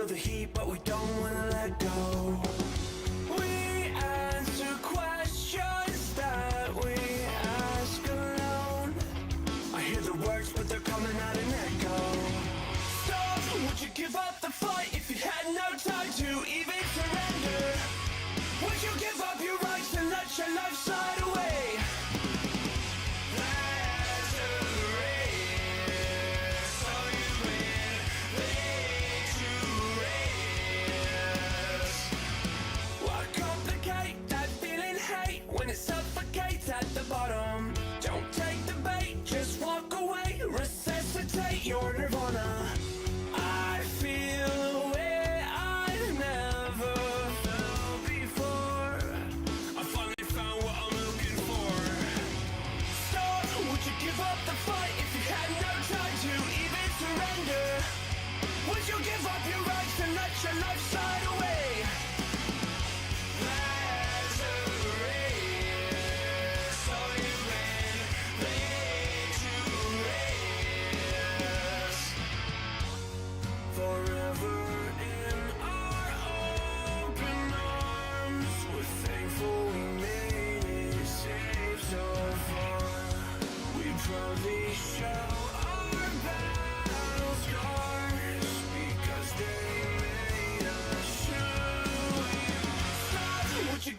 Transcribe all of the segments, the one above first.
the heat, but we don't wanna let go. We answer questions that we ask alone. I hear the words, but they're coming out an echo. Stop, would you give up the fight if you had no time to even surrender? Would you give up your rights and let your life slide away? When it suffocates at the bottom, don't take the bait, just walk away, resuscitate your nirvana. I feel a way I've never felt before. I finally found what I'm looking for. Stop, would you give up the fight if you had no time to even surrender? Would you give up your rights and let your life slide away?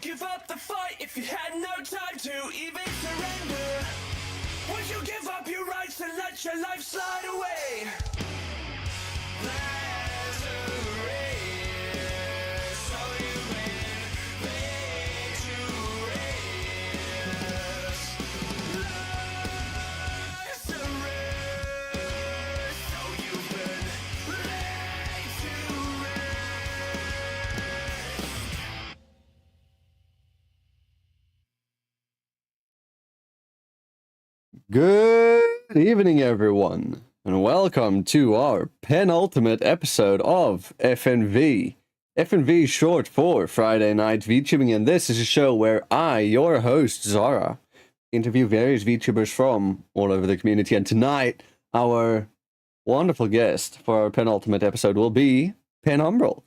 Give up the fight if you had no time to even surrender. Would you give up your rights and let your life slide away? Good evening, everyone, and welcome to our penultimate episode of FNV. FNV is short for Friday Night VTubing, and this is a show where I, your host, Zara, interview various VTubers from all over the community. And tonight, our wonderful guest for our penultimate episode will be Penumbral.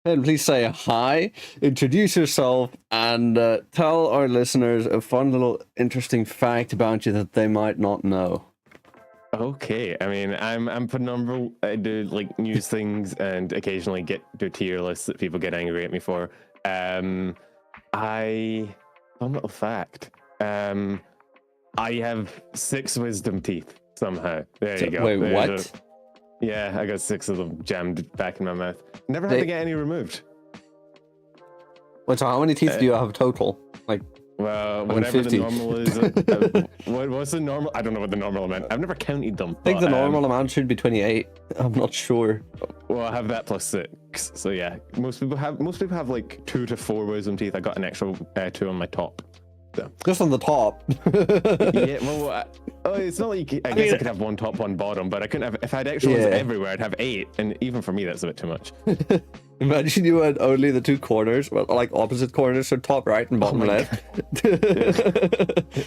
And please say hi, introduce yourself, and tell our listeners a fun little interesting fact about you that they might not know. Okay, I mean, I'm Penumbral. I do like news things and occasionally get to tier lists that people get angry at me for. Fun little fact. I have 6 wisdom teeth somehow. There you go. Wait, There's what? Yeah, I got 6 of them jammed back in my mouth. Never had to get any removed. Wait, so how many teeth do you have total? Like, well, whatever 50. the normal is. What's the normal? I don't know what the normal amount. I've never counted them. I think the normal amount should be 28. I'm not sure. Well, I have that plus 6. So yeah, most people have like 2 to 4 wisdom teeth. I got an extra 2 on my top. So. Just on the top. Yeah, well, it's not like I guess I could have one top, one bottom, but I couldn't have. If I had extra ones everywhere, I'd have 8, and even for me, that's a bit too much. Imagine you had only the 2 corners, well, like opposite corners, so top right and bottom left.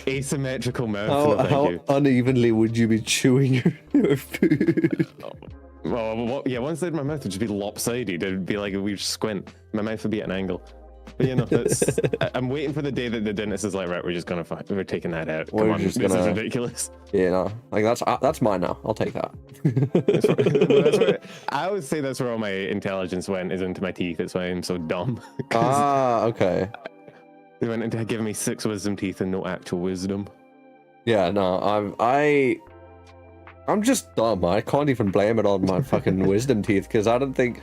Asymmetrical mouth. How unevenly would you be chewing your food? Well, yeah, one side of my mouth would just be lopsided. It'd be like a weird squint. My mouth would be at an angle. But you know, I'm waiting for the day that the dentist is like, right, we're taking that out. Come on, this is ridiculous. Yeah, no, like that's mine now. I'll take that. That's where, I always say that's where all my intelligence went, is into my teeth. That's why I'm so dumb. Okay. They went into giving me 6 wisdom teeth and no actual wisdom. Yeah, no, I'm just dumb. I can't even blame it on my fucking wisdom teeth, because I don't think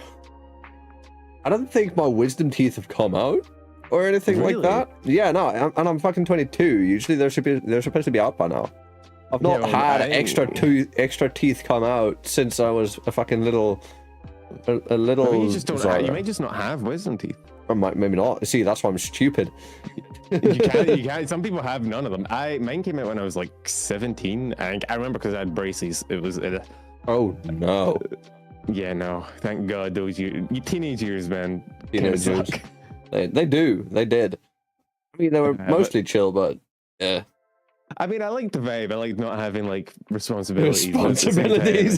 my wisdom teeth have come out or anything like that. Yeah, no, I'm fucking 22. Usually they're supposed to be out by now. I've not had extra teeth come out since I was a fucking little. A little. I mean, you just don't. You may just not have wisdom teeth. Or maybe not. See, that's why I'm stupid. You can't. Some people have none of them. Mine came out when I was like 17. I remember because I had braces. It was. Oh no. Yeah, no. Thank God those teenage years, man. Teenage years. They did. I mean, they were mostly chill, but yeah. I mean, I like the vibe. I like not having like responsibilities.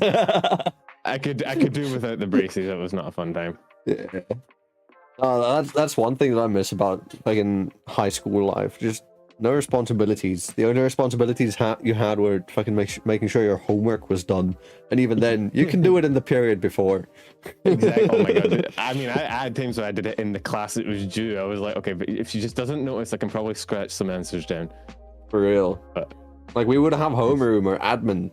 I could do without the braces. It was not a fun time. Yeah. That's one thing that I miss about like in high school life. Just no responsibilities. The only responsibilities you had were fucking making sure your homework was done, and even then, you can do it in the period before. Exactly. Oh my god. I mean, I had times where I did it in the class it was due. I was like, okay, but if she just doesn't notice, I can probably scratch some answers down. For real. Like we would have homeroom or admin,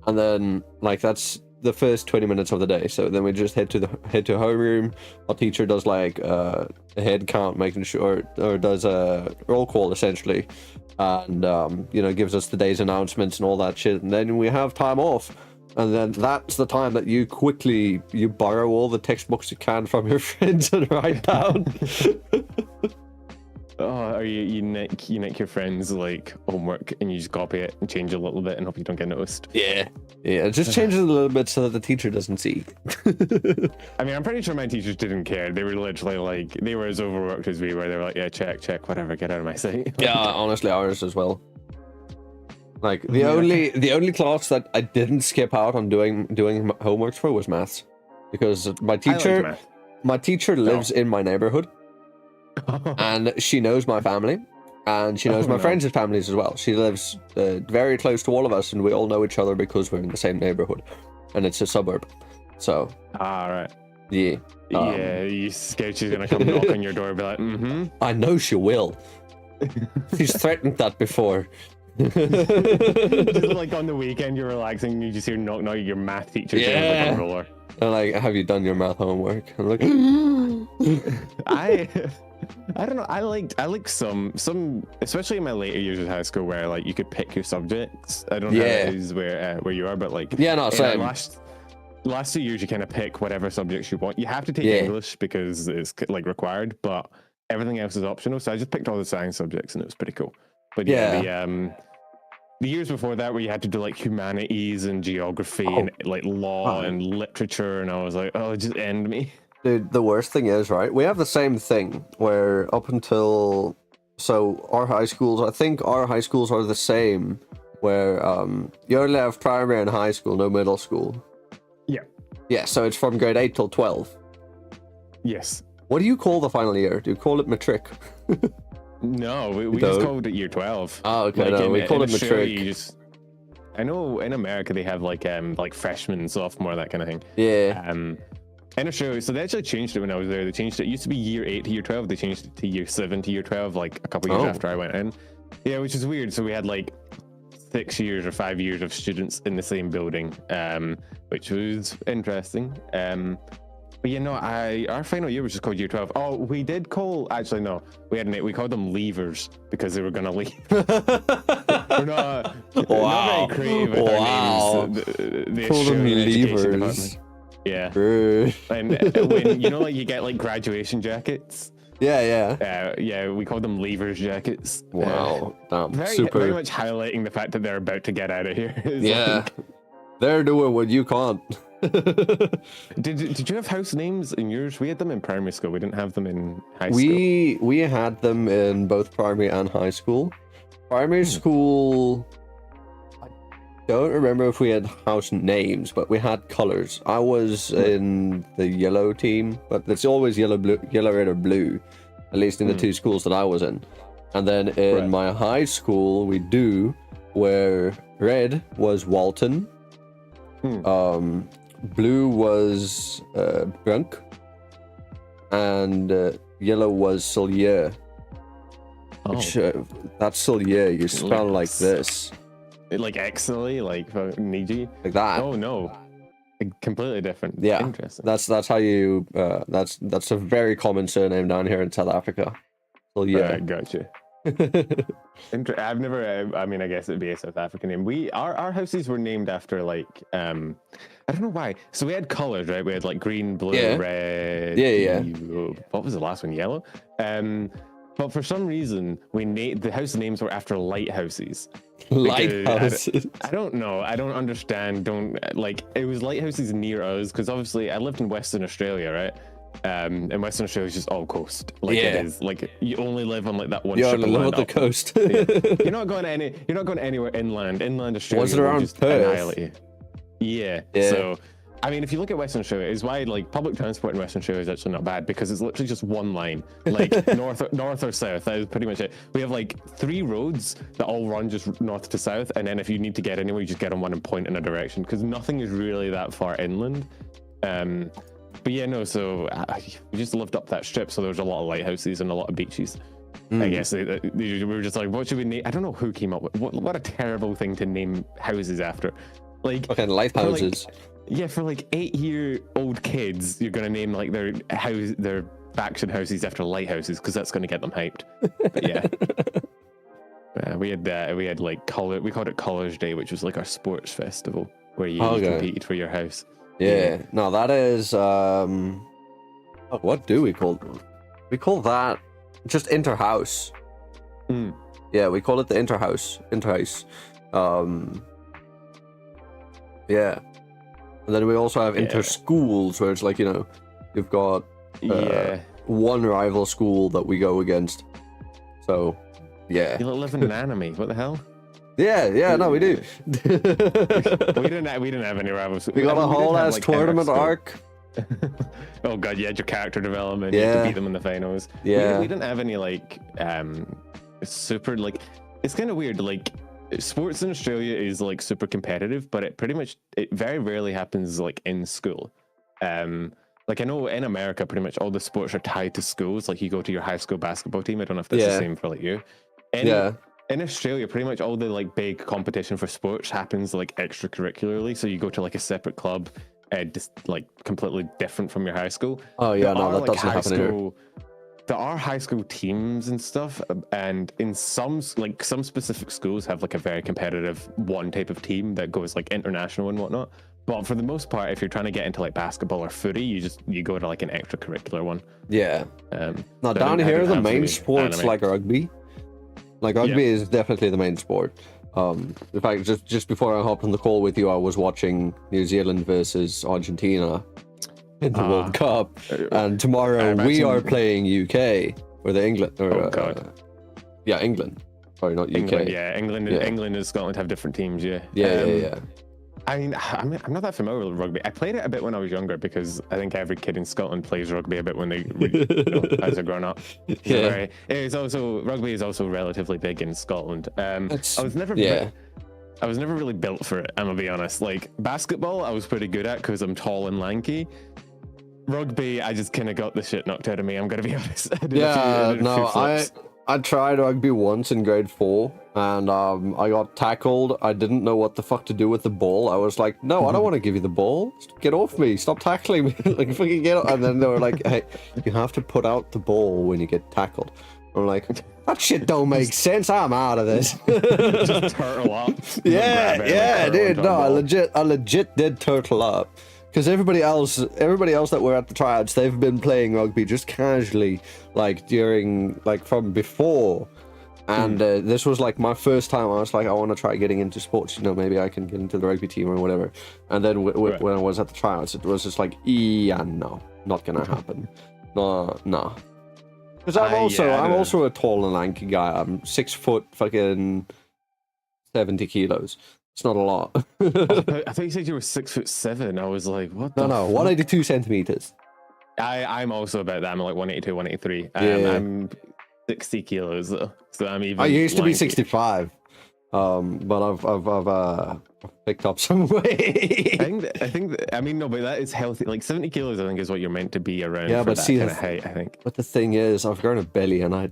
and then like that's the first 20 minutes of the day. So then we just head to homeroom. Our teacher does like a head count, making sure, or does a roll call essentially, and you know, gives us the day's announcements and all that shit. And then we have time off, and then that's the time that you borrow all the textbooks you can from your friends and write down. Oh, or you nick your friends like homework and you just copy it and change a little bit and hope you don't get noticed. Yeah, just change it a little bit so that the teacher doesn't see. I mean, I'm pretty sure my teachers didn't care. They were literally like, they were as overworked as we were. They were like, yeah, check, whatever, get out of my sight. Yeah, honestly, ours as well. Like the only class that I didn't skip out on doing homework for was maths, because my teacher lives in my neighborhood. And she knows my family, and she knows my friends' families as well. She lives very close to all of us, and we all know each other because we're in the same neighborhood, and it's a suburb. So, right. Yeah. You scared she's gonna come knock on your door and be like, mm-hmm. I know she will. She's threatened that before. Just like on the weekend, you're relaxing, and you just hear knock, your math teacher like on roller. And like, have you done your math homework? I'm like, I don't know. I like some, especially in my later years of high school, where like you could pick your subjects. I don't know how it is where you are, but like same. Last 2 years you kind of pick whatever subjects you want. You have to take English because it's like required, but everything else is optional. So I just picked all the science subjects, and it was pretty cool. But the years before that, where you had to do like humanities and geography and like law and literature, and I was like, oh, just end me. Dude, the worst thing is, right, we have the same thing where up until, so our high schools, I think our high schools are the same, where you only have primary and high school, no middle school. Yeah, so it's from grade 8 till 12. Yes. What do you call the final year? Do you call it matric? No, we just called it year 12. Oh, okay, like we call it matric. I know in America they have like freshman, sophomore, that kind of thing. Yeah. In Australia, so they actually changed it when I was there. They changed it. It used to be year 8 to year 12. They changed it to year 7 to year 12, like a couple years after I went in. Yeah, which is weird. So we had like 6 years or 5 years of students in the same building, which was interesting. But you know, our final year was just called year 12. Oh, we did call, actually no, we called them leavers because they were gonna leave. We're not very creative with our names. The Call them Australian leavers. Yeah. And when you know, like you get like graduation jackets. Yeah, we call them leavers jackets. Wow, very much highlighting the fact that they're about to get out of here. They're doing what you can't. Did you have house names in yours? We had them in primary school. We didn't have them in high school. We had them in both primary and high school. Primary school, I don't remember if we had house names, but we had colors. I was in the yellow team, but it's always yellow, red, or blue, at least in the two schools that I was in. And then in my high school, where red was Walton, blue was Brunk, and yellow was Solier. Which, that's Solier. You spell like this. Like Exley, like Niji? Like that. Oh no. Completely different. Yeah. Interesting. That's how you that's a very common surname down here in South Africa. Solier. Gotcha. I've never, I mean, I guess it'd be a South African name. Our houses were named after like I don't know why. So we had colors, right? We had like green, blue, red. Yellow. What was the last one? Yellow. But for some reason, the house names were after lighthouses. Lighthouses. I don't know. I don't understand. It was lighthouses near us because obviously I lived in Western Australia, right? And Western Australia is just all coast. It is like you only live on like that one. You only live on the coast. You're not going anywhere inland. Inland Australia. Was it around Perth? Yeah. So I mean, if you look at Western Australia, it's why like public transport in Western Australia is actually not bad because it's literally just one line, like north or south. That is pretty much it. We have like 3 roads that all run just north to south, and then if you need to get anywhere, you just get on one and point in a direction because nothing is really that far inland. But yeah, no. So we just lived up that strip, so there was a lot of lighthouses and a lot of beaches. I guess we were just like, what should we name? I don't know who came up with what a terrible thing to name houses after. Like Okay, lighthouses. For like 8-year-old kids, you're gonna name like their faction houses after lighthouses because that's gonna get them hyped. But yeah, we had like we called it College Day, which was like our sports festival where you competed for your house. Yeah. No, that is what do we call? We call that just interhouse. Yeah, we call it the interhouse. Yeah. And then we also have inter-schools, where it's like, you know, you've got one rival school that we go against. So, yeah. You live in an anime. What the hell? Yeah, no, we do. we didn't have any rivals. We got a whole ass tournament arc. Oh god, you had your character development. You had to beat them in the finals. Yeah. We didn't have any like super like. It's kind of weird. Like sports in Australia is like super competitive, but it very rarely happens like in school. Like I know in America, pretty much all the sports are tied to schools. Like you go to your high school basketball team. I don't know if that's the same for like you. In Australia, pretty much all the like big competition for sports happens like extracurricularly. So you go to like a separate club, just like completely different from your high school. Oh yeah, that doesn't happen here. There are high school teams and stuff, and in some specific schools have like a very competitive one type of team that goes like international and whatnot. But for the most part, if you're trying to get into like basketball or footy, you go to like an extracurricular one. Yeah. Now down here, the main sport's like rugby. Like rugby is definitely the main sport. In fact, just before I hopped on the call with you, I was watching New Zealand versus Argentina in the World Cup, and tomorrow we are playing UK or the England. Or, England. Sorry, not UK. England and Scotland have different teams. Yeah. I mean, I'm not that familiar with rugby. I played it a bit when I was younger because I think every kid in Scotland plays rugby a bit when they as they're growing up. So rugby is also relatively big in Scotland. I was never really built for it. I'm gonna be honest. Like basketball, I was pretty good at because I'm tall and lanky. Rugby, I just kind of got the shit knocked out of me. I'm gonna be honest. I tried rugby once in grade 4, and I got tackled. I didn't know what the fuck to do with the ball. I was like, no, I don't want to give you the ball. Get off me. Stop tackling me. Like, fucking get off. And then they were like, hey, you have to put out the ball when you get tackled. I'm like, that shit don't make sense. I'm out of this. Just turtle up. Yeah, dude. No, I legit did turtle up. Because everybody else that were at the tryouts, they've been playing rugby just casually, like from before. And this was like my first time. I was like, I want to try getting into sports. You know, maybe I can get into the rugby team or whatever. And then when I was at the tryouts, it was just like, no, not gonna happen. No. Because I'm also a tall and lanky guy. I'm 6 foot, fucking 70 kilos. It's not a lot. I thought you said you were 6'7". I was like, what the No, 182 centimeters. I'm also about that. I'm like 182, 183. I'm 60 kilos though. So I'm even. I used to be lanky. 65. But I've picked up some weight. I think but that is healthy. Like 70 kilos, I think, is what you're meant to be around. Yeah, for but that see, kind of height, I think. But the thing is, I've grown a belly, and I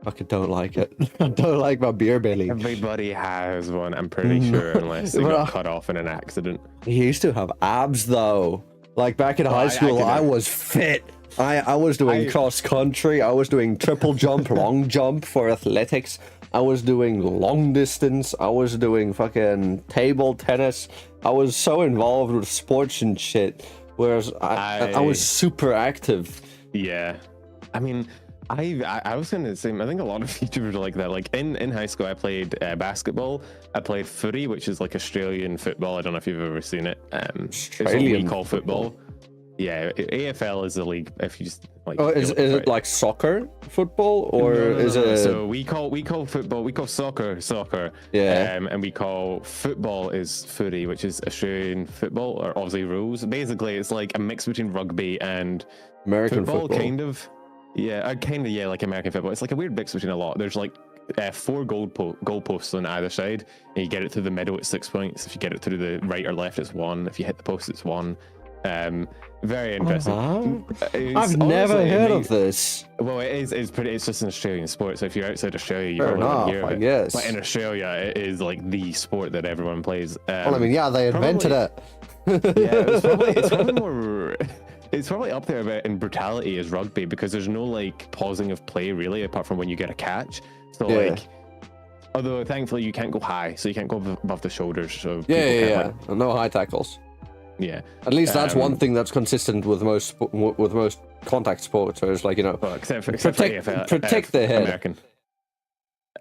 fucking don't like it. I don't like my beer belly. Everybody has one, I'm pretty sure, unless they got cut off in an accident. He used to have abs though. Like back in high school, I was fit. I was doing cross country. I was doing triple jump, long jump for athletics. I was doing long distance. I was doing fucking table tennis. I was so involved with sports and shit. Whereas I was super active. Yeah. I mean, I was going to say, I think a lot of VTubers are like that. Like in high school, I played basketball. I played footy, which is like Australian football. I don't know if you've ever seen it. It's what we call football. Yeah, AFL is the league. If you just like, Oh, is it like soccer, football, or is it? So we call football, we call soccer. Yeah. And we call football is footy, which is Australian football or Aussie rules. Basically, it's like a mix between rugby and American football. kind of. Yeah, like American football. It's like a weird mix between a lot. There's like 4 goalposts on either side, and you get it through the middle, it's 6 points. If you get it through the right or left, it's 1. If you hit the post, it's 1. Very interesting. I've never heard of this. Well, it's just an Australian sport. So if you're outside Australia, you Fair probably won't enough, hear of I it. guess. But in Australia, it is like the sport that everyone plays. Well, I mean, yeah, they invented it. Yeah, it's probably more. It's probably up there about in brutality as rugby, because there's no like pausing of play really, apart from when you get a catch. So like, although thankfully you can't go high, so you can't go above the shoulders. So Yeah. No high tackles. Yeah. At least that's one thing that's consistent with most contact sports. Where it's like, you know, Well, except for AFL, protect the head. American.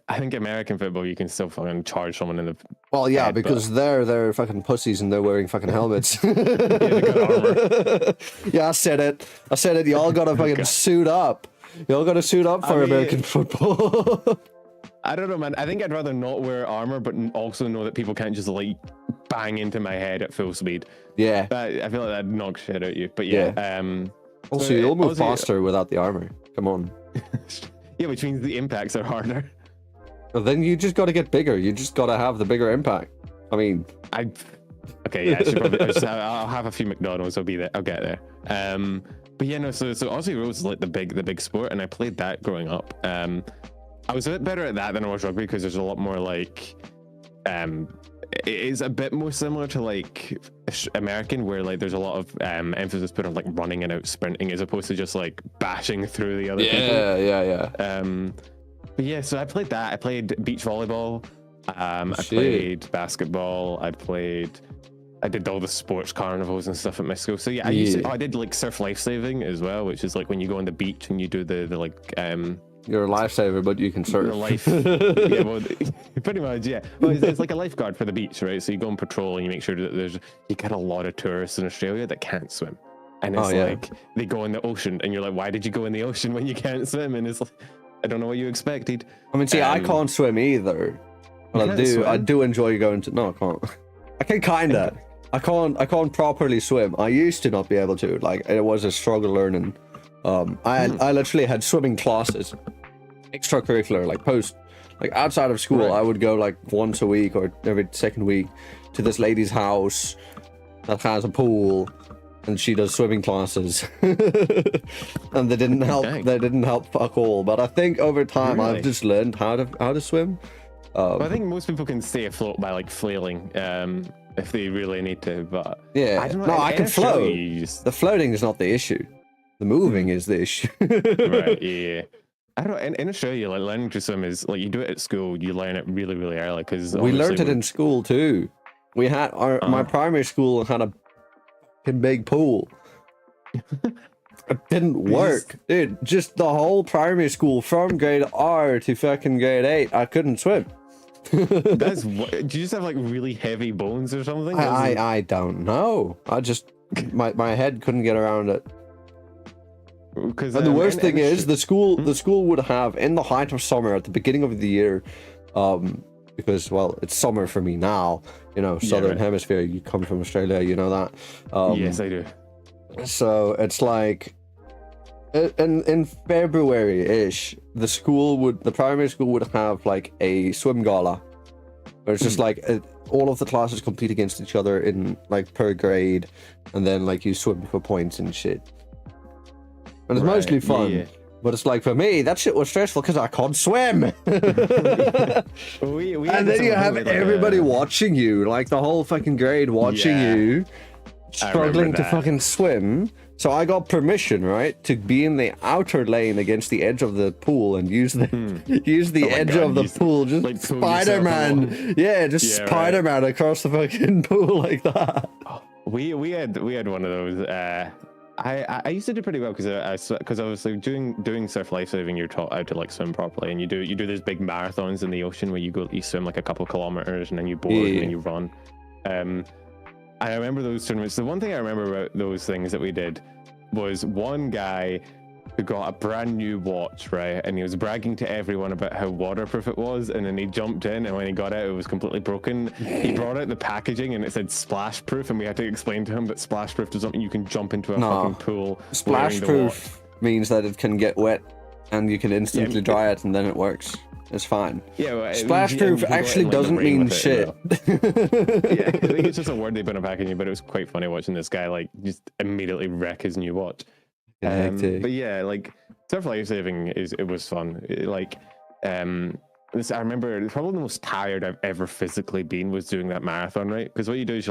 I think American football, you can still fucking charge someone in the. Well, yeah, head, because they're fucking pussies and they're wearing fucking helmets. Yeah, they got armor. Yeah, I said it. Y'all gotta fucking suit up. Y'all gotta suit up for American football. I don't know, man. I think I'd rather not wear armor, but also know that people can't just like bang into my head at full speed. Yeah. I feel like that'd knock shit out you. But yeah. Also, you'll move faster without the armor. Come on. Yeah, which means the impacts are harder. Well, then you just got to get bigger. You just got to have the bigger impact. I mean, okay, yeah, I'll have a few McDonald's. I'll be there. I'll get there. But yeah, no. So Aussie rules is like the big sport, and I played that growing up. I was a bit better at that than I was rugby, because there's a lot more like, it is a bit more similar to like American, where like there's a lot of emphasis put on like running and out sprinting, as opposed to just like bashing through the other people. Yeah. But yeah, so I played that. I played beach volleyball. I played basketball. I did all the sports carnivals and stuff at my school. So yeah, I did like surf lifesaving as well, which is like when you go on the beach and you do the like you're a lifesaver, but you can surf. Yeah, well, pretty much, yeah. Well, it's like a lifeguard for the beach, right? So you go on patrol and you make sure that you get a lot of tourists in Australia that can't swim. And it's like, they go in the ocean and you're like, why did you go in the ocean when you can't swim? And it's like, I don't know what you expected. I mean, see, I can't swim either. But I do enjoy going to, no, I can't. I can kinda. I can't properly swim. I used to not be able to. Like, it was a struggle learning. I literally had swimming classes, extracurricular, like outside of school. I would go like once a week or every second week to this lady's house that has a pool, and she does swimming classes. And they didn't help. They didn't help fuck all. But I think over time I've just learned how to swim. I think most people can stay afloat by like flailing, if they really need to. But yeah, I don't know. No, I can float. The floating is not the issue. The moving is the issue. Right, yeah. I don't know. In Australia, like learning to swim is like you do it at school. You learn it really, really early, because we learned it in school too. We had my primary school had a big pool. It didn't work, dude. Just the whole primary school from grade R to fucking grade 8, I couldn't swim. Do you just have like really heavy bones or something? I don't know. I just my head couldn't get around it. And the worst thing is the school would have, in the height of summer at the beginning of the year, because well, it's summer for me now, you know, southern hemisphere. You come from Australia, you know that. Yes, I do. So it's like in February-ish, the primary school would have like a swim gala, where it's just like all of the classes compete against each other in like per grade, and then like you swim for points and shit. And it's mostly fun, but it's like for me that shit was stressful because I can't swim. And then you have everybody watching you, like the whole fucking grade watching you, struggling to fucking swim. So I got permission, right, to be in the outer lane against the edge of the pool and use the edge of the pool, just like Spider-Man. Yeah, just Spider-Man across the fucking pool like that. We had one of those. I used to do pretty well because I was like doing surf lifesaving. You're taught how to like swim properly, and you do these big marathons in the ocean where you swim like a couple of kilometers and then you board and then you run. I remember those tournaments. The one thing I remember about those things that we did was one guy who got a brand new watch, right? And he was bragging to everyone about how waterproof it was. And then he jumped in, and when he got out, it was completely broken. He brought out the packaging, and it said splash proof. And we had to explain to him that splash proof is something you can jump into a fucking pool. Splash proof means that it can get wet, and you can instantly dry it, and then it works. It's fine. Yeah, well, splash proof actually doesn't mean shit. Yeah, I think it's just a word they put on packaging, but it was quite funny watching this guy like just immediately wreck his new watch. But yeah, like surf lifesaving it was fun. I remember probably the most tired I've ever physically been was doing that marathon, right? Because what you do is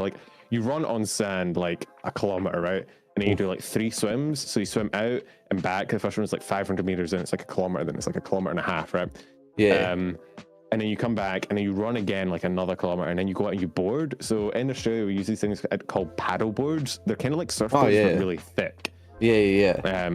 you run on sand like a kilometer, right? And then you do like 3 swims. So you swim out and back. The first one is like 500 meters, and it's like a kilometer. Then it's like a kilometer and a half, right? Yeah. And then you come back, and then you run again like another kilometer, and then you go out and you board. So in Australia, we use these things called paddle boards. They're kind of like surfboards, but really thick. Yeah.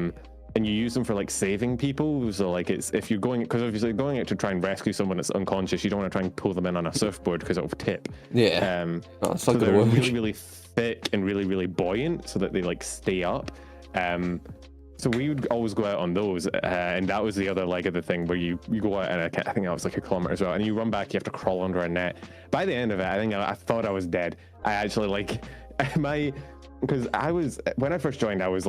And you use them for like saving people. So like if you're going, because obviously going out to try and rescue someone that's unconscious, you don't want to try and pull them in on a surfboard because it'll tip. Yeah. So they're really, really thick and really, really buoyant, so that they like stay up. So we would always go out on those, and that was the other leg of the thing where you go out, and I think that was like a kilometer as well, and you run back, you have to crawl under a net. By the end of it, I think I thought I was dead. I actually because when I first joined, I was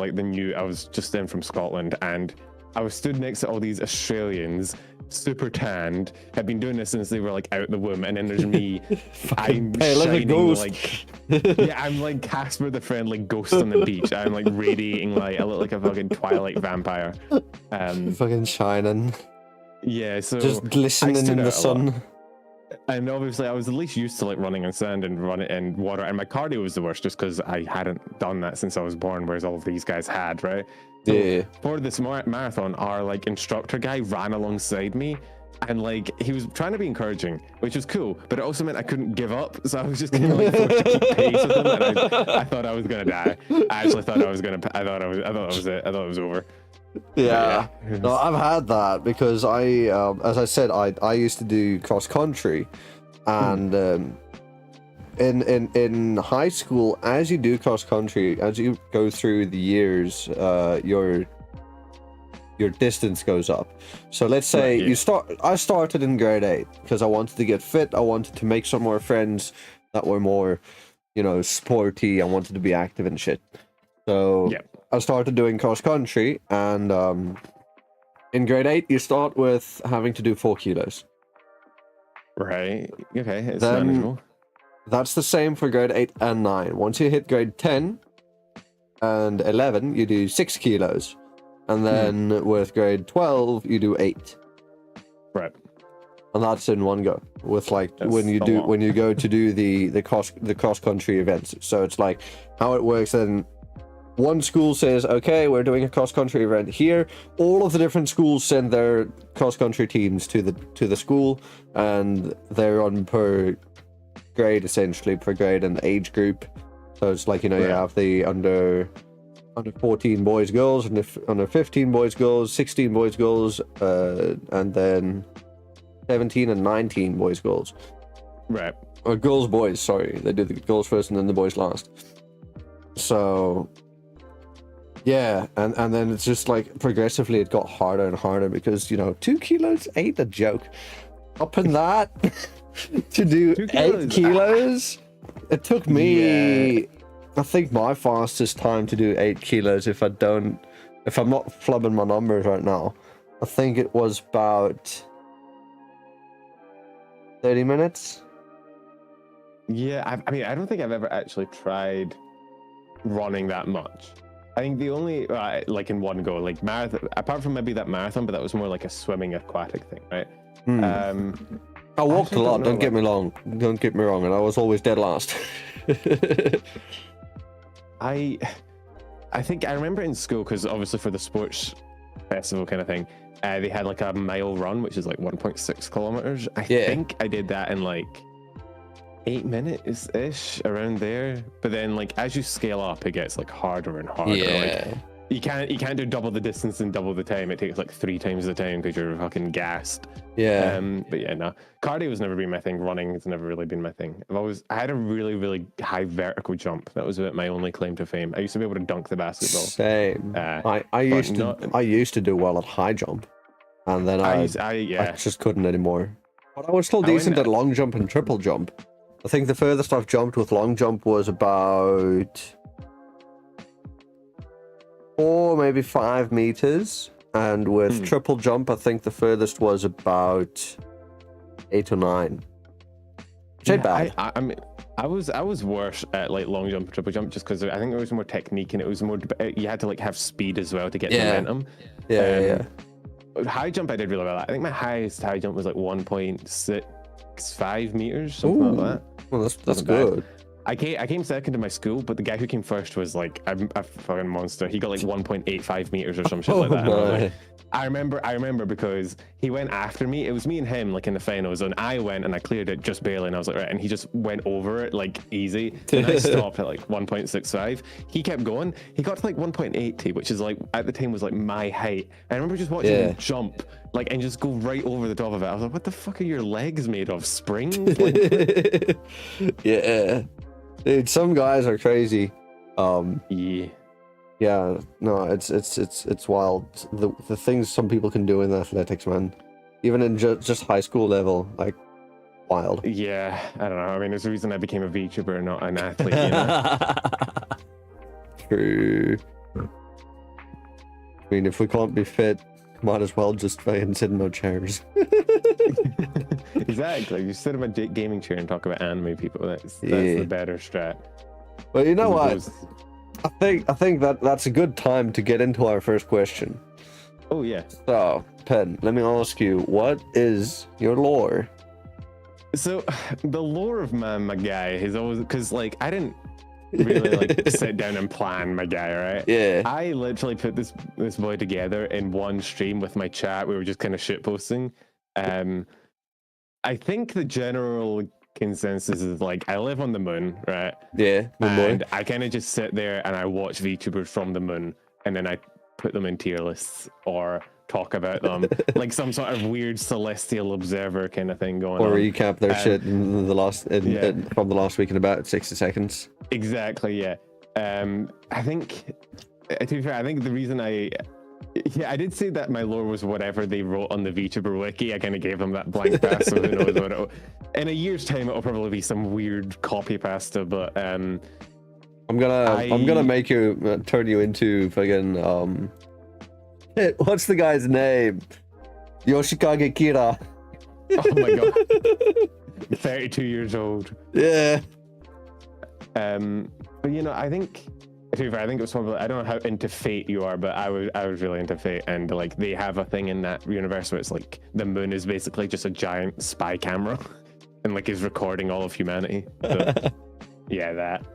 just in from Scotland, and I was stood next to all these Australians, super tanned, had been doing this since they were like out the womb, and then there's me, I'm shining like, I'm like Casper the Friendly Ghost on the beach. I'm like radiating light. I look like a fucking Twilight vampire. Fucking shining. Yeah, so just glistening in the sun. And obviously I was at least used to like running on sand and running in water, and my cardio was the worst just because I hadn't done that since I was born, whereas all of these guys had, right? So for this marathon, our like instructor guy ran alongside me, and like he was trying to be encouraging, which was cool, but it also meant I couldn't give up, so I was just kind of like forced to keep pace with him, and I thought I was gonna die. I actually thought I thought it was it. I thought it was over. Yeah. No, I've had that because as I said, I used to do cross country, and in high school, as you do cross country, as you go through the years, your distance goes up. So let's say I started in grade 8 because I wanted to get fit. I wanted to make some more friends that were more, sporty. I wanted to be active and shit. So I started doing cross country, and in grade 8, you start with having to do 4 kilos. Right. Okay. It's manageable. That's the same for grade 8 and 9. Once you hit grade 10 and 11, you do 6 kilos. And then with grade 12, you do 8. Right. And that's in one go. With when you go to do the cross country events. So it's like how it works then. One school says, okay, we're doing a cross-country event here. All of the different schools send their cross-country teams to the school, and they're run per grade, essentially, per grade and age group. So it's like, you have the under 14 boys, girls, and under 15 boys, girls, 16 boys, girls, and then 17 and 19 boys, girls. Right. Or girls, boys, sorry. They do the girls first and then the boys last. So... yeah, and then it's just like progressively it got harder and harder because 2 kilos ain't a joke. Up in that to do 8 kilos, it took me I think my fastest time to do 8 kilos, if I'm not flubbing my numbers right now, I think it was about 30 minutes. Yeah, I mean, I don't think I've ever actually tried running that much. I think the only like in one go, like marathon, apart from maybe that marathon, but that was more like a swimming aquatic thing, right? I walked a lot. Don't get me wrong, and I was always dead last. I think I remember in school, because obviously for the sports festival kind of thing, they had like a mile run, which is like 1.6 kilometers. I think I did that in like 8 minutes ish, around there. But then like as you scale up, it gets like harder and harder. you can't do double the distance and double the time. It takes like 3 times the time because you're fucking gassed. Yeah. But yeah, no. Cardio has never been my thing. Running has never really been my thing. I had a really, really high vertical jump. That was about my only claim to fame. I used to be able to dunk the basketball. Same. I used to do well at high jump, and then I just couldn't anymore. But I was still decent at long jump and triple jump. I think the furthest I've jumped with long jump was about 4, maybe 5 meters. And with triple jump, I think the furthest was about 8 or 9. Which ain't bad. I mean, I was worse at like long jump and triple jump just because I think there was more technique and it was more. You had to like have speed as well to get momentum. Yeah. High jump, I did really well. I think my highest high jump was like 1.65 meters, something like that. Well, that's good. I came second in my school, but the guy who came first was like a fucking monster. He got like 1.85 meters or some shit like that. And I remember because he went after me. It was me and him like in the finals, and I went and I cleared it just barely, and I was like, right, and he just went over it like easy. And I stopped at like 1.65. He kept going. He got to like 1.80, which is like at the time was like my height. I remember just watching him jump like and just go right over the top of it. I was like, what the fuck are your legs made of? Springs? Like, yeah. Dude, some guys are crazy. Yeah, no, it's wild. The things some people can do in athletics, man. Even in just high school level, like wild. Yeah, I don't know. I mean, there's a reason I became a VTuber, not an athlete. You know? True. I mean, if we can't be fit, might as well just try and sit in our chairs. Exactly. You sit in a gaming chair and talk about anime people. That's the better strat. Well, you know what? I think that's a good time to get into our first question. Oh yeah. So, Pen, let me ask you, what is your lore? So, the lore of my guy is always because like I didn't really like sit down and plan my guy, right? Yeah. I literally put this boy together in one stream with my chat. We were just kind of shit posting. I think the general consensus is like I live on the moon, right? Yeah. And I kind of just sit there and I watch VTubers from the moon, and then I put them in tier lists or talk about them like some sort of weird celestial observer kind of thing going on. Or recap their shit in the last from the last week in about 60 seconds. Exactly, yeah. I think, to be fair, I think the reason I did say that my lore was whatever they wrote on the VTuber wiki. I kind of gave them that blank pass, so who knows what it'll... In a year's time, it'll probably be some weird copy pasta, but I'm gonna make you turn you into fucking what's the guy's name? Yoshikage Kira. Oh my god. 32 years old. Yeah. But you know, I think to be fair, I think it was probably, I don't know how into Fate you are, but I was really into Fate, and like they have a thing in that universe where it's like the moon is basically just a giant spy camera and like is recording all of humanity. So, yeah, that.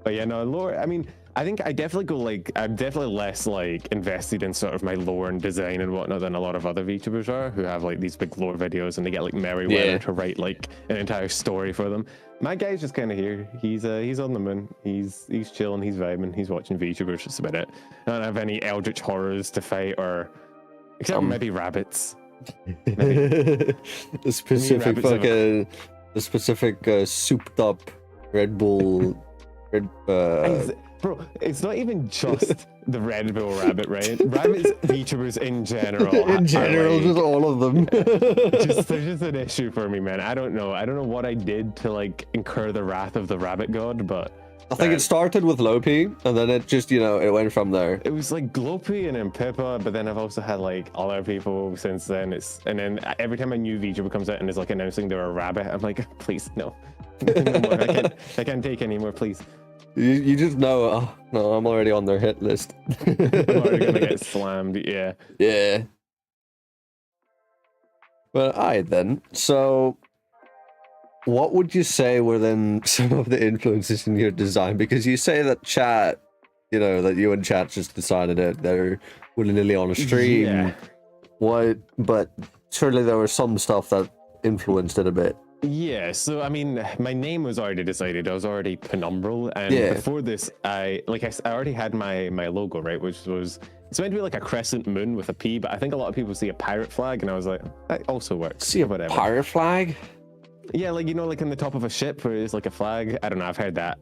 But yeah, no, lore, I mean, I think I definitely go like, I'm definitely less like invested in sort of my lore and design and whatnot than a lot of other VTubers are, who have like these big lore videos and they get like Merryweather to write like an entire story for them. My guy's just kind of here. He's on the moon. He's chilling. He's vibing. He's watching VTubers. That's about it. I don't have any eldritch horrors to fight, or except maybe rabbits. The specific fucking, the specific souped up Red Bull. Bro, it's not even just the Red Bull rabbit, right? Rabbits, VTubers in general. In general, like, just all of them. There's just an issue for me, man. I don't know what I did to like incur the wrath of the rabbit god, but I think it started with Lopi, and then it just, it went from there. It was like Glopy and then Pippa, but then I've also had like other people since then. And then every time a new VTuber comes out and is like announcing they're a rabbit, I'm like, please, no. No more. I can't take any more, please. You just know, oh, no, I'm already on their hit list. I'm already gonna get slammed, yeah. Yeah. Well, alright then. So, what would you say were then some of the influences in your design? Because you say that chat, that you and chat just decided it. They're willy-nilly on a stream. Yeah. But surely there was some stuff that influenced it a bit. Yeah, so I mean, my name was already decided. I was already Penumbral, and Yeah. before this, I already had my logo, right, which was it's meant to be like a crescent moon with a P, but I think a lot of people see a pirate flag, and I was like, that also works. See a whatever. pirate flag? Yeah, like like on the top of a ship where it's like a flag. I don't know. I've heard that.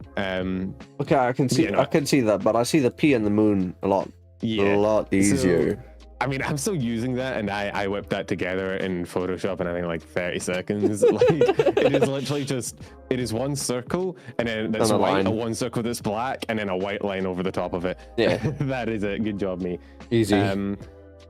Okay, I can see. Yeah, no. I can see that, but I see the P and the moon a lot easier. So, I mean, I'm still using that, and I whipped that together in Photoshop in I think like 30 seconds. Like it is literally it is one circle, and then that's white, one circle that's black, and then a white line over the top of it. Yeah, that is it. Good job, me. Easy.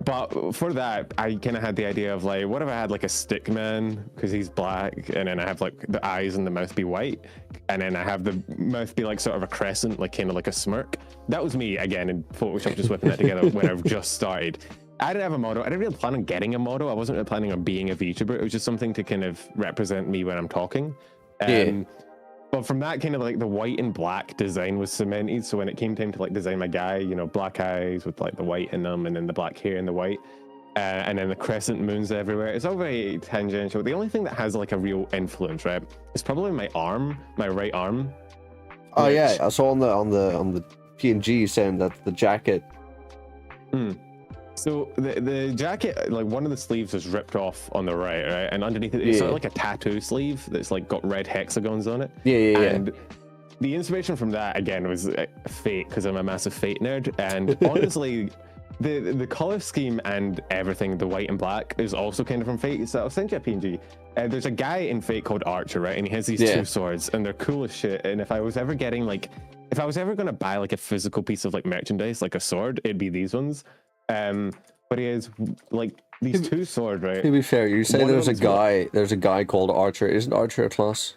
But for that, I kind of had the idea of like, what if I had like a stick man because he's black, and then I have like the eyes and the mouth be white, and then I have the mouth be like sort of a crescent, like kind of like a smirk. That was me again in Photoshop, just whipping that together when I've just started. I didn't have a model. I didn't really plan on getting a model. I wasn't really planning on being a VTuber. It was just something to kind of represent me when I'm talking. But from that, kind of like the white and black design was cemented. So when it came time to like design my guy, black eyes with like the white in them, and then the black hair and the white, and then the crescent moons everywhere. It's all very tangential. The only thing that has like a real influence, right, is probably my arm, my right arm. Oh yeah, I saw on the PNG saying that the jacket. So the jacket, like one of the sleeves was ripped off on the right, and underneath it, it's sort of like a tattoo sleeve that's like got red hexagons on it. Yeah. And the inspiration from that again was Fate, because I'm a massive Fate nerd, and honestly, the color scheme and everything, the white and black, is also kind of from Fate. So I'll send you a PNG. There's a guy in Fate called Archer, right, and he has these two swords, and they're cool as shit. And if I was ever going to buy like a physical piece of like merchandise, like a sword, it'd be these ones. But he has like these two swords, right? To be fair, you say there's a guy called Archer. Isn't Archer a class?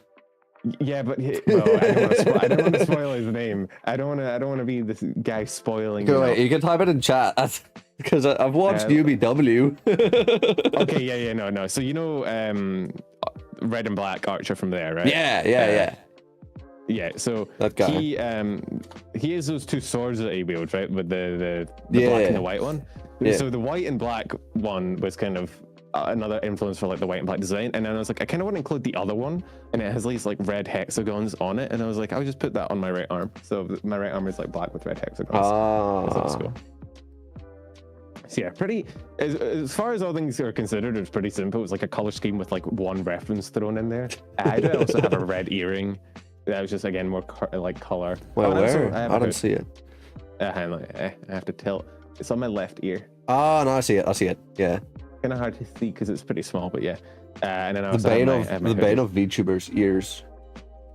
Yeah, but I don't want to spoil his name. I don't want to be this guy spoiling. You can type it in chat because I've watched UBW. Okay, no. So red and black Archer from there, right? Yeah. Yeah, so that guy. He has those two swords that he wields, right? With the black and the white one. Yeah. So the white and black one was kind of another influence for like the white and black design. And then I was like, I kind of want to include the other one, and it has these like red hexagons on it. And I was like, I'll just put that on my right arm. So my right arm is like black with red hexagons. That's cool. So yeah, pretty. As far as all things are considered, it's pretty simple. It's like a color scheme with like one reference thrown in there. I did also have a red earring. That was just again more like color. Well, where? I don't see it. I have to tilt. It's on my left ear. Oh no, I see it. Yeah. Kind of hard to see because it's pretty small, but yeah. And then I was the bane of VTubers, ears.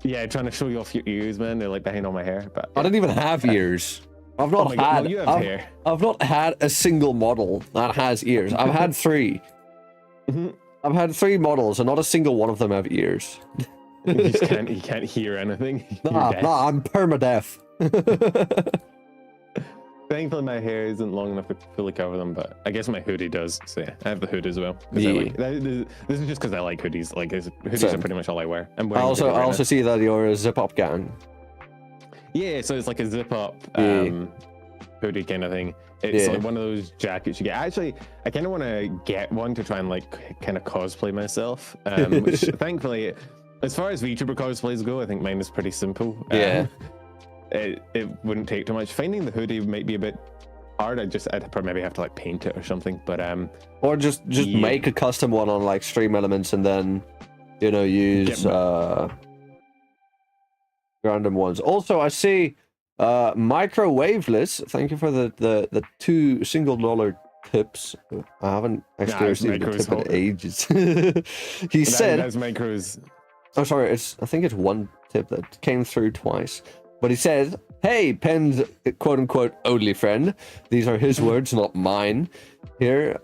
Yeah, trying to show you off your ears, man. They're like behind all my hair. But I don't even have ears. I've not had. You have hair. I've not had a single model that has ears. I've had 3. I've had 3 models, and not a single one of them have ears. You can't hear anything. Nah, I'm permadeaf. Thankfully, my hair isn't long enough to fully cover them, but I guess my hoodie does. So yeah, I have the hood as well. Yeah. This is just because I like hoodies. Like hoodies are pretty much all I wear. I also see that you're a zip-up gang. Yeah, so it's like a zip-up hoodie kind of thing. It's like one of those jackets you get. Actually, I kind of want to get one to try and like kind of cosplay myself, which thankfully, as far as VTuber cosplays go, I think mine is pretty simple. It wouldn't take too much. Finding the hoodie might be a bit hard. I'd maybe have to like paint it or something. But or just make a custom one on like Stream Elements, and then use random ones. Also, I see Microwaveless. Thank you for the $2 single tips. I haven't actually received a tip in ages. He said that's Micros. Oh, sorry. I think it's one tip that came through twice. But he said, "Hey, Pen's quote-unquote only friend." These are his words, not mine. Here,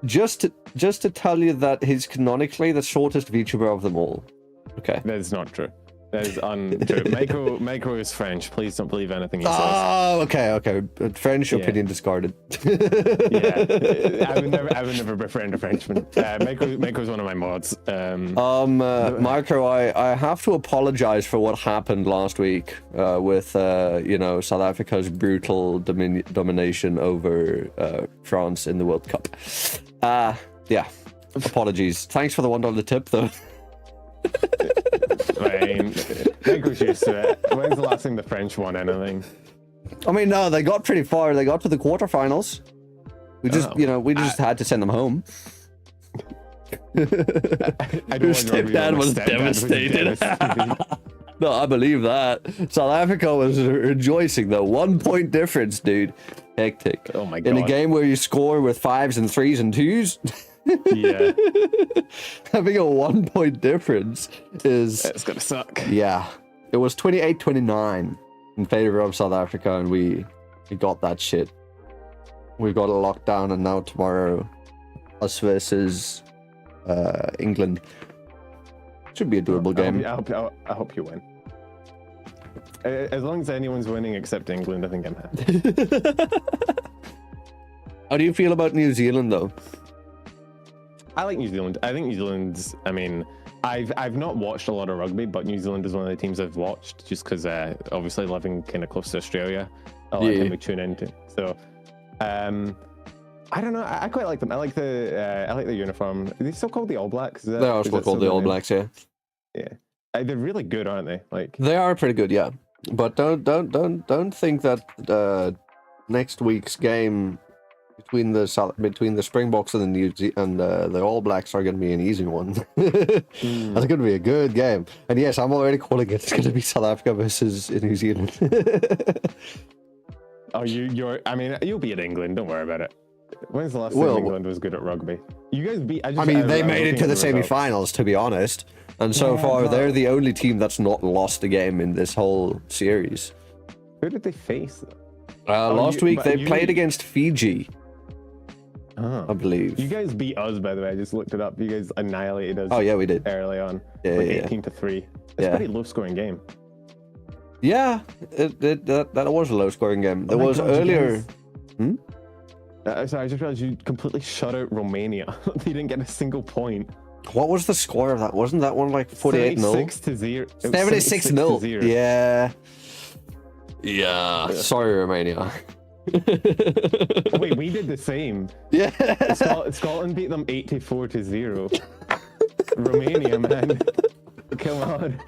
just to tell you that he's canonically the shortest VTuber of them all. Okay. That is not true. That is untrue. Micro is French. Please don't believe anything he says. Oh, okay. French opinion discarded. Yeah, I would never befriend a Frenchman. Micro is one of my mods. Micro, I have to apologize for what happened last week with South Africa's brutal domination over France in the World Cup. Yeah, apologies. Thanks for the $1 tip though. Fine. That goes used to it. When's the last time the French won anything? I mean, no, they got pretty far. They got to the quarterfinals. We just, we just had to send them home. I Your stepdad was devastated. No, I believe that. South Africa was rejoicing though. 1 point difference, dude. Hectic. Oh my god. In a game where you score with 5s and 3s and 2s. Yeah. Having a 1 point difference is... It's gonna suck. Yeah. It was 28-29 in favor of South Africa, and we got that shit. We got it locked down, and now tomorrow, us versus England. Should be a doable game. I hope you win. As long as anyone's winning except England, I think I'm happy. How do you feel about New Zealand, though? I like New Zealand. I think New Zealand's, I mean, I've not watched a lot of rugby, but New Zealand is one of the teams I've watched just because obviously living kind of close to Australia, a lot of time we tune into. So, I don't know. I quite like them. I like the uniform. Are they still called the All Blacks? They are still called the All Blacks, yeah. Yeah, they're really good, aren't they? Like they are pretty good, yeah. But don't think that next week's game between the Springboks and the All Blacks are going to be an easy one. That's going to be a good game. And yes, I'm already calling it. It's going to be South Africa versus New Zealand. Oh, I mean, you'll beat England. Don't worry about it. When's the last time England was good at rugby? You guys beat. I mean, they made it to the semi-finals, to be honest. And so far, they're the only team that's not lost a game in this whole series. Who did they face? Last week, they played against Fiji. I believe. You guys beat us, by the way. I just looked it up. You guys annihilated us. Oh, yeah, we did. Early on. Yeah, like 18-3. It's a pretty low-scoring game. Yeah, that was a low-scoring game. There was earlier... Sorry, I just realized you completely shut out Romania. They didn't get a single point. What was the score of that? Wasn't that one like 48-0? 76-0. 76-0. Yeah. Yeah. Sorry, Romania. Wait, we did the same. Yeah. Scotland beat them 84-0. Romania, man. Come on.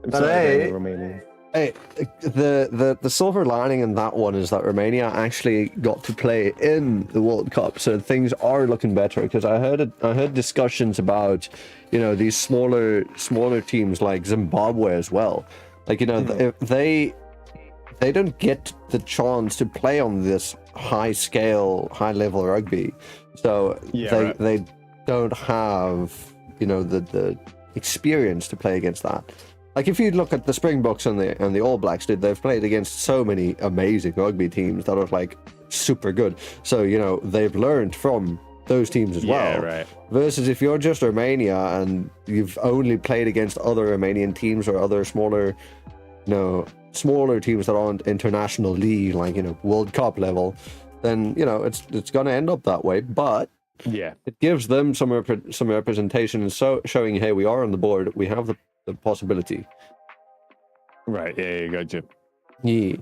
I'm sorry, Romania. Hey, the silver lining in that one is that Romania actually got to play in the World Cup, so things are looking better. Because I heard discussions about, these smaller teams like Zimbabwe as well. Like if they don't get the chance to play on this high level rugby, so they don't have the experience to play against that. Like if you look at the Springboks and the All Blacks, dude, they've played against so many amazing rugby teams that are like super good. So they've learned from those teams as well. Yeah, right. Versus if you're just Romania and you've only played against other Romanian teams or other smaller teams that aren't international league, like World Cup level, then it's gonna end up that way. But yeah, it gives them some representation and showing, hey, we are on the board. We have the possibility. Right, yeah, gotcha. Yeah.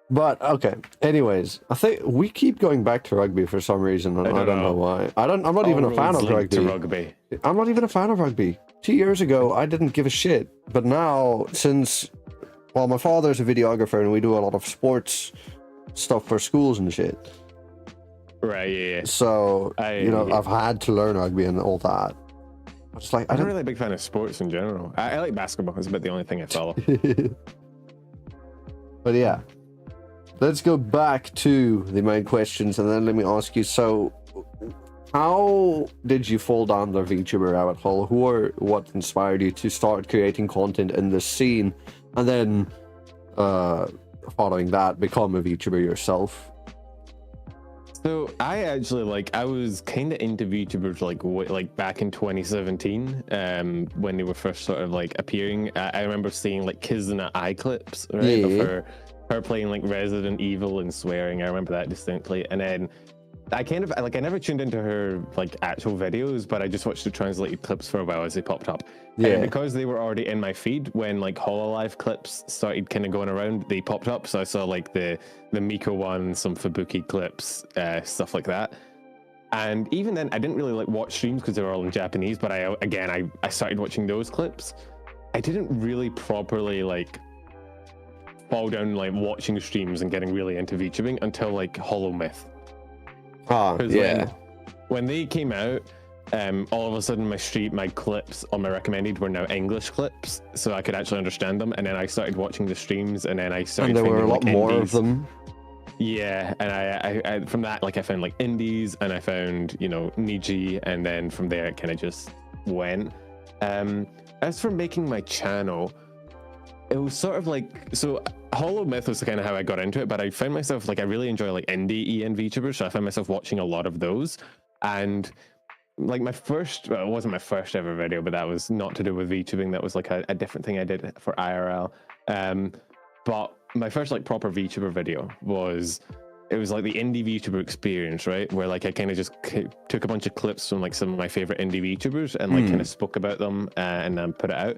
But okay. Anyways, I think we keep going back to rugby for some reason, and I don't know why. I'm not even a fan of rugby. I'm not even a fan of rugby. 2 years ago, I didn't give a shit, but now my father's a videographer and we do a lot of sports stuff for schools and shit. Right, yeah. So I've had to learn rugby and all that. It's like I'm not really a big fan of sports in general. I like basketball. It's about the only thing I follow. But yeah, let's go back to the main questions, and then let me ask you. So, how did you fall down the VTuber rabbit hole? Who or what inspired you to start creating content in this scene, and then following that, become a VTuber yourself? So I was kind of into VTubers like back in 2017 when they were first sort of like appearing. I remember seeing like Kizuna eye clips, right, of her playing like Resident Evil and swearing. I remember that distinctly. And then I never tuned into her like actual videos, but I just watched the translated clips for a while as they popped up. Yeah. And because they were already in my feed when like HoloLive clips started kind of going around, they popped up. So I saw like the Miko one, some Fubuki clips, stuff like that. And even then, I didn't really like watch streams because they were all in Japanese. But I started watching those clips. I didn't really properly like fall down like watching streams and getting really into VTubing until like Hollow Myth. Yeah. When they came out, all of a sudden my clips on my recommended were now English clips, so I could actually understand them. And then I started watching the streams, and then I started. And there were a lot like, more indies. of them. Yeah, and I from that, like, I found like indies, and I found, you know, Niji, and then from there it kind of just went. As for making my channel, it was sort of like, so Hollow Myth was kind of how I got into it, but I found myself like, I really enjoy like indie EN VTubers, so I found myself watching a lot of those. And like my first, well, it wasn't my first ever video, but that was not to do with VTubing. That was like a different thing I did for IRL. But my first like proper VTuber video was, it was like the indie VTuber experience, right? Where like I kind of just took a bunch of clips from like some of my favorite indie VTubers and like kind of spoke about them and then put it out.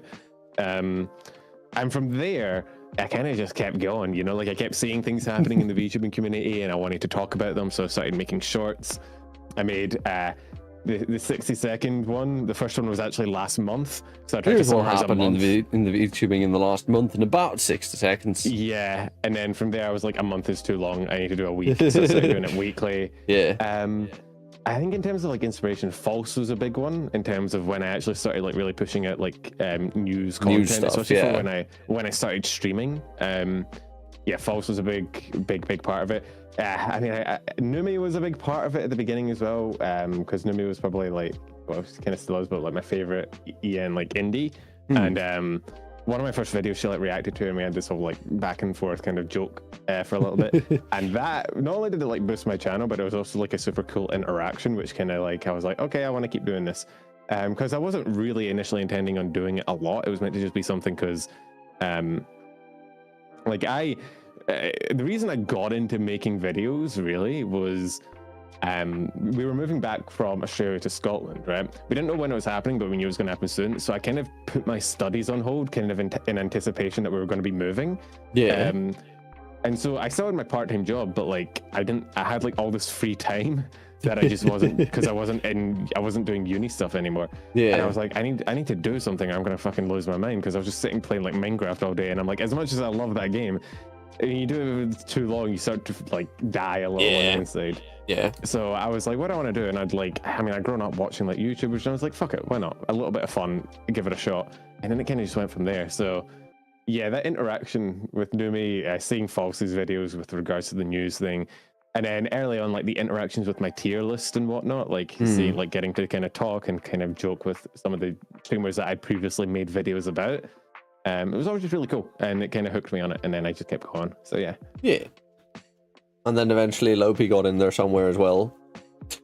And from there, I kind of just kept going, you know, like I kept seeing things happening in the VTubing community and I wanted to talk about them. So I started making shorts. I made the 60-second one. The first one was actually last month. So I tried Here's to what summarize happened in the VTubing in the last month in about 60 seconds. Yeah, and then from there I was like, a month is too long. I need to do a week. So I started doing it weekly. Yeah. I think in terms of like inspiration, False was a big one in terms of when I actually started like really pushing out like news content, stuff, especially yeah. for when I started streaming. Yeah, False was a big part of it. I mean, Numi was a big part of it at the beginning as well, because Numi was probably like, well, kind of still is, but like my favorite EN like indie. And one of my first videos, she like reacted to, and we had this whole like back and forth kind of joke for a little bit. And that not only did it like boost my channel, but it was also like a super cool interaction, which kind of like I was like, okay, I want to keep doing this, because I wasn't really initially intending on doing it a lot. It was meant to just be something because, like the reason I got into making videos really was, we were moving back from Australia to Scotland, right? We didn't know when it was happening, but we knew it was going to happen soon. So I kind of put my studies on hold, kind of in anticipation that we were going to be moving. Yeah. And so I still had my part-time job, but like I had like all this free time that I just wasn't, because I wasn't doing uni stuff anymore. Yeah. And I was like, I need to do something. I'm gonna fucking lose my mind, because I was just sitting playing like Minecraft all day, and I'm like, as much as I love that game, when you do it too long, you start to like die a little on the inside. Yeah. So I was like, what do I want to do? And I'd grown up watching like YouTubers, and I was like, fuck it, why not? A little bit of fun, give it a shot. And then it kind of just went from there. So yeah, that interaction with Numi, seeing False's videos with regards to the news thing, and then early on, like the interactions with my tier list and whatnot, like seeing, like getting to kind of talk and kind of joke with some of the streamers that I'd previously made videos about. It was always just really cool, and it kind of hooked me on it, and then I just kept going. So yeah. And then eventually Lopi got in there somewhere as well.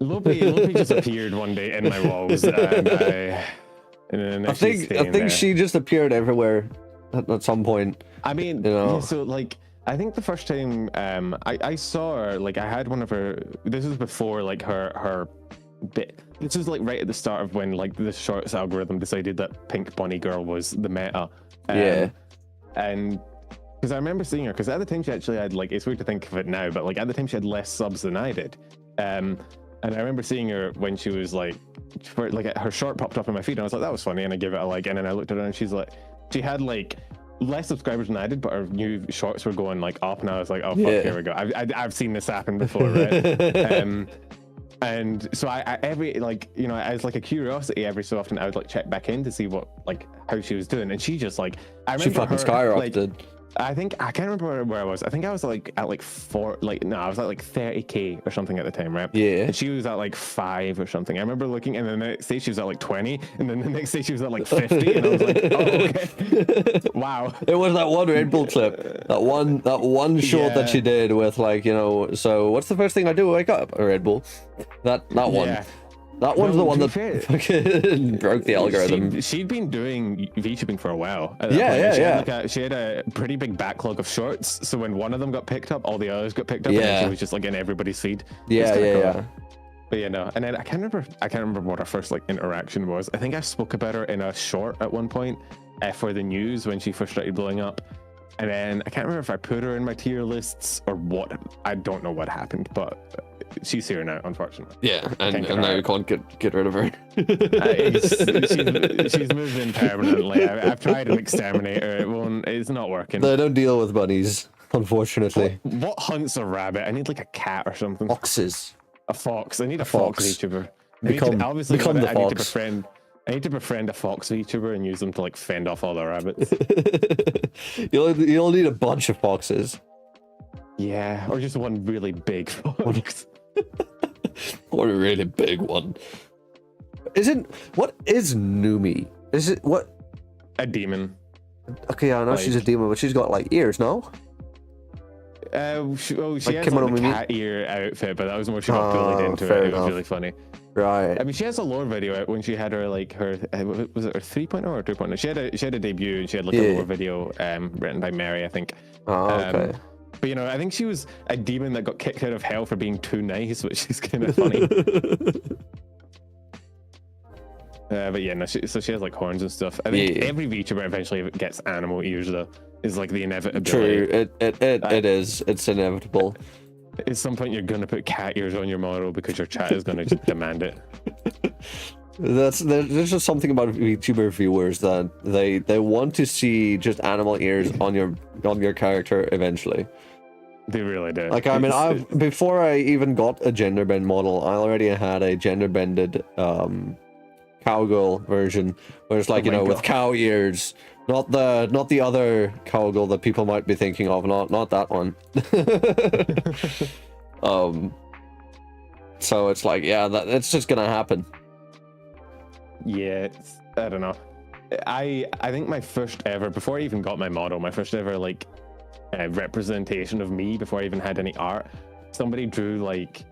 Lopi just appeared one day in my walls, and I think she just appeared everywhere at some point. I mean, you know. yeah, so like I think the first time I saw her, like I had one of her. This was before like her bit. This was like right at the start of when like the shorts algorithm decided that Pink Bunny Girl was the meta. And because I remember seeing her, because at the time she actually had, like, it's weird to think of it now, but like at the time she had less subs than I did. And I remember seeing her when she was like, her short popped up in my feed, and I was like, that was funny, and I gave it a like, and then I looked at her and she had like less subscribers than I did, but her new shorts were going like up, and I was like, oh fuck, here we go. I've seen this happen before, right? And so I every, like, you know, as like a curiosity, every so often I would like check back in to see what, like, how she was doing, and she just like, I remember she fucking skyrocketed. Like, I can't remember where I was. I think I was like at like I was at like 30k or something at the time, right? Yeah. And she was at like 5 or something. I remember looking, and then the next day she was at like 20, and then the next day she was at like 50, and I was like, oh, okay. Wow. It was that one Red Bull clip, that one short that she did with, like, you know, so what's the first thing I do when I wake up? A Red Bull. That one. Yeah. That one's the one that fucking broke the algorithm. She'd been doing VTubing for a while. She had a pretty big backlog of shorts, so when one of them got picked up, all the others got picked up, and then she was just like in everybody's feed. Yeah. But yeah, no. And then I can't remember what our first like interaction was. I think I spoke about her in a short at one point for the news when she first started blowing up. And then I can't remember if I put her in my tier lists or what. I don't know what happened, but she's here now, unfortunately. Yeah, and now you can't get rid of her. She's moved in permanently. I've tried an exterminator. It's not working. They don't deal with bunnies, unfortunately. What hunts a rabbit? I need like a cat or something. Foxes. A fox. I need a fox VTuber. Become the fox. I need to befriend a fox VTuber and use them to like fend off all the rabbits. You'll need a bunch of foxes. Yeah, or just one really big fox. Or a really big one. What is Numi? Is it what? A demon. Okay, I know she's a demon, but she's got like ears, no? She like has like a cat ear outfit, but that was more she got bullied into it. It was really funny. Right. I mean, she has a lore video out when she had her like her was it her 3.0 or 2.0? She had a debut and she had like a lore video written by Mary, I think. Oh, okay. But you know, I think she was a demon that got kicked out of hell for being too nice, which is kind of funny. But yeah, no, so she has like horns and stuff. I think every VTuber eventually gets animal ears, though. Is like the inevitability. True, it is. It's inevitable. At some point, you're gonna put cat ears on your model because your chat is gonna just demand it. There's just something about VTuber viewers that they want to see just animal ears on your character eventually. They really do. Like, I mean, before I even got a gender bend model, I already had a gender bended cowgirl version, where it's like, with cow ears. Not the other cowgirl that people might be thinking of, not that one. So it's like, yeah, it's just gonna happen. Yeah, I don't know. I think my first ever, before I even got my model, my first ever like representation of me, before I even had any art, somebody drew like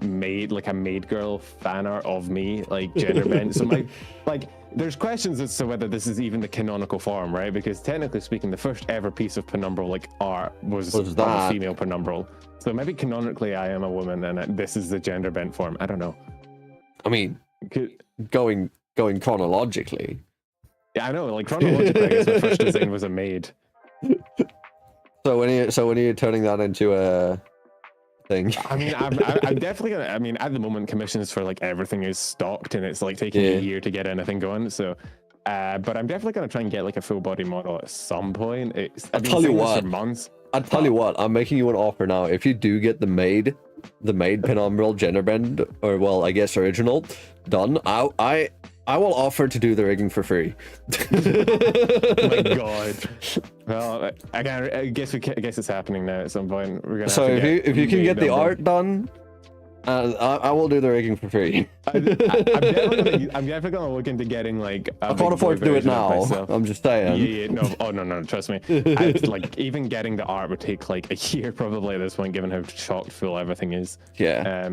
made like a maid girl fan art of me, like gender bent. So my like there's questions as to whether this is even the canonical form, right? Because technically speaking, the first ever piece of Penumbral like art was of a female Penumbral. So maybe canonically I am a woman and this is the gender bent form. I don't know. I mean, going chronologically. Yeah, I know. Like chronologically, I guess my first design was a maid. So when are you turning that into a thing? I mean, I'm definitely gonna. I mean, at the moment, commissions for like everything is stocked, and it's like taking a year to get anything going. So, but I'm definitely gonna try and get like a full body model at some point. I'll tell you what. Months. I'll tell you what. I'm making you an offer now. If you do get the maid Penumbral gender bend, or well, I guess original, done. I will offer to do the rigging for free. Oh my god. Well, I guess it's happening now at some point. We're gonna. So if you can get the art done, I will do the rigging for free. I'm definitely gonna look into getting like. I can't afford to do it now. I'm just saying. Yeah, no, trust me. Like even getting the art would take like a year probably at this point, given how chock full everything is. Yeah.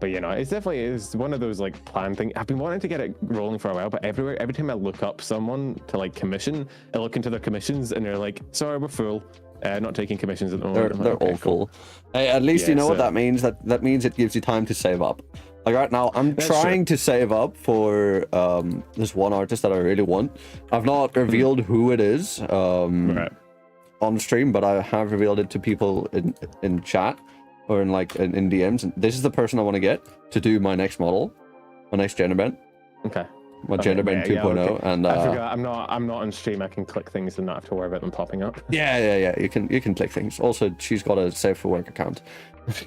But it's one of those like plan things. I've been wanting to get it rolling for a while, but every time I look up someone to like commission, I look into their commissions and they're like, sorry, we're full. Not taking commissions at the moment. They're all full. Hey, at least you know what that means. That means it gives you time to save up. Like right now, I'm trying to save up for this one artist that I really want. I've not revealed who it is on stream, but I have revealed it to people in chat. Or in DMs, and this is the person I want to get to do my next model, my next gender bend. Okay. My gender bend 2.0, and I forgot I'm not on stream. I can click things and not have to worry about them popping up. Yeah. You can click things. Also, she's got a Save for Work account.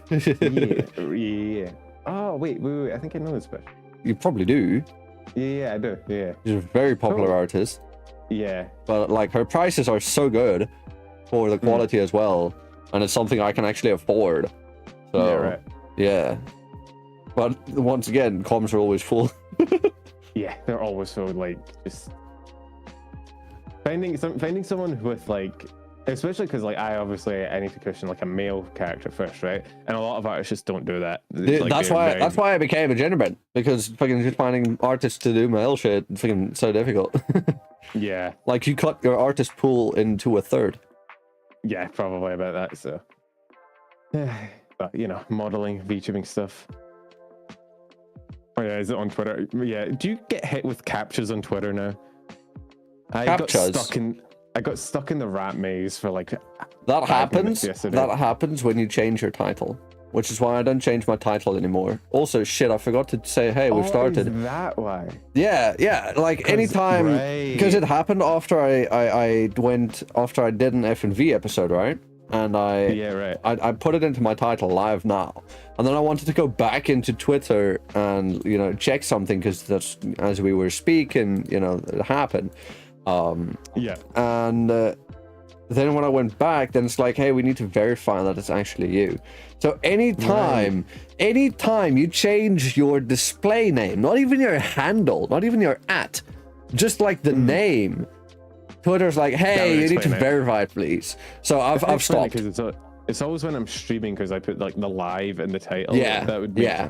yeah. Oh wait. I think I know this person. You probably do. Yeah, I do. Yeah. She's a very popular artist. Yeah. But like her prices are so good for the quality as well, and it's something I can actually afford. So, yeah. But once again, comms are always full. Yeah, they're always so like just finding someone with like, especially because like I need to cushion like a male character first, right? And a lot of artists just don't do that. That's why I became a gender bend, because fucking just finding artists to do male shit is fucking so difficult. Yeah, like you cut your artist pool into a third. Yeah, probably about that. So. But modeling, VTubing stuff. Oh yeah, is it on Twitter? Yeah. Do you get hit with captures on Twitter now? I got stuck in the rat maze for like. That happens. That happens when you change your title. which is why I don't change my title anymore. Also, shit, I forgot to say, hey, we've started. Is that why? Yeah, like anytime, because it happened after I did an FNV episode, right? And I put it into my title, live now, and then I wanted to go back into Twitter and check something, because that's as we were speaking, it happened. And then when I went back, then it's like, hey, we need to verify that it's actually you. So anytime you change your display name, not even your handle, not even your @ just like the name, Twitter's like, hey, you need to verify it, please. So I've stopped. Because it's always when I'm streaming, because I put like the live in the title. Yeah,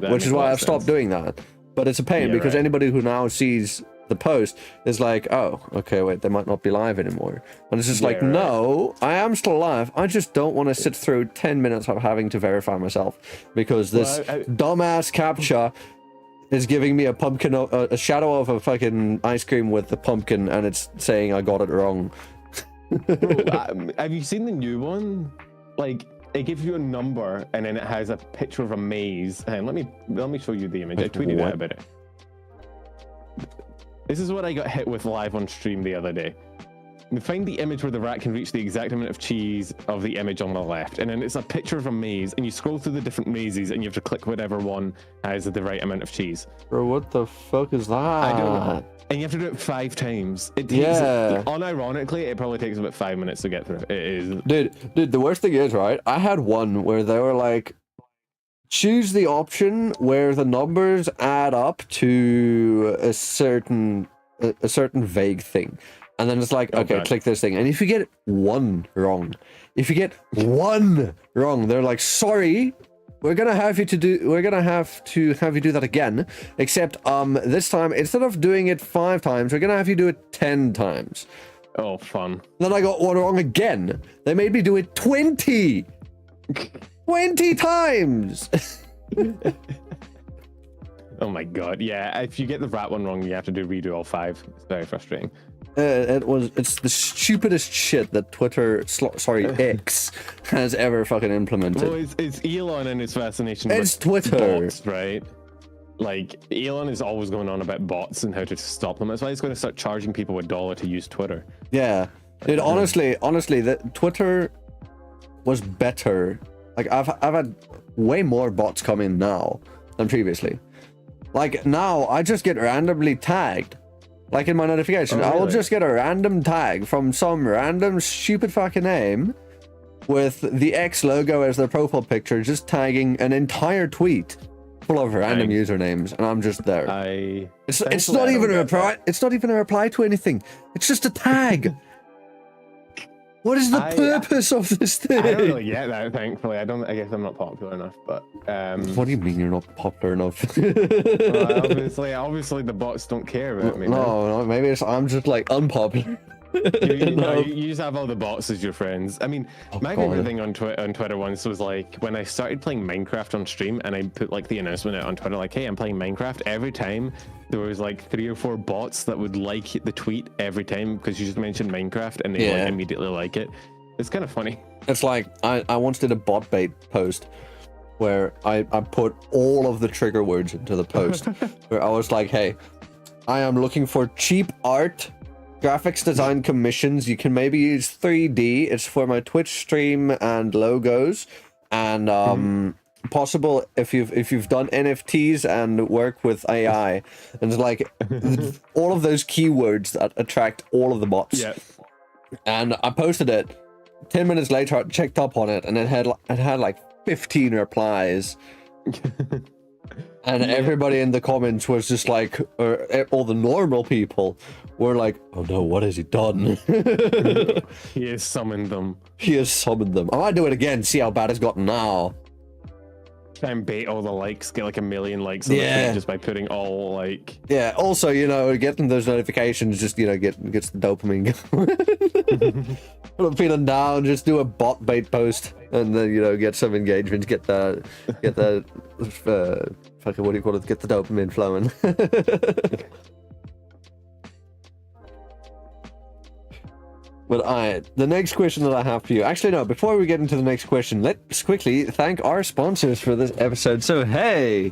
which is why I've stopped doing that. But it's a pain, because anybody who now sees the post is like, oh, okay, wait, they might not be live anymore. And it's just like, no, I am still live. I just don't want to sit through 10 minutes of having to verify myself, because this dumbass captcha is giving me a pumpkin, a shadow of a fucking ice cream with the pumpkin, and it's saying I got it wrong. Have you seen the new one? Like, it gives you a number, and then it has a picture of a maze. And let me show you the image. I tweeted out about it. This is what I got hit with live on stream the other day. Find the image where the rat can reach the exact amount of cheese of the image on the left, and then it's a picture of a maze, and you scroll through the different mazes, and you have to click whatever one has the right amount of cheese. Bro, what the fuck is that? I don't know. And you have to do it 5 times. It takes, unironically, it probably takes about 5 minutes to get through. It is. Dude, the worst thing is, right? I had one where they were like, choose the option where the numbers add up to a certain vague thing, and then it's like, okay, click this thing, and if you get one wrong, they're like, sorry, we're gonna have to have you do that again, except this time, instead of doing it 5 times, we're gonna have you do it 10 times. Oh, fun. Then I got one wrong again. They made me do it 20 times. Oh my god, yeah, if you get the rat one wrong, you have to redo all 5. It's very frustrating. It's the stupidest shit that Twitter, X, has ever fucking implemented. Well, it's Elon and his fascination with Twitter, bots, right? Like, Elon is always going on about bots and how to stop them. That's why he's going to start charging people $1 to use Twitter. Yeah, dude, honestly, that Twitter was better. Like, I've had way more bots come in now than previously. Like, now I just get randomly tagged. Like, in my notification, I will just get a random tag from some random stupid fucking name with the X logo as their profile picture, just tagging an entire tweet full of random usernames, and I'm just there. It's not even a reply. It's not even a reply to anything. It's just a tag. What is the purpose of this thing? I don't really get that, thankfully. I guess I'm not popular enough, but... What do you mean you're not popular enough? Well, obviously the bots don't care about me. No, maybe I'm just, like, unpopular. You just have all the bots as your friends. I mean, my favorite thing on Twitter once was, like, when I started playing Minecraft on stream, and I put, like, the announcement out on Twitter, like, hey, I'm playing Minecraft. Every time there was, like, 3 or 4 bots that would like the tweet every time, because you just mentioned Minecraft, and they like, immediately like it. It's kind of funny. It's like, I once did a bot bait post where I put all of the trigger words into the post, where I was like, hey, I am looking for cheap art, graphics design commissions. You can maybe use 3D. It's for my Twitch stream and logos, and possible if you've done NFTs and work with AI, and it's like all of those keywords that attract all of the bots. Yeah. And I posted it. 10 minutes later, I checked up on it, and it had like 15 replies. And everybody in the comments was just like, all the normal people were like, oh no, what has he done? He has summoned them. He has summoned them. I might do it again, see how bad it's gotten now. Try and bait all the likes, get like 1 million likes on the feed just by putting all, like... Yeah, also, getting those notifications just, gets the dopamine going. Put them feeling down, just do a bot bait post, and then, get some engagement, get the fucking, what do you call it, get the dopamine flowing. But the next question that I have for you, actually no, before we get into the next question, let's quickly thank our sponsors for this episode. So hey,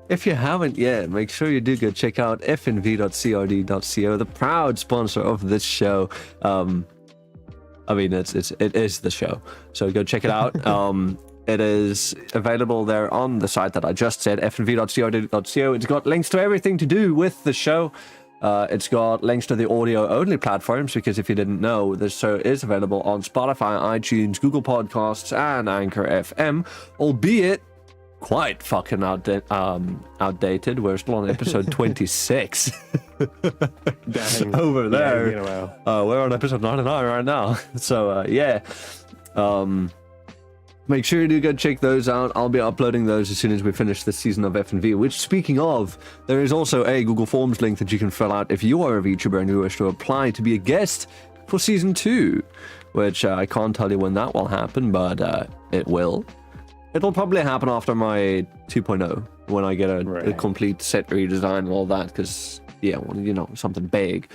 if you haven't yet, make sure you do go check out fnv.crd.co, the proud sponsor of this show. I mean, it is the show, so go check it out. It is available there on the site that I just said, fnv.crd.co. It's got links to everything to do with the show. It's got links to the audio-only platforms, because if you didn't know, this show is available on Spotify, iTunes, Google Podcasts, and Anchor FM, albeit quite fucking outdated. We're still on episode 26. Dang. Over there. Yeah, We're on episode 99 right now. So, yeah. Make sure you do go check those out. I'll be uploading those as soon as we finish this season of FNV, which, speaking of, there is also a Google Forms link that you can fill out if you are a VTuber and you wish to apply to be a guest for Season 2, which I can't tell you when that will happen, but it will. It'll probably happen after my 2.0, when I get a complete set redesign and all that, because, yeah, well, you know, something big.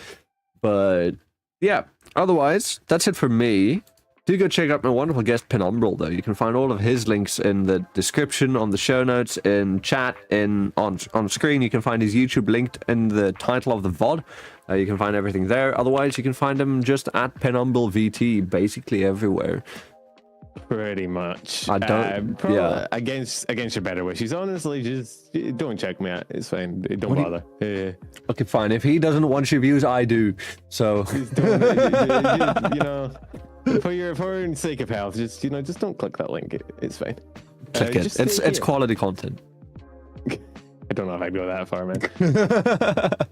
But, yeah, otherwise, that's it for me. Do go check out my wonderful guest, Penumbral, though. You can find all of his links in the description, on the show notes, in chat, on screen. You can find his YouTube linked in the title of the VOD. You can find everything there. Otherwise, you can find him just at Penumbral VT, basically everywhere. Pretty much. I don't. Against your better wishes. Honestly, just don't check me out. It's fine. Don't bother. Okay, fine. If he doesn't want your views, I do. So, just you know, for your own sake of health, just don't click that link. It's fine. Check it. It's quality content. I don't know if I go that far, man.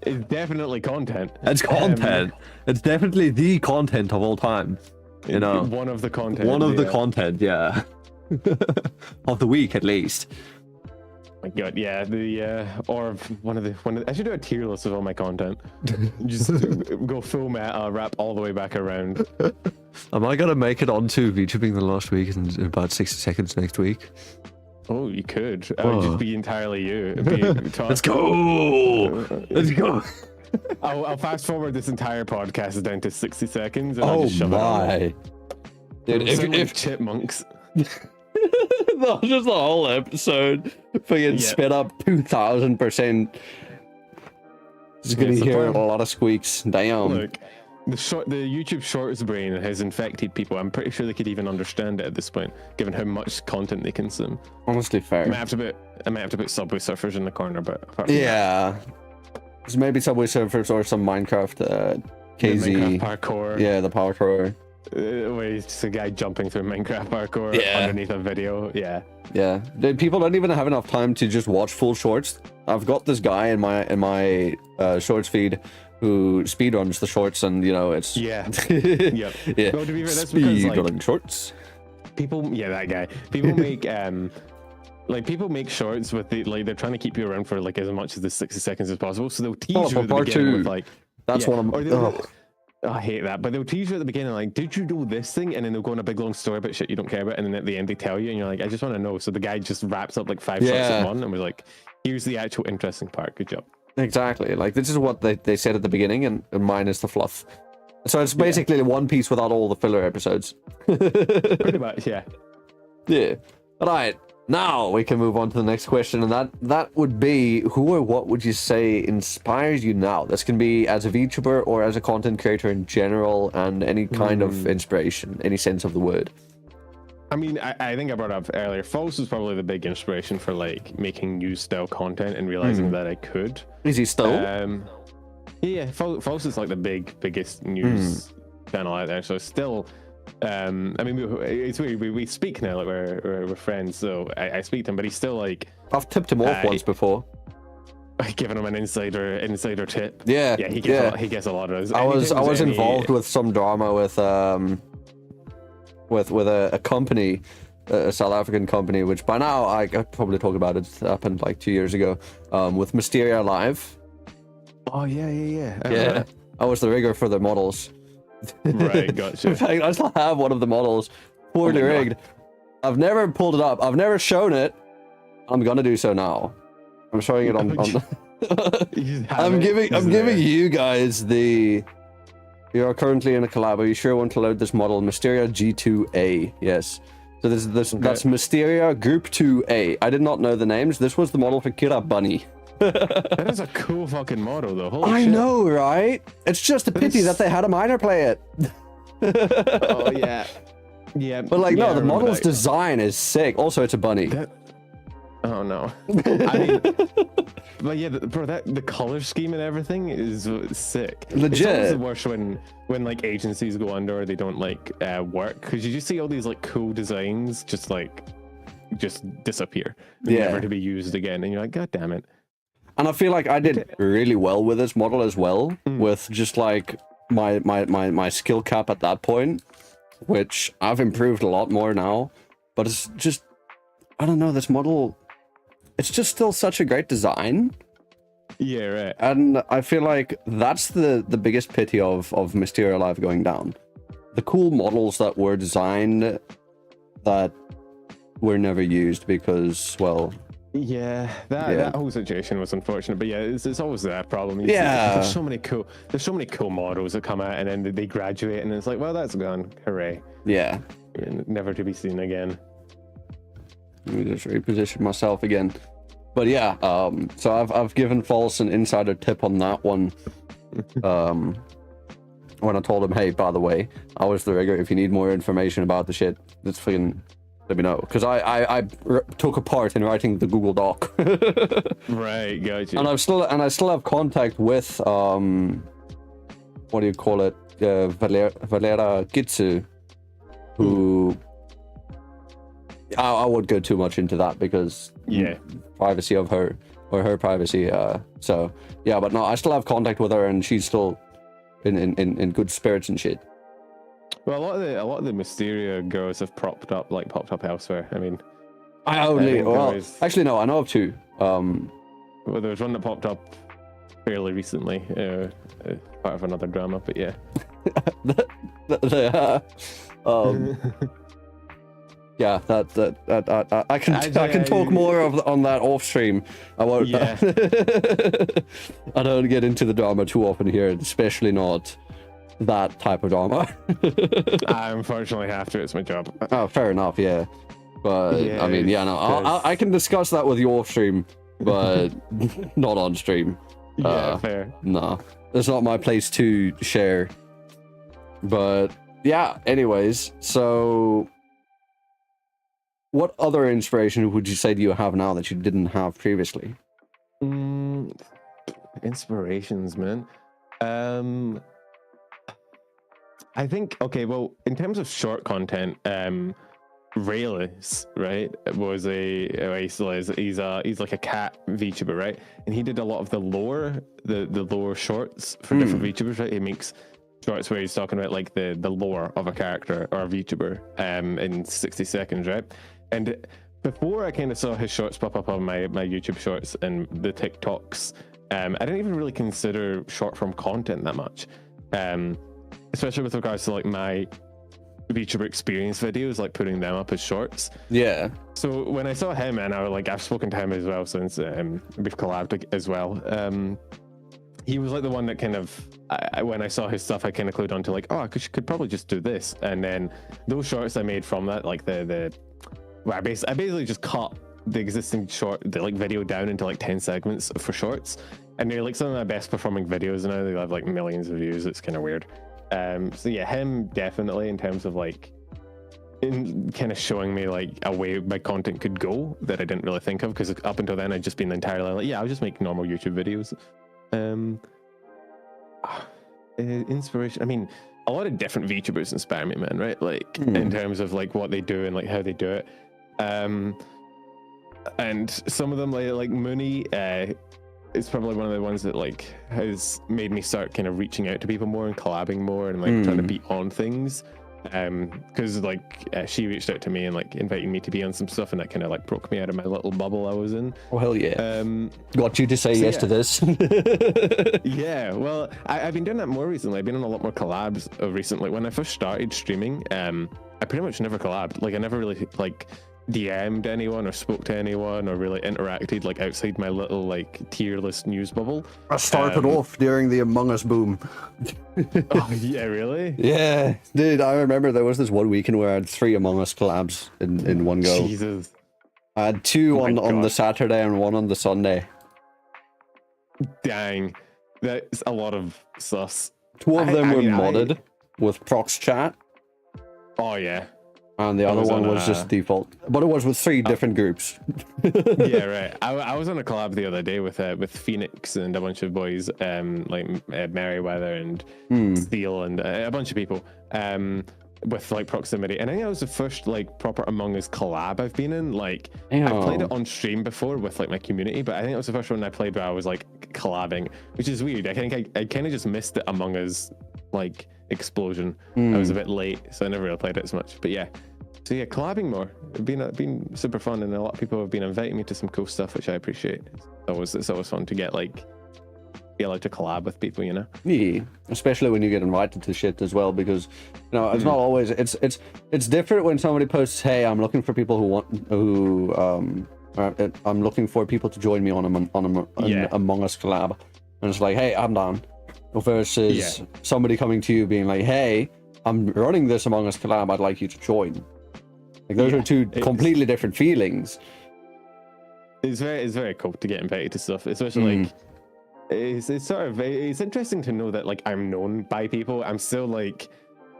It's definitely content. It's content. It's definitely the content of all time. You know, one of the content. The content, yeah. Of the week, at least. My God, yeah. Or one of the. I should do a tier list of all my content. Just go full meta, wrap all the way back around. Am I gonna make it onto VTubing the last week in about 60 seconds next week? Oh, you could. It would just be entirely you. Let's go. Let's go. I'll fast forward this entire podcast down to 60 seconds. And Oh I'll just shove my! It on. Dude, if chipmunks. That was just the whole episode. Fucking sped up 2,000%. Just gonna hear a lot of squeaks. Damn. Look, the YouTube Shorts brain has infected people. I'm pretty sure they could even understand it at this point, given how much content they consume. Honestly, fair. I might have to put Subway Surfers in the corner, but apart from there's maybe Subway Surfers or some Minecraft KZ Minecraft parkour. Yeah, the parkour. Where it's just a guy jumping through Minecraft parkour underneath a video. Yeah. People don't even have enough time to just watch full shorts. I've got this guy in my shorts feed who speedruns the shorts, and it's yeah. Well, to be fair, that's speedrunning shorts. People that guy. People make people make shorts with they're trying to keep you around for as much as the 60 seconds as possible. So they'll tease you at the beginning with that's what I'm. I hate that, but they'll tease you at the beginning did you do this thing? And then they'll go on a big long story about shit you don't care about, and then at the end they tell you, and you're like, I just want to know. So the guy just wraps up 5 shots in one, and was like, here's the actual interesting part. Good job. Exactly. This is what they said at the beginning, and mine is the fluff. So it's basically One Piece without all the filler episodes. Pretty much, yeah. Yeah. All right. Now we can move on to the next question, and that would be, who or what would you say inspires you now? This can be as a VTuber or as a content creator in general, and any kind of inspiration, any sense of the word. I mean, I think I brought up earlier, False was probably the big inspiration for making news style content and realizing that I could. Is he still? Yeah, False is the biggest news channel out there, so still. I mean, it's weird. We speak now, we're friends. So I speak to him, but he's still I've tipped him off once before. Giving him an insider tip. Yeah, he gets a lot of those. I was involved with some drama with a company, a South African company, which by now I could probably talk about. It happened 2 years ago. With Mysteria Live. Oh yeah. I was the rigger for the models. Right, gotcha. In fact, I still have one of the models poorly rigged. I've never pulled it up. I've never shown it. I'm gonna do so now. I'm showing it on I'm giving you guys the You are currently in a collab. Are you sure you want to load this model? Mysteria G2A. Yes. So that's Mysteria Group 2A. I did not know the names. This was the model for Kira Bunny. That is a cool fucking model, though. Holy I shit. know, right? It's just a pity that they had a minor play it. Oh, yeah. Yeah. But like, yeah, no, the model's that. design is sick. Also, it's a bunny. Oh no! I mean, but yeah, bro, the color scheme and everything is sick. Legit. It's always the worst when like agencies go under or they don't like work, because you just see all these like cool designs just disappear, never to be used again, and you're like, God damn it. And I feel like I did really well with this model as well, with just like my skill cap at that point, which I've improved a lot more now. But it's just, I don't know, this model. It's just still such a great design. Yeah, right. And I feel like that's the biggest pity of Mysteria Live going down. The cool models that were designed that were never used because, well... Yeah, that whole situation was unfortunate, but yeah, it's always that problem. Yeah. There's so many cool models that come out and then they graduate and it's like, well, that's gone. Hooray. Yeah. Never to be seen again. Let me just reposition myself again. But yeah, so I've given False an insider tip on that one. When I told him, hey, by the way, I was the rigger. If you need more information about the shit, let's fucking let me know. Because I took a part in writing the Google Doc. Right, gotcha. And I still have contact with what do you call it? Valera Gitsu, who. I won't go too much into that because privacy of her or her privacy. So yeah, but no, I still have contact with her and she's still in good spirits and shit. Well, a lot of the Mysteria girls have popped up elsewhere. I mean, actually no, I know of two. Well, there was one that popped up fairly recently, part of another drama, but yeah. Yeah, that I can talk more on that off stream. I won't. Yeah. I don't get into the drama too often here, especially not that type of drama. I unfortunately have to. It's my job. Oh, fair enough. Yeah, but I mean, yeah, no, I can discuss that with you off stream, but not on stream. Yeah, fair. No, it's not my place to share. But yeah, anyways, so. What other inspiration would you say do you have now that you didn't have previously? Inspirations, man. I think, okay, well, in terms of short content, Raylis, right, was he's like a cat VTuber, right? And he did a lot of the lore shorts for different VTubers, right? He makes shorts where he's talking about like the lore of a character or a VTuber in 60 seconds, right? And before I kind of saw his shorts pop up on my YouTube shorts and the TikToks, I didn't even really consider short form content that much, especially with regards to like my VTuber experience videos, like putting them up as shorts. Yeah. So when I saw him, and I've spoken to him as well since we've collabed as well. He was like the one that kind of, when I saw his stuff, I kind of clued onto like, oh, I could probably just do this. And then those shorts I made from that, like I basically just cut the existing video down into like 10 segments for shorts. And they're like some of my best performing videos now. They have like millions of views. It's kind of weird. So yeah, him definitely in terms of like, in kind of showing me like a way my content could go that I didn't really think of, because up until then I'd just been entirely like, yeah, I'll just make normal YouTube videos. Inspiration, I mean, a lot of different VTubers inspire me, man, right? Like in terms of like what they do and like how they do it. And some of them like Mooney is probably one of the ones that like has made me start kind of reaching out to people more and collabing more and like trying to be on things. Because like she reached out to me and like inviting me to be on some stuff, and that kind of like broke me out of my little bubble I was in. Oh hell yeah. Got you to say yes to this. Yeah, well, I've been doing that more recently. I've been on a lot more collabs recently. When I first started streaming, I pretty much never collabed. Like I never really like DM'd anyone or spoke to anyone or really interacted like outside my little like tier list news bubble. I started off during the Among Us boom. Oh yeah, really? Yeah, dude, I remember there was this one weekend where I had 3 Among Us collabs in one go. Jesus. I had 2 Oh on the Saturday and 1 on the Sunday. Dang. That's a lot of sus. 2 of them were modded with prox chat. Oh yeah. And the other one was just default. But it was with 3 different groups. Yeah, right. I was on a collab the other day with Phoenix and a bunch of boys, like Merryweather and Steel and a bunch of people, with like proximity. And I think that was the first like proper Among Us collab I've been in. Like I've played it on stream before with like my community, but I think it was the first one I played where I was like collabing, which is weird. I think I kind of just missed the Among Us like explosion. I was a bit late, so I never really played it as much. But yeah, so yeah, collabing more. It's been super fun, and a lot of people have been inviting me to some cool stuff, which I appreciate. It's always fun to get like be allowed to collab with people, you know. Yeah, especially when you get invited to shit as well, because you know it's not always it's different when somebody posts, "Hey, I'm looking for people I'm looking for people to join me on an Among Us collab," and it's like, "Hey, I'm down." Versus somebody coming to you being like, "Hey, I'm running this Among Us collab. I'd like you to join." Like those are 2 completely different feelings. It's very cool to get invited to stuff, especially like it's interesting to know that like I'm known by people. I'm still like,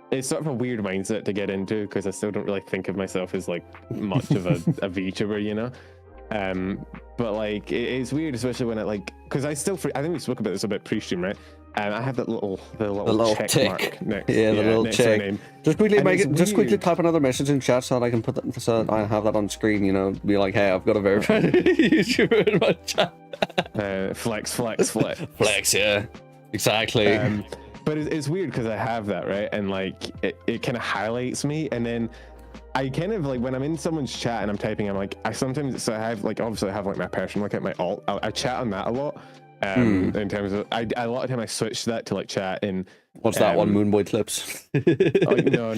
it's sort of a weird mindset to get into because I still don't really think of myself as like much of a VTuber, you know. But like it's weird, especially when because I think we spoke about this a bit pre-stream, right? And I have the little check tick mark next. Yeah, the little check. Just quickly type another message in chat so that I can put that, so that I have that on screen. You know, be like, "Hey, I've got a verified YouTuber in my chat." Flex. Yeah, exactly. But it's weird because I have that, right, and like it kind of highlights me, and then I kind of like when I'm in someone's chat and I'm typing, I'm like I have like obviously I have like my personal account, my alt. I chat on that a lot. In terms of, a lot of time I switch that to like chat in. What's that one? Moonboy clips. No.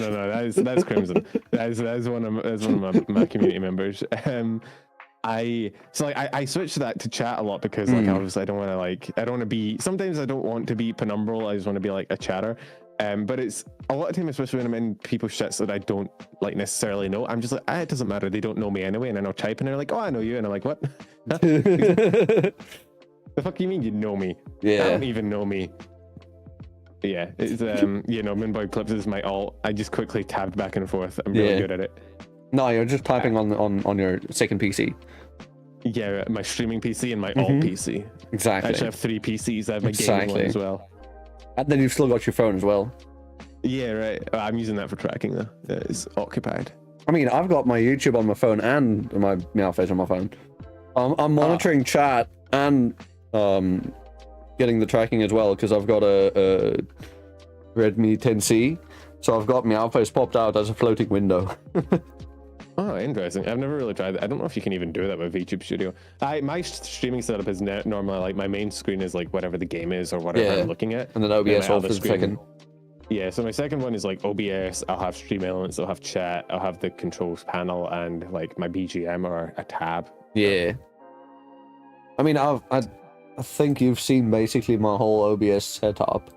That's Crimson. That's one of my community members. I switch that to chat a lot because like obviously I don't want to be. Sometimes I don't want to be Penumbral. I just want to be like a chatter. But it's a lot of time, especially when I'm in people's chats that I don't like necessarily know. I'm just like, it doesn't matter. They don't know me anyway, and then I'll type and they're like, "Oh, I know you," and I'm like, "What?" The fuck you mean you know me? Yeah. I don't even know me. But yeah, it's Moonboy Clips is my alt. I just quickly tabbed back and forth. I'm really good at it. No, you're just typing on your second PC. Yeah, my streaming PC and my alt PC. Exactly. I actually have 3 PCs. I have my gaming one as well. And then you've still got your phone as well. Yeah, right. I'm using that for tracking though. It's occupied. I mean, I've got my YouTube on my phone and my Meowface on my phone. I'm monitoring chat and getting the tracking as well because I've got a Redmi 10C, so I've got Meowface popped out as a floating window. Oh, interesting. I've never really tried that. I don't know if you can even do that with VTube Studio. My streaming setup is normally like my main screen is like whatever the game is or whatever I'm looking at, and then OBS off is second. Yeah, so my second one is like OBS. I'll have stream elements. I'll have chat. I'll have the controls panel and like my BGM or a tab. Yeah. I mean, I think you've seen basically my whole OBS setup.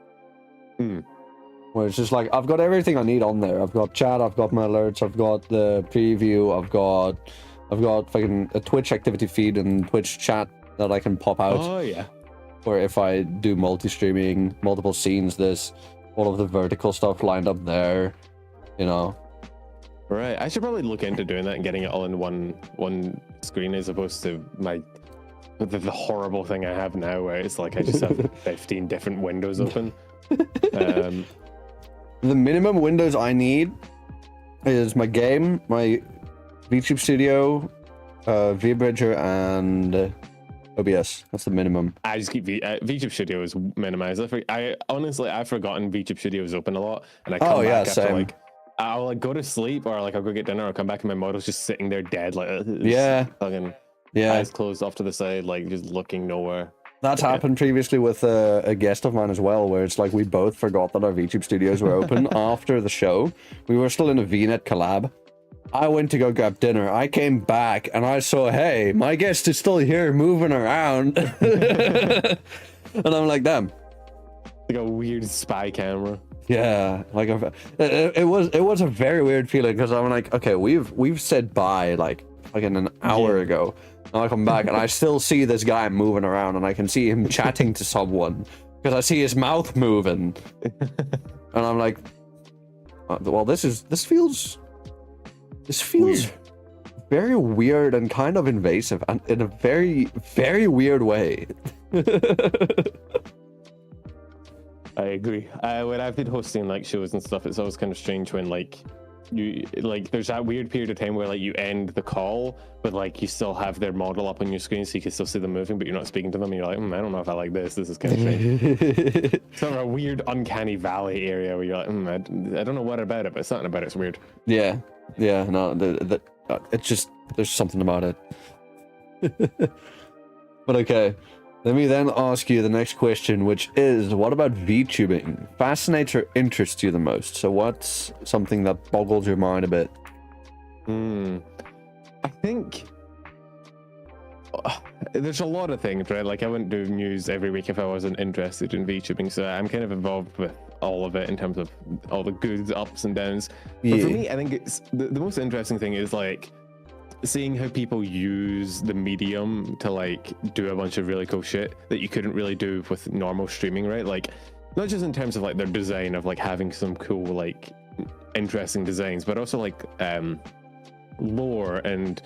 Where it's just like, I've got everything I need on there. I've got chat, I've got my alerts, I've got the preview, I've got fucking a Twitch activity feed and Twitch chat that I can pop out. Oh, yeah. Where if I do multi-streaming, multiple scenes, there's all of the vertical stuff lined up there, you know. Right. I should probably look into doing that and getting it all in one screen as opposed to the horrible thing I have now where it's like I just have 15 different windows open. The minimum windows I need is my game, my VTube Studio, VBridger, and OBS. That's the minimum. I just keep VTube Studio is minimized. I've forgotten VTube Studio is open a lot, and I come back after like I'll like go to sleep or like I'll go get dinner. I'll come back and my model's just sitting there dead, like fucking eyes closed off to the side, like just looking nowhere. That's happened previously with a guest of mine as well, where it's like we both forgot that our VTube studios were open after the show. We were still in a VNet collab, I went to go grab dinner. I came back and I saw, hey, my guest is still here moving around. And I'm like, damn. Like a weird spy camera. Yeah, like it was a very weird feeling because I'm like, okay, we've said bye like in an hour ago. And I come back and I still see this guy moving around and I can see him chatting to someone because I see his mouth moving. And I'm like, well, this feels weird. Very weird and kind of invasive and in a very, very weird way. I agree. When I've been hosting like shows and stuff, it's always kind of strange when like there's that weird period of time where like you end the call, but like you still have their model up on your screen so you can still see them moving, but you're not speaking to them. And you're like, I don't know if I like this. This is kind of strange. Sort of a weird uncanny valley area where you're like, I don't know what about it, but something about it's weird. Yeah. No, it's just there's something about it. But okay. Let me then ask you the next question, which is, what about VTubing? Fascinates or interests you the most? So what's something that boggles your mind a bit? I think there's a lot of things, right? Like I wouldn't do news every week if I wasn't interested in VTubing, so I'm kind of involved with all of it in terms of all the good ups and downs. But for me, I think it's the most interesting thing is like seeing how people use the medium to like do a bunch of really cool shit that you couldn't really do with normal streaming, right? Like not just in terms of like their design of like having some cool like interesting designs, but also like lore and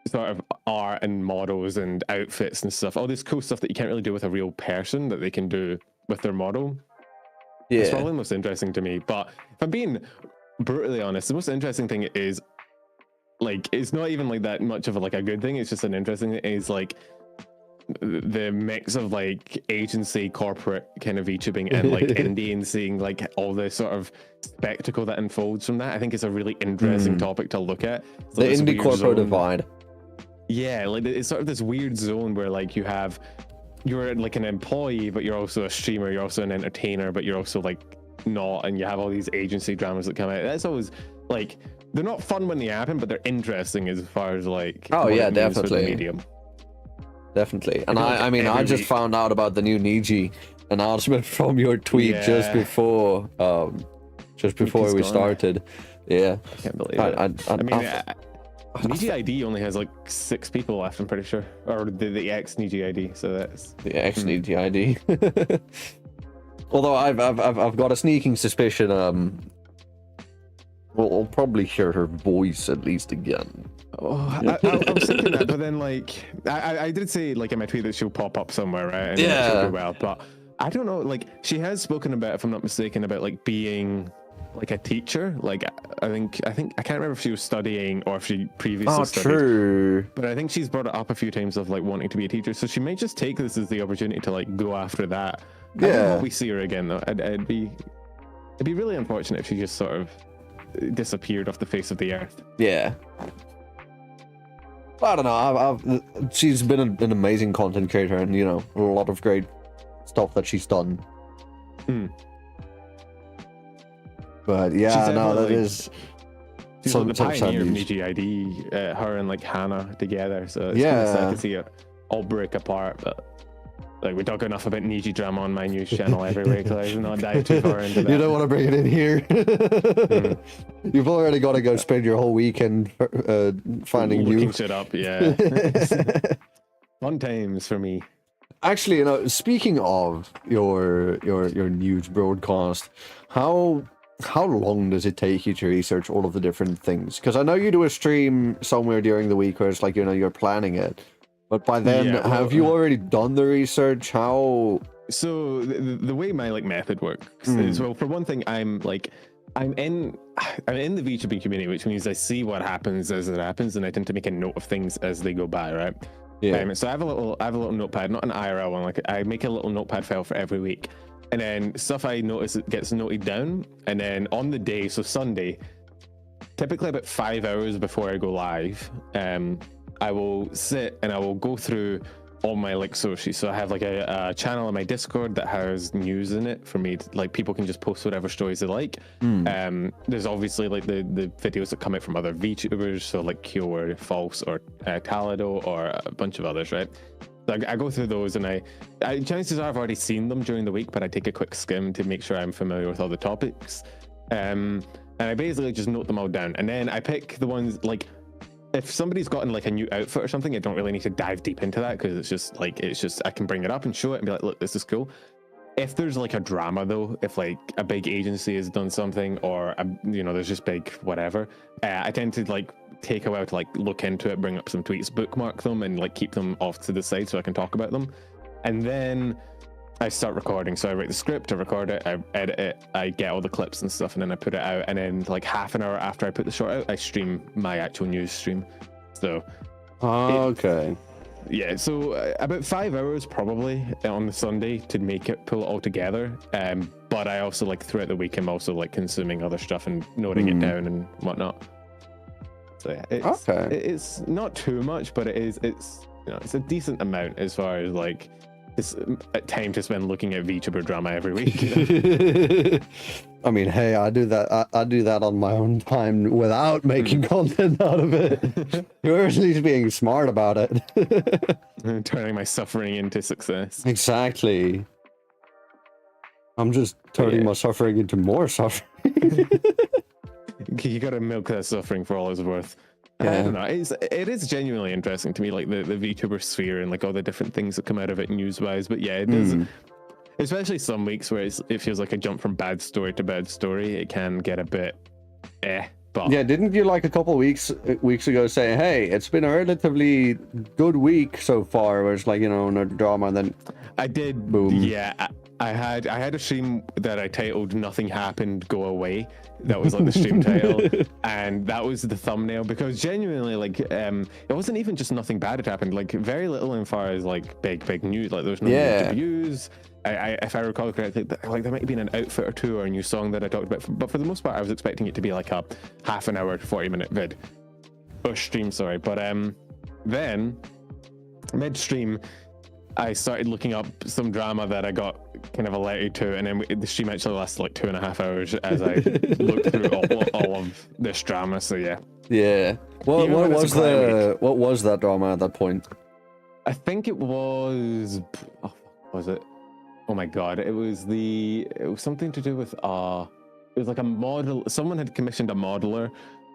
sort of art and models and outfits and stuff, all this cool stuff that you can't really do with a real person that they can do with their model. It's probably the most interesting to me. But if I'm being brutally honest, the most interesting thing is like it's not even like that much of a good thing. It's just an interesting thing. Is like the mix of like agency, corporate kind of VTubing and like indie, and seeing like all the sort of spectacle that unfolds from that. I think it's a really interesting topic to look at. The indie corporate divide. Yeah, like it's sort of this weird zone where like you're like an employee, but you're also a streamer, you're also an entertainer, but you're also like not, and you have all these agency dramas that come out. That's always like, they're not fun when they happen, but they're interesting as far as like, oh yeah, definitely medium. Definitely. And I just found out about the new Niji announcement from your tweet just before we started. Yeah, I can't believe it. Niji ID only has like 6 people left, I'm pretty sure, or the ex Niji ID. So that's the ex Niji ID. Although I've got a sneaking suspicion. We'll probably hear her voice at least again. Oh, I was thinking that, but then like I did say like in my tweet that she'll pop up somewhere, right? And she'll do well, but I don't know. Like she has spoken about, if I'm not mistaken, about like being like a teacher. Like I think I can't remember if she was studying or if she previously studied. True. But I think she's brought it up a few times of like wanting to be a teacher. So she might just take this as the opportunity to like go after that. I don't know if we see her again though. It'd be really unfortunate if she just sort of disappeared off the face of the earth. Yeah. I don't know. She's been an amazing content creator, and you know, a lot of great stuff that she's done. But yeah, no, that is. She's like the pioneer of Niji ID. Her and like Hannah together. So it's kind of sad to see it all break apart. But like, we talk enough about Niji drama on my news channel every week, so I not dive too far into that. You don't want to bring it in here. You've already got to go spend your whole weekend finding looking shit up. Yeah. Fun times for me. Actually, you know, speaking of your news broadcast, how long does it take you to research all of the different things? Because I know you do a stream somewhere during the week where it's like, you know, you're planning it. But by then, have you already done the research? How? So the way my like method works is, well, for one thing, I'm in the VTubing community, which means I see what happens as it happens, and I tend to make a note of things as they go by, right? Yeah. So I have a little notepad, not an IRL one. Like I make a little notepad file for every week, and then stuff I notice gets noted down, and then on the day, so Sunday, typically about 5 hours before I go live, I will sit and I will go through all my like socials. So I have like a channel on my Discord that has news in it for me to, like, people can just post whatever stories they like. There's obviously like the videos that come out from other VTubers, so like Kyo or False or Talido or a bunch of others, right? So I go through those, and I chances are I've already seen them during the week, but I take a quick skim to make sure I'm familiar with all the topics. And I basically just note them all down, and then I pick the ones like, if somebody's gotten like a new outfit or something, I don't really need to dive deep into that, because it's just I can bring it up and show it and be like, look, this is cool. If there's like a drama though, if like a big agency has done something, or there's just big whatever, I tend to like take a while to like look into it, bring up some tweets, bookmark them, and like keep them off to the side so I can talk about them. And then I start recording. So I write the script, I record it, I edit it, I get all the clips and stuff, and then I put it out. And then like half an hour after I put the short out, I stream my actual news stream. So okay. Yeah, so about 5 hours probably on the Sunday to pull it all together. But I also like throughout the week I'm also like consuming other stuff and noting it down and whatnot. So yeah, it's not too much, but it's a decent amount as far as like it's time to spend looking at VTuber drama every week. I mean, hey, I do that. I do that on my own time without making content out of it. You're at least being smart about it. Turning my suffering into success. Exactly. I'm just turning my suffering into more suffering. You gotta milk that suffering for all it's worth. Yeah. I don't know. It is genuinely interesting to me, like the VTuber sphere and like all the different things that come out of it news-wise. But yeah, it is. Especially some weeks where it feels like a jump from bad story to bad story. It can get a bit but yeah, didn't you like a couple weeks ago say, hey, it's been a relatively good week so far, where it's like, no drama, and then I did. Boom. Yeah, I had a stream that I titled "Nothing Happened, Go Away." That was like the stream title, and that was the thumbnail, because genuinely, like, it wasn't even just nothing bad had happened. Like, very little in far as like big news. Like, there was no reviews. If I recall correctly, like there might have been an outfit or two or a new song that I talked about, but for the most part, I was expecting it to be like a half an hour to 40-minute vid or stream. Sorry, but then midstream, I started looking up some drama that I got kind of alerted to, and then the stream actually lasted like 2.5 hours as I looked through all of this drama. So yeah. What was that drama at that point? I think it was. Was it? Oh my god! It was something to do with it was like a model. Someone had commissioned a modeler.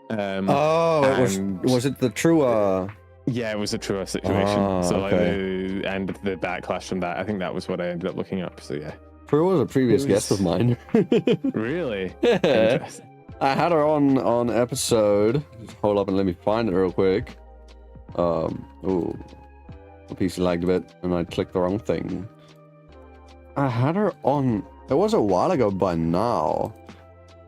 Was it the Trua? Yeah, it was a Trua situation. So like and the backlash from that, I think that was what I ended up looking up. So yeah, Trua was a previous guest of mine. Really? Yeah. I had her on episode. Just hold up and let me find it real quick. My PC lagged a bit, and I clicked the wrong thing. I had her on. It was a while ago by now.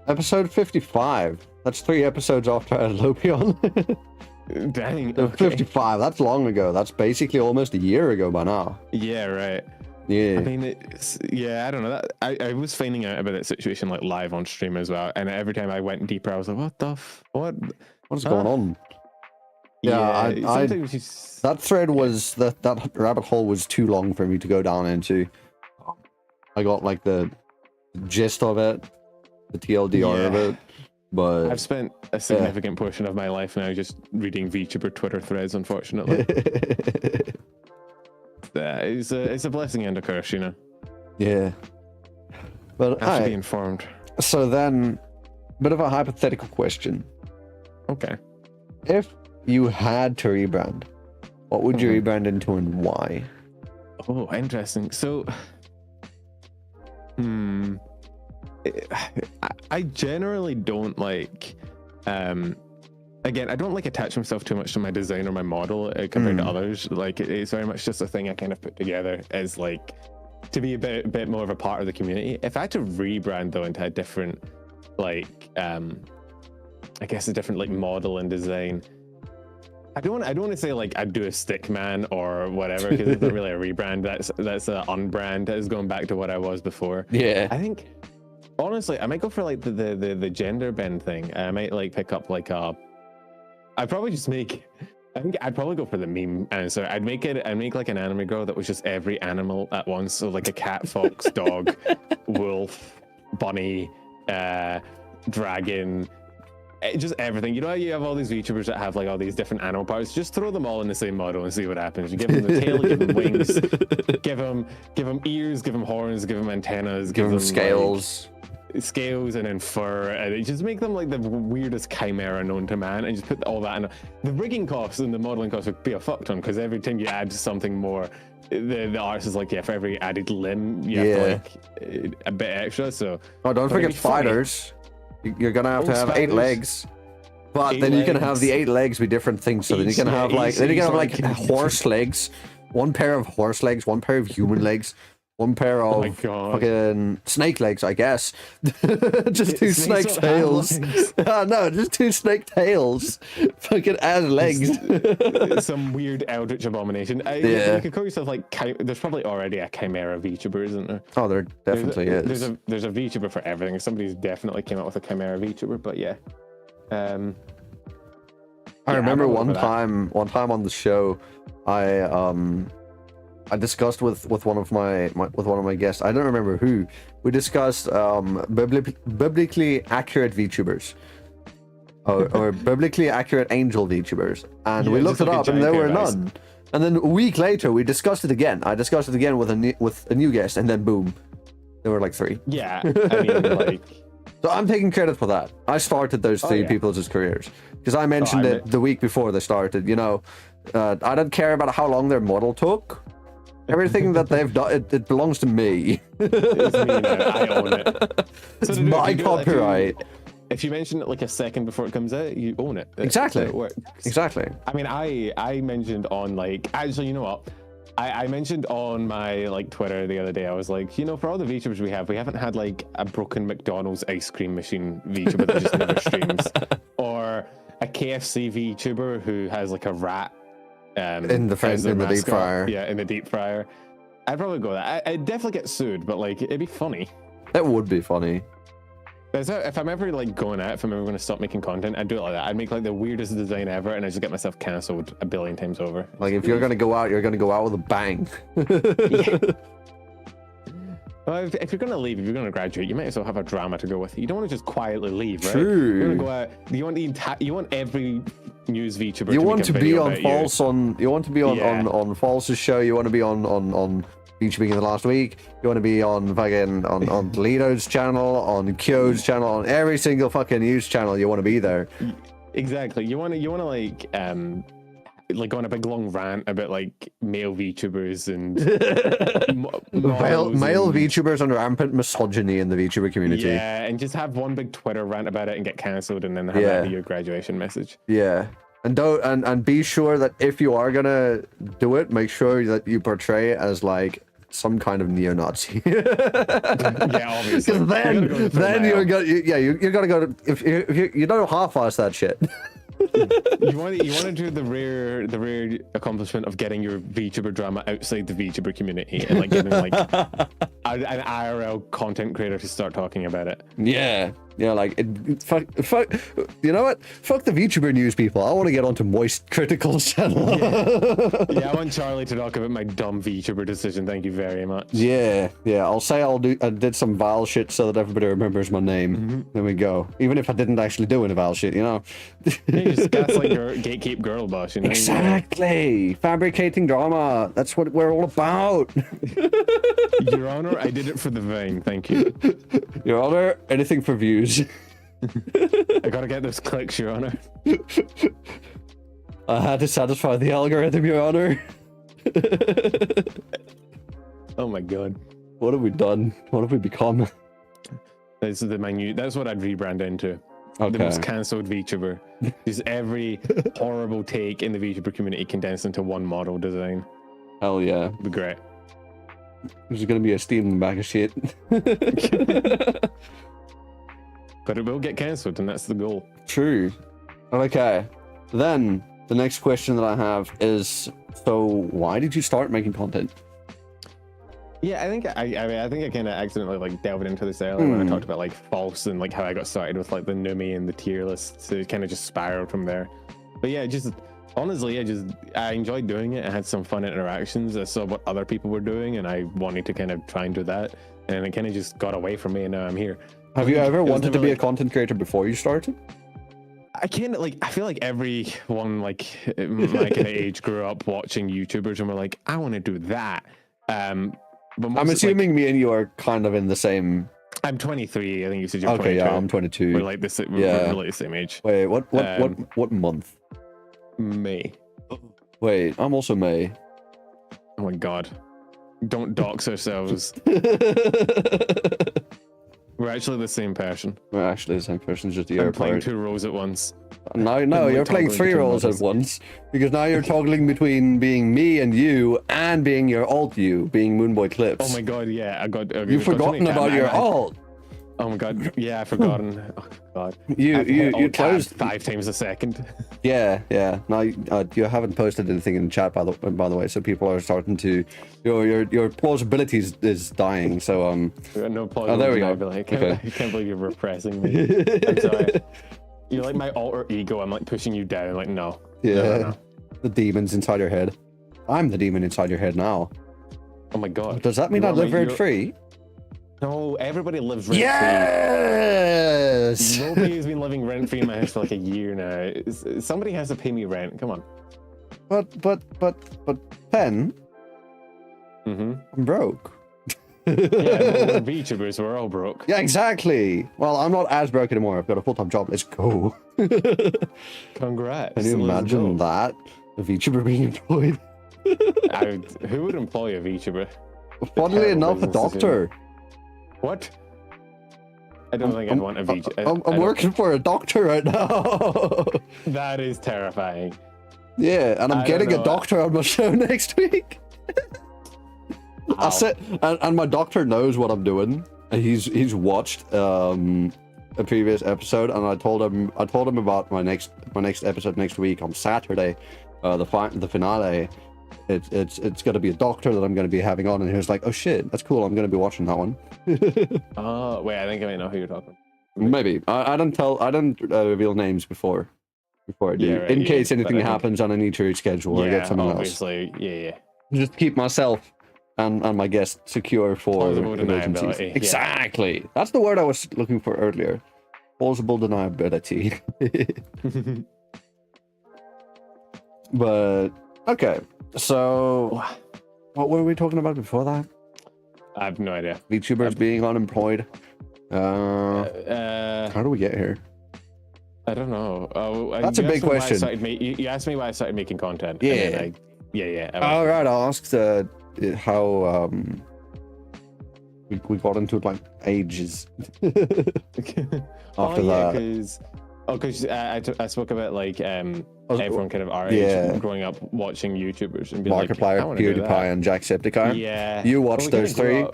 Episode 55. That's 3 episodes after I had Lopi on. Dang. Okay. 55. That's long ago. That's basically almost a year ago by now. Yeah. Right. Yeah. I mean, I don't know. I was finding out about that situation like live on stream as well, and every time I went deeper, I was like, What's going on? Yeah, that thread was that rabbit hole was too long for me to go down into. I got like the gist of it, the TLDR of it, but I've spent a significant portion of my life now just reading VTuber Twitter threads, unfortunately. It's a blessing and a curse, Yeah. But I have to be informed. So then, bit of a hypothetical question. Okay. If you had to rebrand, what would you rebrand into and why? Oh, interesting. So, I generally don't like, again, I don't like attach myself too much to my design or my model compared to others. Like, it's very much just a thing I kind of put together as like to be a bit more of a part of the community. If I had to rebrand though into a different, like, I guess a different like model and design, I don't want to say like I'd do a stick man or whatever, because it's not really a rebrand. That's an unbrand. That is going back to what I was before. Yeah. I think honestly, I might go for like the gender bend thing. I might like pick up like I'd probably just make I think I'd probably go for the meme answer. I'd make like an anime girl that was just every animal at once. So like a cat, fox, dog, wolf, bunny, dragon, just everything. You know how you have all these VTubers that have like all these different animal parts? Just throw them all in the same model and see what happens. You give them the tail, give them wings, give them ears, give them horns, give them antennas, give them scales. Scales and then fur, and it just make them like the weirdest chimera known to man, and just put all that in. The rigging costs and the modeling costs would be a fuck ton, because every time you add something more, the artist is like, yeah, for every added limb you have to like a bit extra. So don't forget spiders. You're gonna have to have 8 legs, but then you can have the 8 legs be different things. So then you can have like horse legs, 1 pair of horse legs, 1 pair of human legs, 1 pair of fucking snake legs, I guess. Just 2 snake tails. No, just 2 snake tails. Fucking as legs. Some weird eldritch abomination. You could call yourself like, there's probably already a chimera VTuber, isn't there? Oh, there definitely is. There's a VTuber for everything. Somebody's definitely came out with a chimera VTuber, but yeah. I remember one time on the show, I discussed with one of my guests. I don't remember who. We discussed biblically accurate VTubers, or biblically accurate angel VTubers, and we looked it up, and there were none. And then a week later, we discussed it again. I discussed it again with a new guest, and then boom, there were like 3. Yeah, I mean, like. So I'm taking credit for that. I started those 3 people's careers because I mentioned it the week before they started. You know, I don't care about how long their model took. Everything that they've done, it belongs to me. It's me now. I own it. It's my copyright. If you mention it like a second before it comes out, you own it. Exactly. It works. Exactly. I mean, I mentioned on like, actually, you know what? I mentioned on my like Twitter the other day, I was like, you know, for all the VTubers we haven't had like a broken McDonald's ice cream machine VTuber that just never streams, or a KFC VTuber who has like a rat in the deep fryer. Yeah, in the deep fryer. I'd probably go that. I'd definitely get sued, but like it'd be funny. It would be funny. If I'm ever like going out, if I'm ever going to stop making content, I'd do it like that. I'd make like the weirdest design ever, and I just get myself cancelled a billion times over. Like if you're gonna go out, you're gonna go out with a bang. Yeah. Well, if you're gonna leave, if you're gonna graduate, you might as well have a drama to go with it. You don't want to just quietly leave, right? True. You're gonna go out. You want every news VTuber. You want to be on False. You want to be on False's show. You want to be on VTubing in the last week. You want to be on fucking on Toledo's channel, on Kyo's channel, on every single fucking news channel. You want to be there. Exactly. You want to like go on a big long rant about like male VTubers and male VTubers under rampant misogyny in the VTuber community. Yeah, and just have one big Twitter rant about it and get cancelled, and then have that be your graduation message. Yeah. And be sure that if you are gonna do it, make sure that you portray it as like some kind of neo-Nazi. Yeah, obviously. Then you're gonna go to, if you don't half-ass that shit. You want to do the rare accomplishment of getting your VTuber drama outside the VTuber community and like getting like an IRL content creator to start talking about it. Yeah, like fuck. You know what? Fuck the VTuber news people. I want to get onto Moist Critical's channel. Yeah, I want Charlie to talk about my dumb VTuber decision. Thank you very much. Yeah. I'll say I did some vile shit so that everybody remembers my name. Mm-hmm. There we go. Even if I didn't actually do any vile shit, you know. You just gaslight your gatekeep girl boss, you know. Exactly. Fabricating drama. That's what we're all about. Your Honor, I did it for the vein. Thank you. Your Honor, anything for views. I gotta get those clicks, Your Honor. I had to satisfy the algorithm, Your Honor. Oh my god. What have we done? What have we become? That's what I'd rebrand into. Okay. The most cancelled VTuber. Just every horrible take in the VTuber community condensed into one model design. Hell yeah. It'd be great. There's gonna be a steaming bag of shit. But it will get cancelled, and that's the goal. True. Okay. Then the next question that I have is, so why did you start making content? Yeah, I think I kind of accidentally like delved into this earlier when I talked about like False and like how I got started with like the Numi and the tier list. So it kind of just spiraled from there. But yeah, just honestly, I enjoyed doing it. I had some fun interactions. I saw what other people were doing, and I wanted to kind of try and do that. And it kind of just got away from me, and now I'm here. Have you ever wanted to be a content creator before you started? I can't, like, I feel like everyone, like, my kind of age grew up watching YouTubers and were like, I want to do that. But I'm assuming me and you are kind of in the same... I'm 23. I think you said you're 22. Okay, yeah, I'm 22. We're like we're really the same age. Wait, what month? May. Wait, I'm also May. Oh my god. Don't dox ourselves. We're actually the same person. We're actually the same person, just a year I'm playing apart. 2 roles at once. No, you're playing 3 roles at once. Because now you're toggling between being me and you and being your alt you, being Moonboy Clips. Oh my god, yeah. You've forgotten about your alt. Oh my god, yeah, I've forgotten. Oh god. You closed 5 times a second. Yeah. Now you haven't posted anything in the chat by the way, so people are starting to your plausibility is dying. So no plausibility. Oh, there we go. I can't believe you're repressing me. I'm sorry. You're like my alter ego. I'm like pushing you down. Like no. Yeah. No. The demon's inside your head. I'm the demon inside your head now. Oh my god. Does that mean I live rent free? No, everybody lives rent free. Yes. Nobody's been living rent free in my house for like a year now. Somebody has to pay me rent. Come on. But Pen. I'm broke. Yeah, we're VTubers. We're all broke. Yeah, exactly. Well, I'm not as broke anymore. I've got a full-time job. Let's go. Congrats. Can you imagine that? A VTuber being employed? Who would employ a VTuber? Funnily enough, a doctor. What? I don't think I'd want a VTuber. I'm working for a doctor right now. That is terrifying. Yeah, and I'm getting a doctor on my show next week. I said, and my doctor knows what I'm doing. He's watched a previous episode, and I told him about my next episode next week on Saturday, the finale. It's going to be a doctor that I'm going to be having on, and he was like, "Oh shit, that's cool. I'm going to be watching that one." Oh wait, I think I might know who you're talking about. Maybe I don't reveal names before I do, right, in case anything happens and I need to reschedule or get someone obviously, else. Yeah. Just keep myself and my guest secure for plausible emergencies. deniability. Exactly. Yeah. That's the word I was looking for earlier. Plausible deniability. But okay, so what were we talking about before that? I have no idea. VTubers being unemployed. How do we get here? I don't know. That's a big question. You asked me why I started making content. Yeah. All right. I asked how we got into like ages after that. Because I spoke about like everyone kind of our age growing up watching YouTubers and being Markiplier, like, PewDiePie, and Jacksepticeye. Yeah, you watched those 3.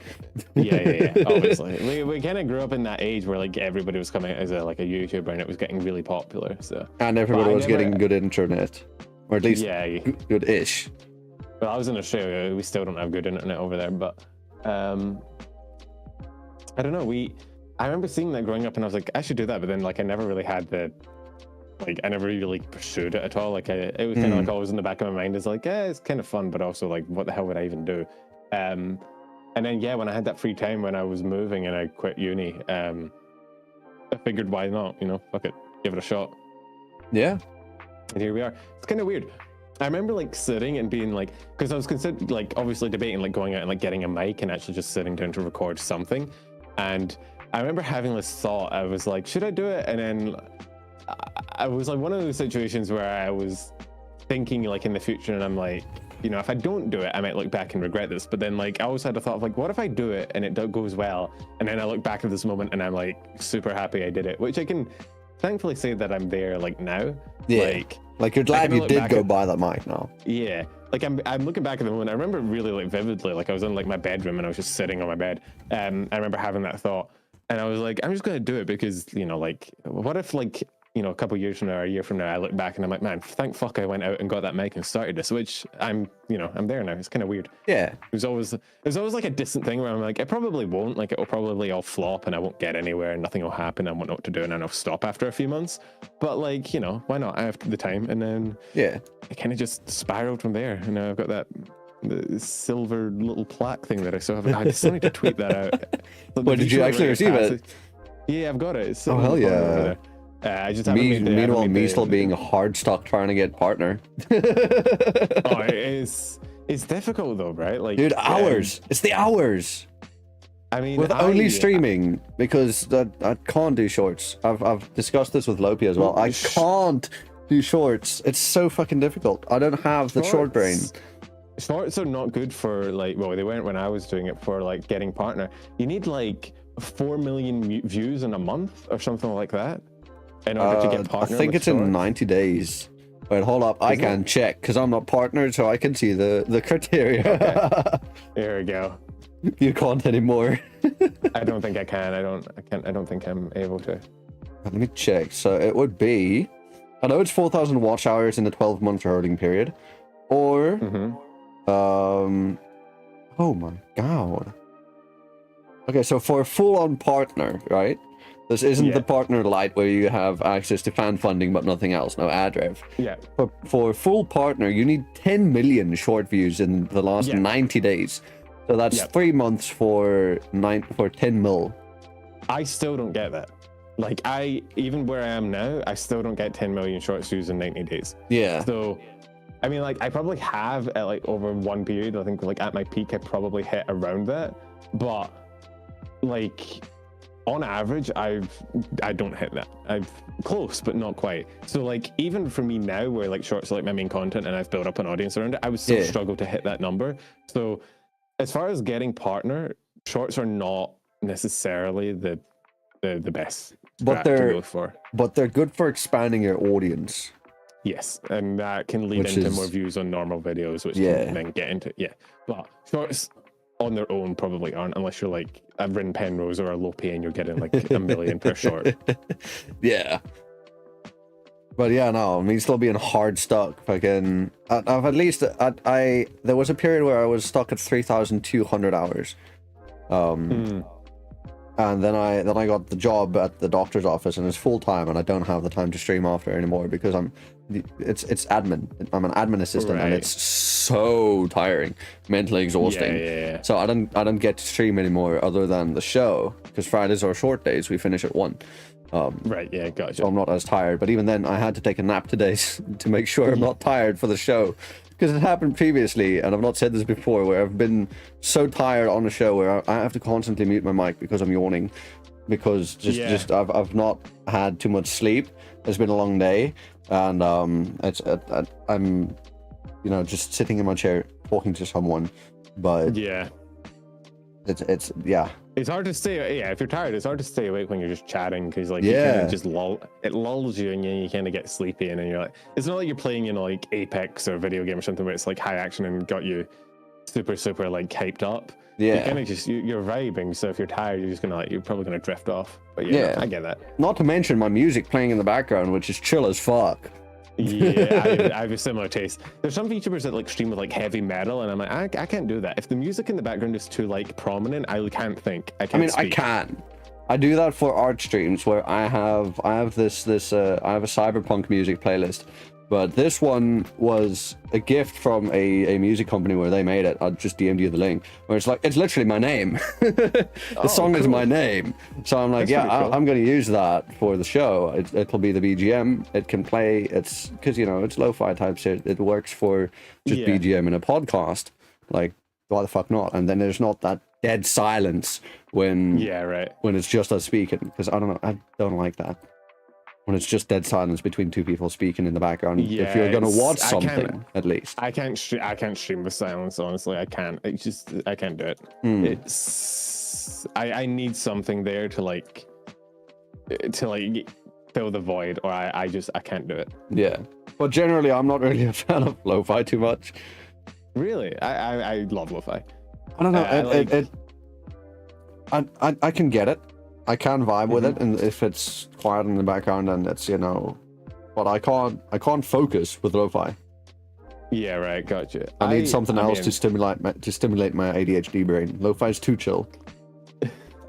Yeah. Obviously, we kind of grew up in that age where like everybody was coming out as a YouTuber and it was getting really popular. So and everybody was getting good internet, or at least good-ish. Well, I was in Australia. We still don't have good internet over there, but I don't know. I remember seeing that growing up, and I was like, I should do that, but then like I never really had I never really pursued it at all. Like it was kind of like always in the back of my mind is like, yeah, it's kind of fun, but also like, what the hell would I even do? And then when I had that free time when I was moving and I quit uni, I figured why not? Fuck it, give it a shot. Yeah. And here we are. It's kind of weird. I remember like sitting and being like, because I was considered like obviously debating like going out and like getting a mic and actually just sitting down to record something. And I remember having this thought. I was like, should I do it? And then I was like one of those situations where I was thinking like in the future, and I'm like, if I don't do it, I might look back and regret this. But then like I always had a thought of like, what if I do it and it goes well? And then I look back at this moment and I'm like super happy I did it, which I can thankfully say that I'm there like now. Yeah. Like you're glad you did go buy that mic now. Yeah. Like I'm looking back at the moment. I remember really like vividly, like I was in like my bedroom and I was just sitting on my bed. I remember having that thought, and I was like, I'm just gonna do it because like, what if like a couple years from now or a year from now, I look back and I'm like, man, thank fuck I went out and got that mic and started this, which I'm there now. It's kind of weird. Yeah. It was always like a distant thing where I'm like, it probably won't, like it'll probably all flop and I won't get anywhere and nothing will happen. I won't know what to do and then I'll stop after a few months. But like, why not? I have the time. And then it kind of just spiraled from there. And now I've got the silver little plaque thing that I still have. I still need to tweet that out. But did you actually receive it? Yeah, I've got it. It's oh hell yeah! I just meanwhile, me still being a hard stuck trying to get partner. It's difficult though, right? Like, dude, hours. It's the hours. I mean, with only streaming, because I can't do shorts. I've discussed this with Lopi as well. I can't do shorts. It's so fucking difficult. I don't have the short brain. Shorts are not good for like, well, they weren't when I was doing it, for like getting partner. You need like 4 million views in a month or something like that in order to get partner. I think it's in 90 days. Wait, hold up. I can check because I'm not partnered, so I can see the criteria. Okay. There we go. You can't anymore. I don't think I can. I don't think I'm able to. Let me check. So it would be, I know it's 4,000 watch hours in the 12-month rolling period, or oh my god. Okay, so for a full-on partner, right? This isn't the partner light where you have access to fan funding but nothing else, no ad rev. Yeah. For a full partner, you need 10 million short views in the last 90 days. So that's 3 months for 10 mil. I still don't get that. Like, even where I am now, I still don't get 10 million short views in 90 days. Yeah. So, I mean, like, I probably have at like over one period. I think like at my peak, I probably hit around that. But like, on average, I don't hit that. I've close, but not quite. So like, even for me now, where like shorts are like my main content and I've built up an audience around it, I would still struggle to hit that number. So as far as getting partner, shorts are not necessarily the best but to go for. But they're good for expanding your audience. Yes, and that can lead into more views on normal videos, which can then get into But shorts on their own probably aren't, unless you're like a Rin Penrose or a Lopi and you're getting like a million per short. Yeah. But yeah, no, I mean, still being hard stuck. Fucking, I've at least, there was a period where I was stuck at 3,200 hours. And then I got the job at the doctor's office, and it's full time, and I don't have the time to stream after anymore because it's admin. I'm an admin assistant, and it's so tiring, mentally exhausting. Yeah. So I don't get to stream anymore other than the show, because Fridays are short days. We finish at 1. Right, yeah, gotcha. So I'm not as tired, but even then I had to take a nap today to make sure I'm not tired for the show, because it happened previously, and I've not said this before, where I've been so tired on the show where I have to constantly mute my mic because I'm yawning, because just I've not had too much sleep. It's been a long day, and I'm just sitting in my chair talking to someone, but it's hard to stay. If you're tired, it's hard to stay awake when you're just chatting, because like you kind of just lulls you, and you kind of get sleepy, and then you're like, it's not like you're playing like Apex or a video game or something where it's like high action and got you super like hyped up. You kind of just you're vibing. So if you're tired, you're just gonna you're probably gonna drift off. But I get that. Not to mention my music playing in the background, which is chill as fuck. I have a similar taste. There's some VTubers that like stream with like heavy metal, and I'm like, I can't do that. If the music in the background is too like prominent, I can't think. I can. I can. I do that for art streams where I have a cyberpunk music playlist, but this one was a gift from a music company where they made it. I'll just DM'd you the link, where it's like, it's literally my name. The song is my name. So I'm like, cool. I'm going to use that for the show. It'll be the BGM. It can play, it's because, it's lo-fi type shit. It works for just BGM in a podcast. Like, why the fuck not? And then there's not that dead silence when it's just us speaking, because I don't like that. When it's just dead silence between two people speaking in the background. If you're gonna watch something, at least. I can't stream with silence, honestly. I can't do it. It's I need something there to fill the void, or I can't do it. Yeah. But generally I'm not really a fan of lo-fi too much. Really? I love lo-fi. I don't know. I can get it. I can vibe with it, and if it's quiet in the background, and it's, you know, but I can't focus with lo-fi. Yeah, right, gotcha. I need something else to stimulate my ADHD brain. Lo-fi is too chill.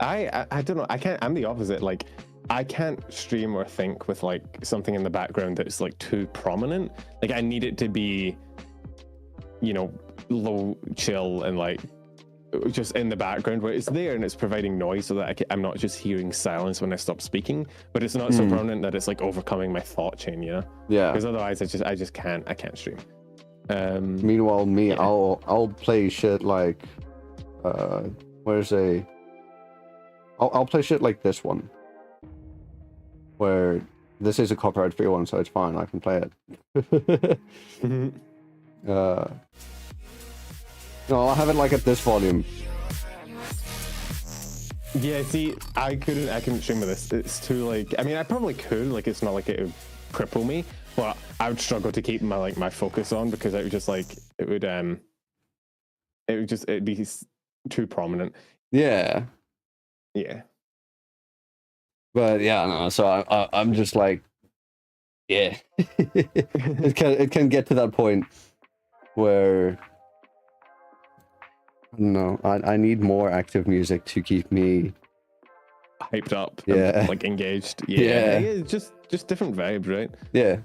I don't know. I'm the opposite. Like, I can't stream or think with like something in the background that's like too prominent. Like, I need it to be, you know, low, chill, and like just in the background where it's there and it's providing noise so that I'm not just hearing silence when I stop speaking, but it's not so prominent that it's like overcoming my thought chain, you know? Yeah. Because otherwise I can't stream. Meanwhile, me, yeah. I'll play shit like I'll play shit like this one, where this is a copyright free one, so it's fine, I can play it. No, I'll have it like at this volume. Yeah, see, I couldn't stream with this. It's too like, I mean, I probably could, like, it's not like it would cripple me, but I would struggle to keep my focus on, because it would just like, it'd be too prominent. Yeah. Yeah. But yeah, no, so I'm just like, yeah. it can get to that point where, no, I need more active music to keep me hyped up. Yeah. And, like, engaged. Yeah. It's just different vibes, right? Yeah.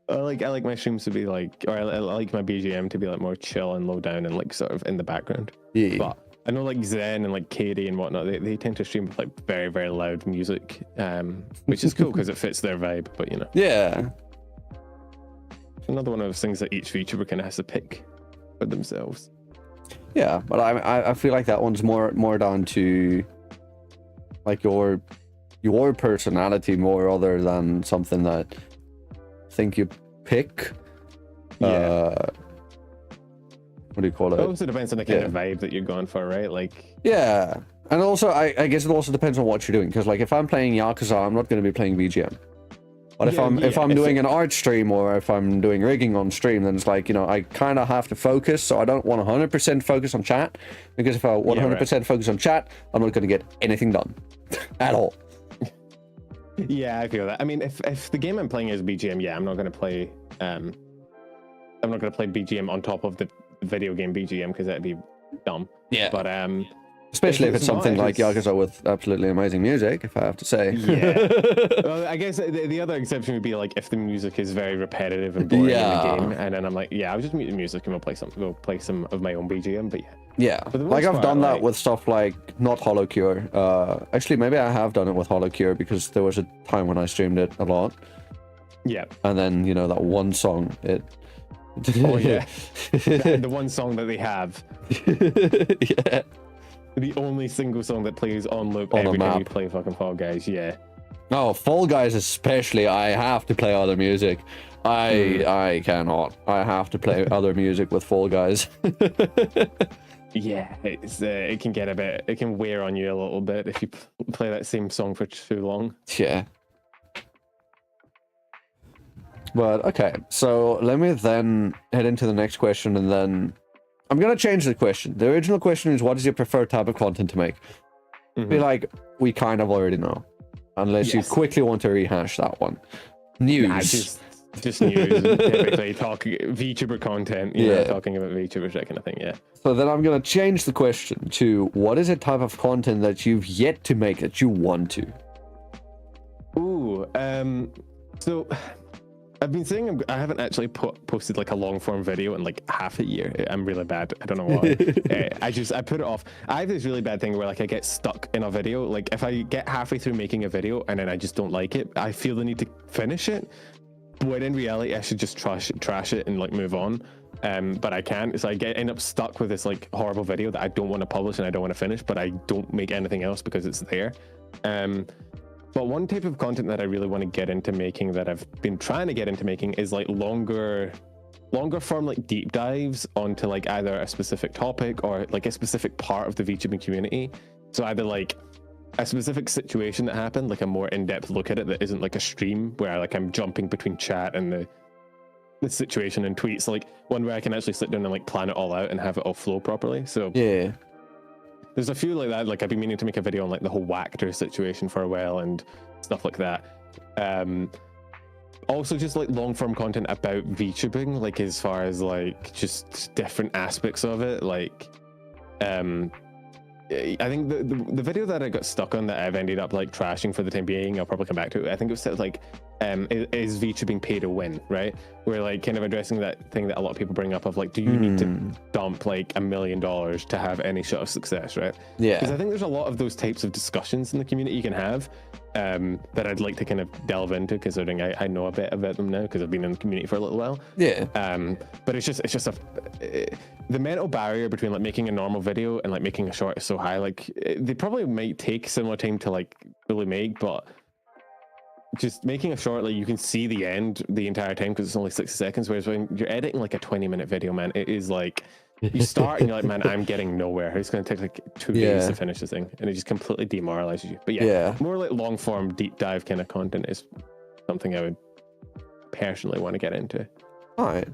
I like my streams to be like, or I like my BGM to be like more chill and low down and like sort of in the background. Yeah. But I know like Zen and like Katie and whatnot, they tend to stream with like very, very loud music, which is cool because it fits their vibe, but you know. Yeah. It's another one of those things that each VTuber kind of has to pick for themselves. Yeah, but I feel like that one's more down to like your personality more, other than something that I think you pick. Yeah. What do you call it? It also depends on the kind of vibe that you're going for, right? Like, yeah, and also I guess it also depends on what you're doing, because like if I'm playing Yakuza, I'm not going to be playing BGM. But if I'm doing an art stream, or if I'm doing rigging on stream, then it's like, you know, I kind of have to focus, so I don't want 100% focus on chat, because if I 100% focus on chat, I'm not going to get anything done at all. Yeah, I feel that. I mean, if the game I'm playing is BGM, yeah, I'm not going to play BGM on top of the video game BGM, because that'd be dumb. Yeah. But especially if it's something like Yakuza with absolutely amazing music, if I have to say. Yeah. Well, I guess the other exception would be like if the music is very repetitive and boring in the game, and then I'm like, yeah, I'll just mute the music and we'll play some of my own BGM. But yeah, like I've done that with stuff like not HoloCure. Actually, maybe I have done it with HoloCure, because there was a time when I streamed it a lot. Yeah. And then, you know, that one song, oh yeah, the one song that they have. Yeah. The only single song that plays on loop every time you play fucking Fall Guys, yeah. Oh, Fall Guys especially, I have to play other music. I cannot. I have to play other music with Fall Guys. Yeah, it can get it can wear on you a little bit if you play that same song for too long. Yeah. But okay, so let me then head into the next question, and then I'm gonna change the question. The original question is, what is your preferred type of content to make? I feel like we kind of already know, unless you quickly want to rehash that one. News. Nah, just news. Typically talking VTuber content. You know, talking about VTubers, that kind of thing. Yeah. So then I'm gonna change the question to, what is a type of content that you've yet to make that you want to? Ooh. So I've been saying I haven't actually posted like a long form video in like half a year. I'm really bad. I don't know why. I put it off. I have this really bad thing where like I get stuck in a video. Like if I get halfway through making a video and then I just don't like it, I feel the need to finish it. When in reality, I should just trash it and like move on. But I can't. So I end up stuck with this like horrible video that I don't want to publish and I don't want to finish, but I don't make anything else because it's there. But one type of content that I really want to get into making, that I've been trying to get into making, is like longer form, like deep dives onto like either a specific topic or like a specific part of the VTubing community. So either like a specific situation that happened, like a more in-depth look at it that isn't like a stream where like I'm jumping between chat and the situation and tweets, like one where I can actually sit down and like plan it all out and have it all flow properly. So yeah. there's a few like that. Like I've been meaning to make a video on like the whole Wactor situation for a while and stuff like that. Also just like long form content about VTubing, like as far as like just different aspects of it. Like I think the video that I got stuck on that I've ended up like trashing for the time being, I'll probably come back to it. I think it was said like is VTubing pay to win, right? We're like kind of addressing that thing that a lot of people bring up of like, do you need to dump like $1 million to have any shot of success, right? Yeah. Because I think there's a lot of those types of discussions in the community you can have that I'd like to kind of delve into, considering I know a bit about them now because I've been in the community for a little while. Yeah. But it's just the mental barrier between like making a normal video and like making a short is so high. Like they probably might take similar time to like fully make, but just making a short, like you can see the end the entire time because it's only 60 seconds. Whereas when you're editing like a 20-minute video, man, it is like you start and you're like, man, I'm getting nowhere. It's going to take like 2 days to finish this thing, and it just completely demoralizes you. But yeah, more like long form, deep dive kind of content is something I would personally want to get into. All right.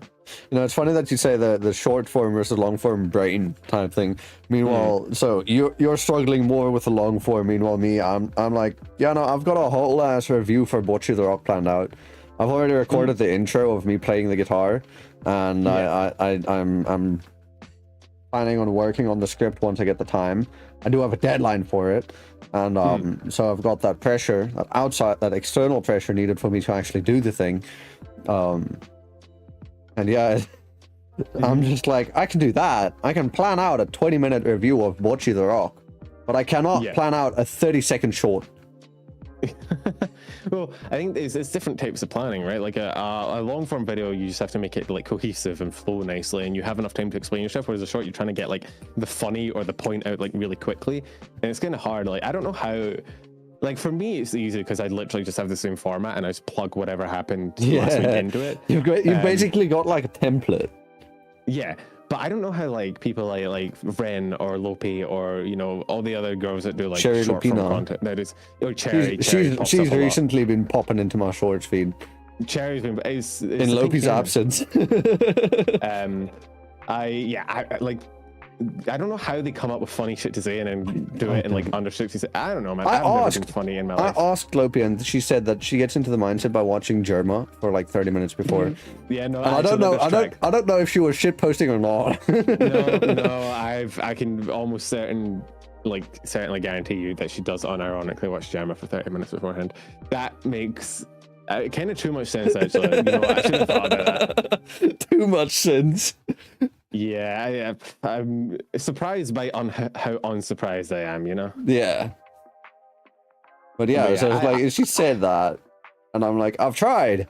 You know, it's funny that you say the short form versus long form brain type thing. Meanwhile, so you're struggling more with the long form. Meanwhile, me, I'm like, yeah, no, I've got a whole ass review for Bocce the Rock planned out. I've already recorded the intro of me playing the guitar, and I'm planning on working on the script once I get the time. I do have a deadline for it, and so I've got that pressure, that external pressure needed for me to actually do the thing. And yeah, I'm just like, I can do that. I can plan out a 20-minute review of Bocce the Rock, but I cannot plan out a 30-second short. Well, I think it's different types of planning, right? Like a long form video, you just have to make it like cohesive and flow nicely, and you have enough time to explain yourself. Whereas a short, you're trying to get like the funny or the point out like really quickly, and it's kind of hard. Like I don't know how. Like for me, it's easy because I literally just have the same format and I just plug whatever happened last week into it. You've basically got like a template. Yeah, but I don't know how like people like Ren or Lope or you know all the other girls that do like Cherry short form Lupina. content. That is, or Cherry. She's recently been popping into my shorts feed. Cherry's been in Lope's absence. I don't know how they come up with funny shit to say and then do it in like under 60 seconds. I don't know, man. I I've never been funny in my life. I asked Lope, and she said that she gets into the mindset by watching Germa for like 30 minutes before. Yeah, no. And I don't know if she was shit posting or not. No. I can almost certainly guarantee you that she does unironically watch Germa for 30 minutes beforehand. That makes kind of too much sense, actually. You know what? I should have thought about that. Too much sense. Yeah, I'm surprised by how unsurprised I am, you know? Yeah. But yeah, so it's like, she said that, and I'm like, I've tried.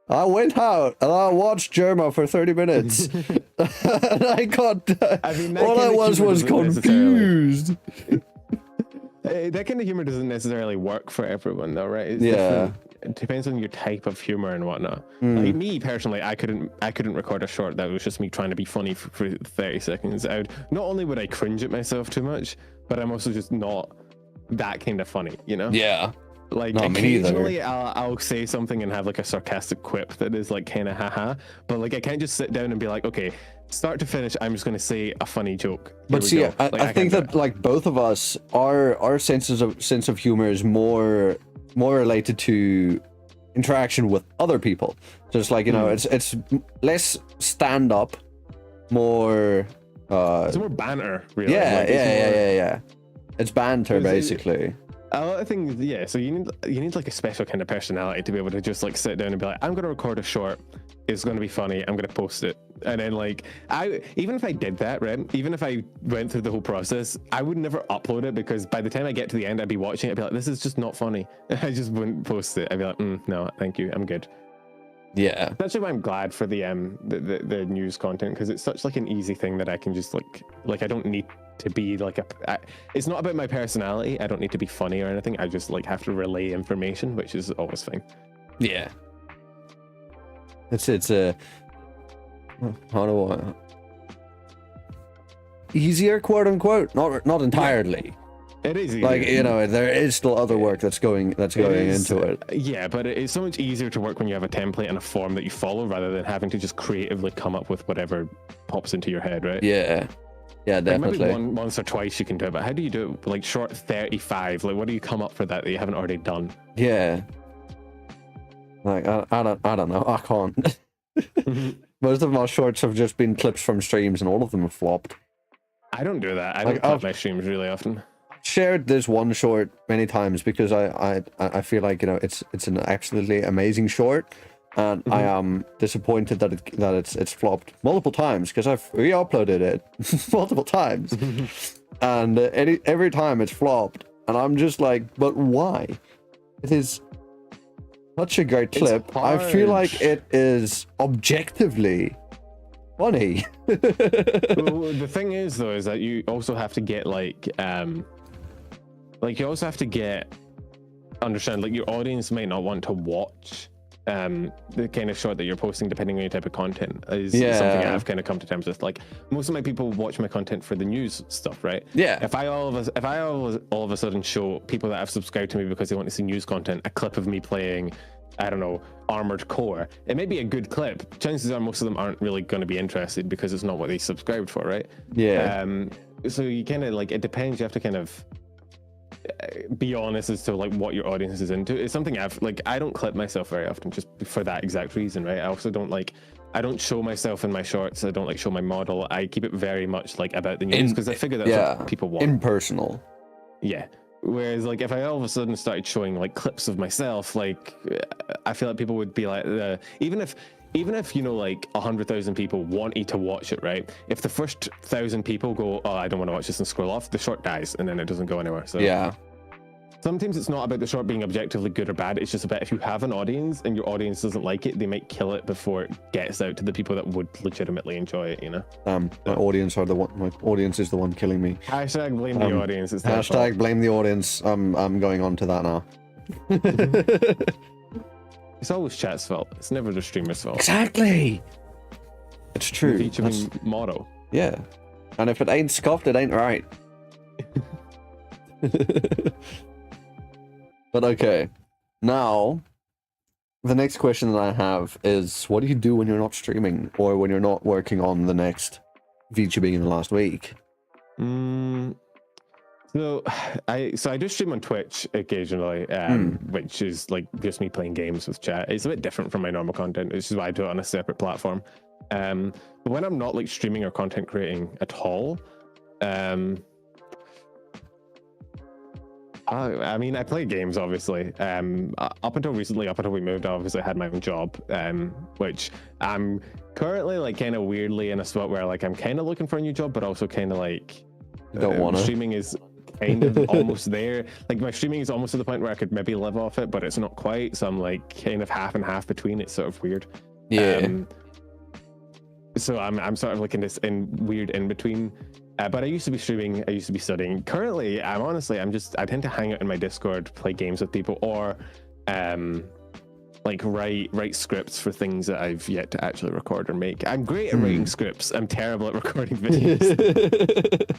I went out, and I watched Germa for 30 minutes. And I got... all I was confused. That kind of humor doesn't necessarily work for everyone, though, right? It's yeah. Different. It depends on your type of humor and whatnot. Like me personally, I couldn't record a short that was just me trying to be funny for 30 seconds. Not only would I cringe at myself too much, but I'm also just not that kind of funny, you know? Yeah. Like occasionally I'll say something and have like a sarcastic quip that is like kind of haha, but like I can't just sit down and be like, okay, start to finish, I'm just going to say a funny joke. But see, I think that like both of us, our sense of humor is more related to interaction with other people. So it's like, you know, it's less stand up, more it's more banter, really. Yeah. It's banter basically. A lot of things, yeah. So you need like a special kind of personality to be able to just like sit down and be like, I'm gonna record a short, it's gonna be funny, I'm gonna post it. And then like even if I did that, right? Even if I went through the whole process, I would never upload it because by the time I get to the end, I'd be watching it, I'd be like, this is just not funny. I just wouldn't post it. I'd be like, no, thank you, I'm good. Yeah. That's why I'm glad for the news content, because it's such like an easy thing that I can just like I don't need to be like it's not about my personality. I don't need to be funny or anything. I just like have to relay information, which is always fine. Yeah. It's a how do I easier, quote unquote, not entirely. Yeah. It is easier. Like, you know, there is still other work that's going into it. Yeah, but it's so much easier to work when you have a template and a form that you follow rather than having to just creatively come up with whatever pops into your head, right? Yeah. Yeah, Like definitely. maybe once or twice you can do it, but how do you do it? Like short 35? Like, what do you come up for that you haven't already done? Yeah. Like, I don't know. I can't. Most of my shorts have just been clips from streams, and all of them have flopped. I don't do that. I Like, don't clip my streams really often. Shared this one short many times because I feel like, you know, it's an absolutely amazing short, and I am disappointed that it's flopped multiple times because I've re-uploaded it multiple times, and every time it's flopped, and I'm just like, but why? It is such a great clip. I feel like it is objectively funny. Well, the thing is though, is that you also have to get like you also have to understand, like, your audience may not want to watch the kind of short that you're posting, depending on your type of content, is something I've kind of come to terms with. Like, most of my people watch my content for the news stuff, right? Yeah. If I all of a sudden show people that have subscribed to me because they want to see news content a clip of me playing, I don't know, Armored Core, it may be a good clip. Chances are most of them aren't really going to be interested because it's not what they subscribed for, right? Yeah. So you kind of, like, it depends. You have to kind of be honest as to like what your audience is into. It's something I don't clip myself very often just for that exact reason, right? I also I don't show myself in my shorts. I don't like show my model. I keep it very much like about the news because I figure that's what people want. Impersonal. Yeah. Whereas, like, if I all of a sudden started showing like clips of myself, like, I feel like people would be like, even if you know, like 100,000 people wanted to watch it, right? If the first 1,000 people go, oh, I don't want to watch this, and scroll off, the short dies, and then it doesn't go anywhere. So yeah. Sometimes it's not about the short being objectively good or bad. It's just about if you have an audience and your audience doesn't like it, they might kill it before it gets out to the people that would legitimately enjoy it, you know? My audience is the one killing me. Hashtag blame the audience. It's their Hashtag fault. blame the audience. I'm going on to that now. It's always chat's fault. It's never the streamer's fault. Exactly. It's true. The VTubing motto. Yeah. And if it ain't scuffed, it ain't right. But okay. Now, the next question that I have is, what do you do when you're not streaming or when you're not working on the next VTubing in the last week? So I do stream on Twitch occasionally, which is like just me playing games with chat. It's a bit different from my normal content, which is why I do it on a separate platform. But when I'm not like streaming or content creating at all, I mean, I play games, obviously. Up until recently, up until we moved, I obviously had my own job, which I'm currently like kind of weirdly in a spot where like I'm kind of looking for a new job, but also kind of like Don't want to. Streaming is kind of almost there. Like, my streaming is almost to the point where I could maybe live off it, but it's not quite. So I'm like kind of half and half between. It's sort of weird. Yeah. So I'm sort of like in this weird in between. But I used to be streaming, I used to be studying. Currently, I tend to hang out in my Discord, play games with people, or like write scripts for things that I've yet to actually record or make. I'm great at writing scripts. I'm terrible at recording videos.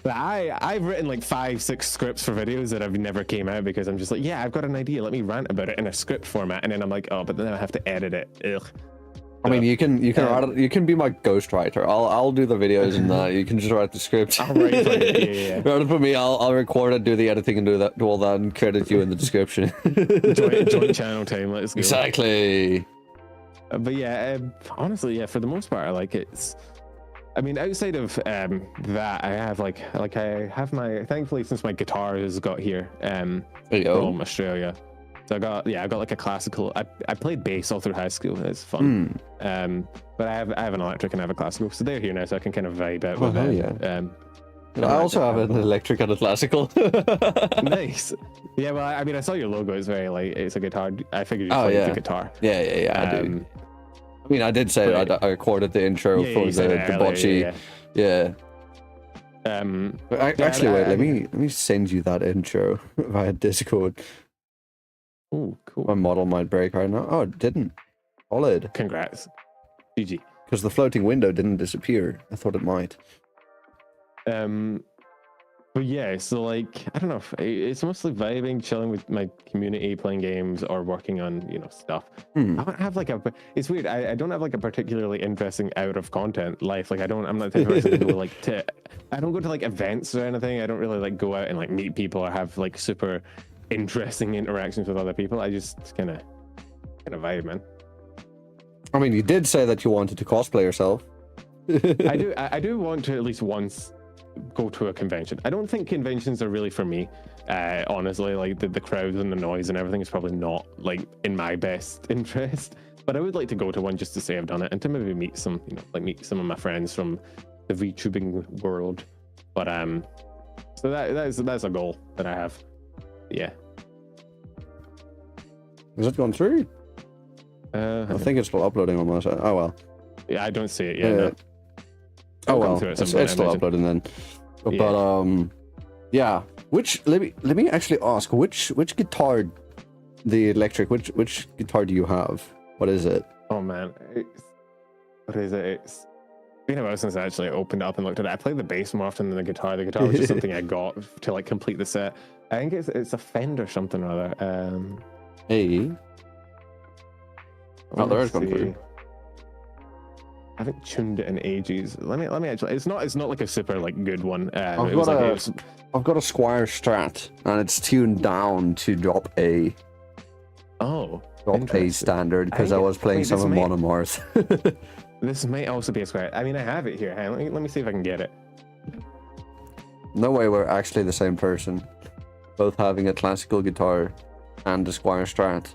But I've written like 5-6 scripts for videos that have never came out because I'm just like, yeah, I've got an idea. Let me rant about it in a script format, and then I'm like, oh, but then I have to edit it. Ugh. I mean, you can write it, you can be my ghostwriter. I'll do the videos and you can just write the script. I'll write for you. Yeah. Write it for me. I'll record it, do the editing, and do all that, and credit you in the description. joint channel time. Let's go. Exactly. But yeah, honestly, yeah, for the most part, I like it. I mean, outside of that, I have I have my, thankfully, since my guitar has got here from Australia. So I got like a classical. I played bass all through high school. It's fun. But I have an electric and I have a classical. So they're here now, so I can kind of vibe out with it. Yeah. I also have an electric and a classical. Nice. Yeah, well, I mean, I saw your logo. It's very it's a guitar. I figured you played the guitar. Yeah. I do. I mean, I did say I recorded the intro for the bocce. Yeah. But actually, wait. Let me send you that intro via Discord. Oh, cool. My model might break right now. Oh, it didn't. Solid. Congrats. GG. Because the floating window didn't disappear. I thought it might. But yeah, so like, I don't know, it's mostly vibing, chilling with my community, playing games, or working on, stuff. I don't have like it's weird. I don't have like a particularly interesting out of content life. Like I'm not the type of person to go I don't go to like events or anything. I don't really like go out and like meet people or have like super interesting interactions with other people. I just kind of vibe, man. I mean, you did say that you wanted to cosplay yourself. I do want to at least once go to a convention. I don't think conventions are really for me. Honestly, like the crowds and the noise and everything is probably not like in my best interest. But I would like to go to one just to say I've done it and to maybe meet some, meet some of my friends from the VTubing world. But so that's a goal that I have. Yeah. Is it gone through? I think it's still uploading on my side. Oh well. Yeah, I don't see it yet. No. Oh well, it's still uploading then. But yeah. Let me actually ask which guitar, the electric, which guitar do you have? What is it? Oh man, what is it? It's been a while since I actually opened up and looked at it. I play the bass more often than the guitar. The guitar was just something I got to like complete the set. I think it's a Fender something or other. Hey. Oh, there is one for you. I haven't tuned it in ages. Let me actually. It's not like a super like good one. I've got a Squire Strat, and it's tuned down to drop A. Oh, drop A standard because I was playing some of Monomars. This may also be a Squire. I mean, I have it here. Let me see if I can get it. No way, we're actually the same person, both having a classical guitar and a Squire Strat.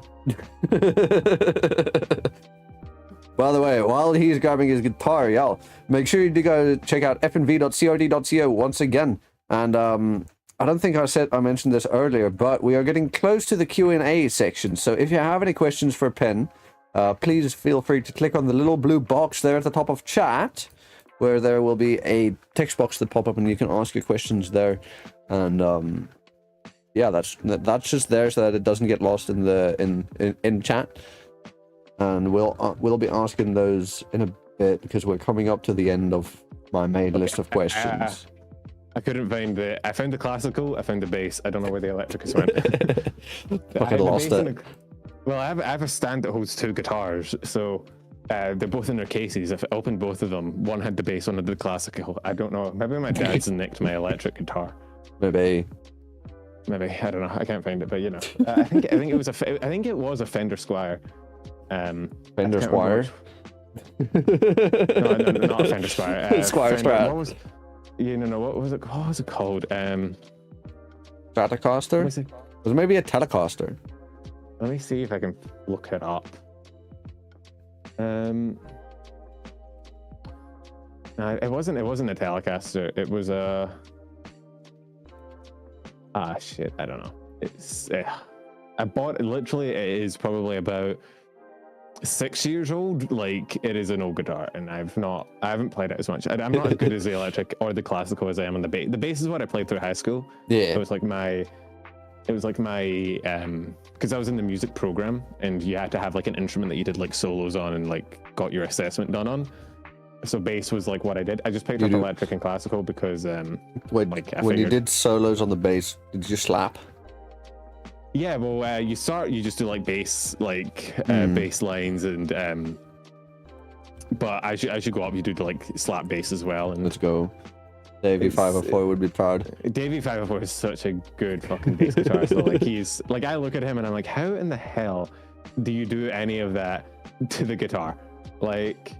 By the way, while he's grabbing his guitar, y'all, make sure you go check out fnv.crd.co once again. And I don't think I mentioned this earlier, but we are getting close to the Q&A section. So if you have any questions for Pen, please feel free to click on the little blue box there at the top of chat, where there will be a text box that pop up, and you can ask your questions there. And yeah, that's just there so that it doesn't get lost in the in chat. And we'll be asking those in a bit because we're coming up to the end of my main list of questions. I couldn't find I found the classical, I found the bass. I don't know where the electric is went. Fucking lost it. Well, I have a stand that holds two guitars, so they're both in their cases. If I opened both of them, one had the bass, one had the classical. I don't know. Maybe my dad's nicked my electric guitar. Maybe I don't know. I can't find it, but I think it was a Fender Squire. Fender Squire. No, not a Fender Squire. Squire Strat. What was it called? Stratocaster? Was it maybe a Telecaster? Let me see if I can look it up. No, it wasn't a Telecaster. It was a. Shit, I don't know. It's I bought it. Literally, it is probably about 6 years old. Like, it is an old guitar, and I haven't played it as much. I'm not as good as the electric or the classical as I am on the bass. The bass is what I played through high school. Yeah, it was like my because I was in the music program, and you had to have like an instrument that you did like solos on and like got your assessment done on. So bass was like what I did. I just picked up electric and classical because when you did solos on the bass, did you slap? Yeah, well, you just do like bass, bass lines, and but as you go up, you do like slap bass as well. And let's go. Davey 504 would be proud. Davey 504 is such a good fucking bass guitarist. So like he's like, I look at him and I'm like, how in the hell do you do any of that to the guitar? Like,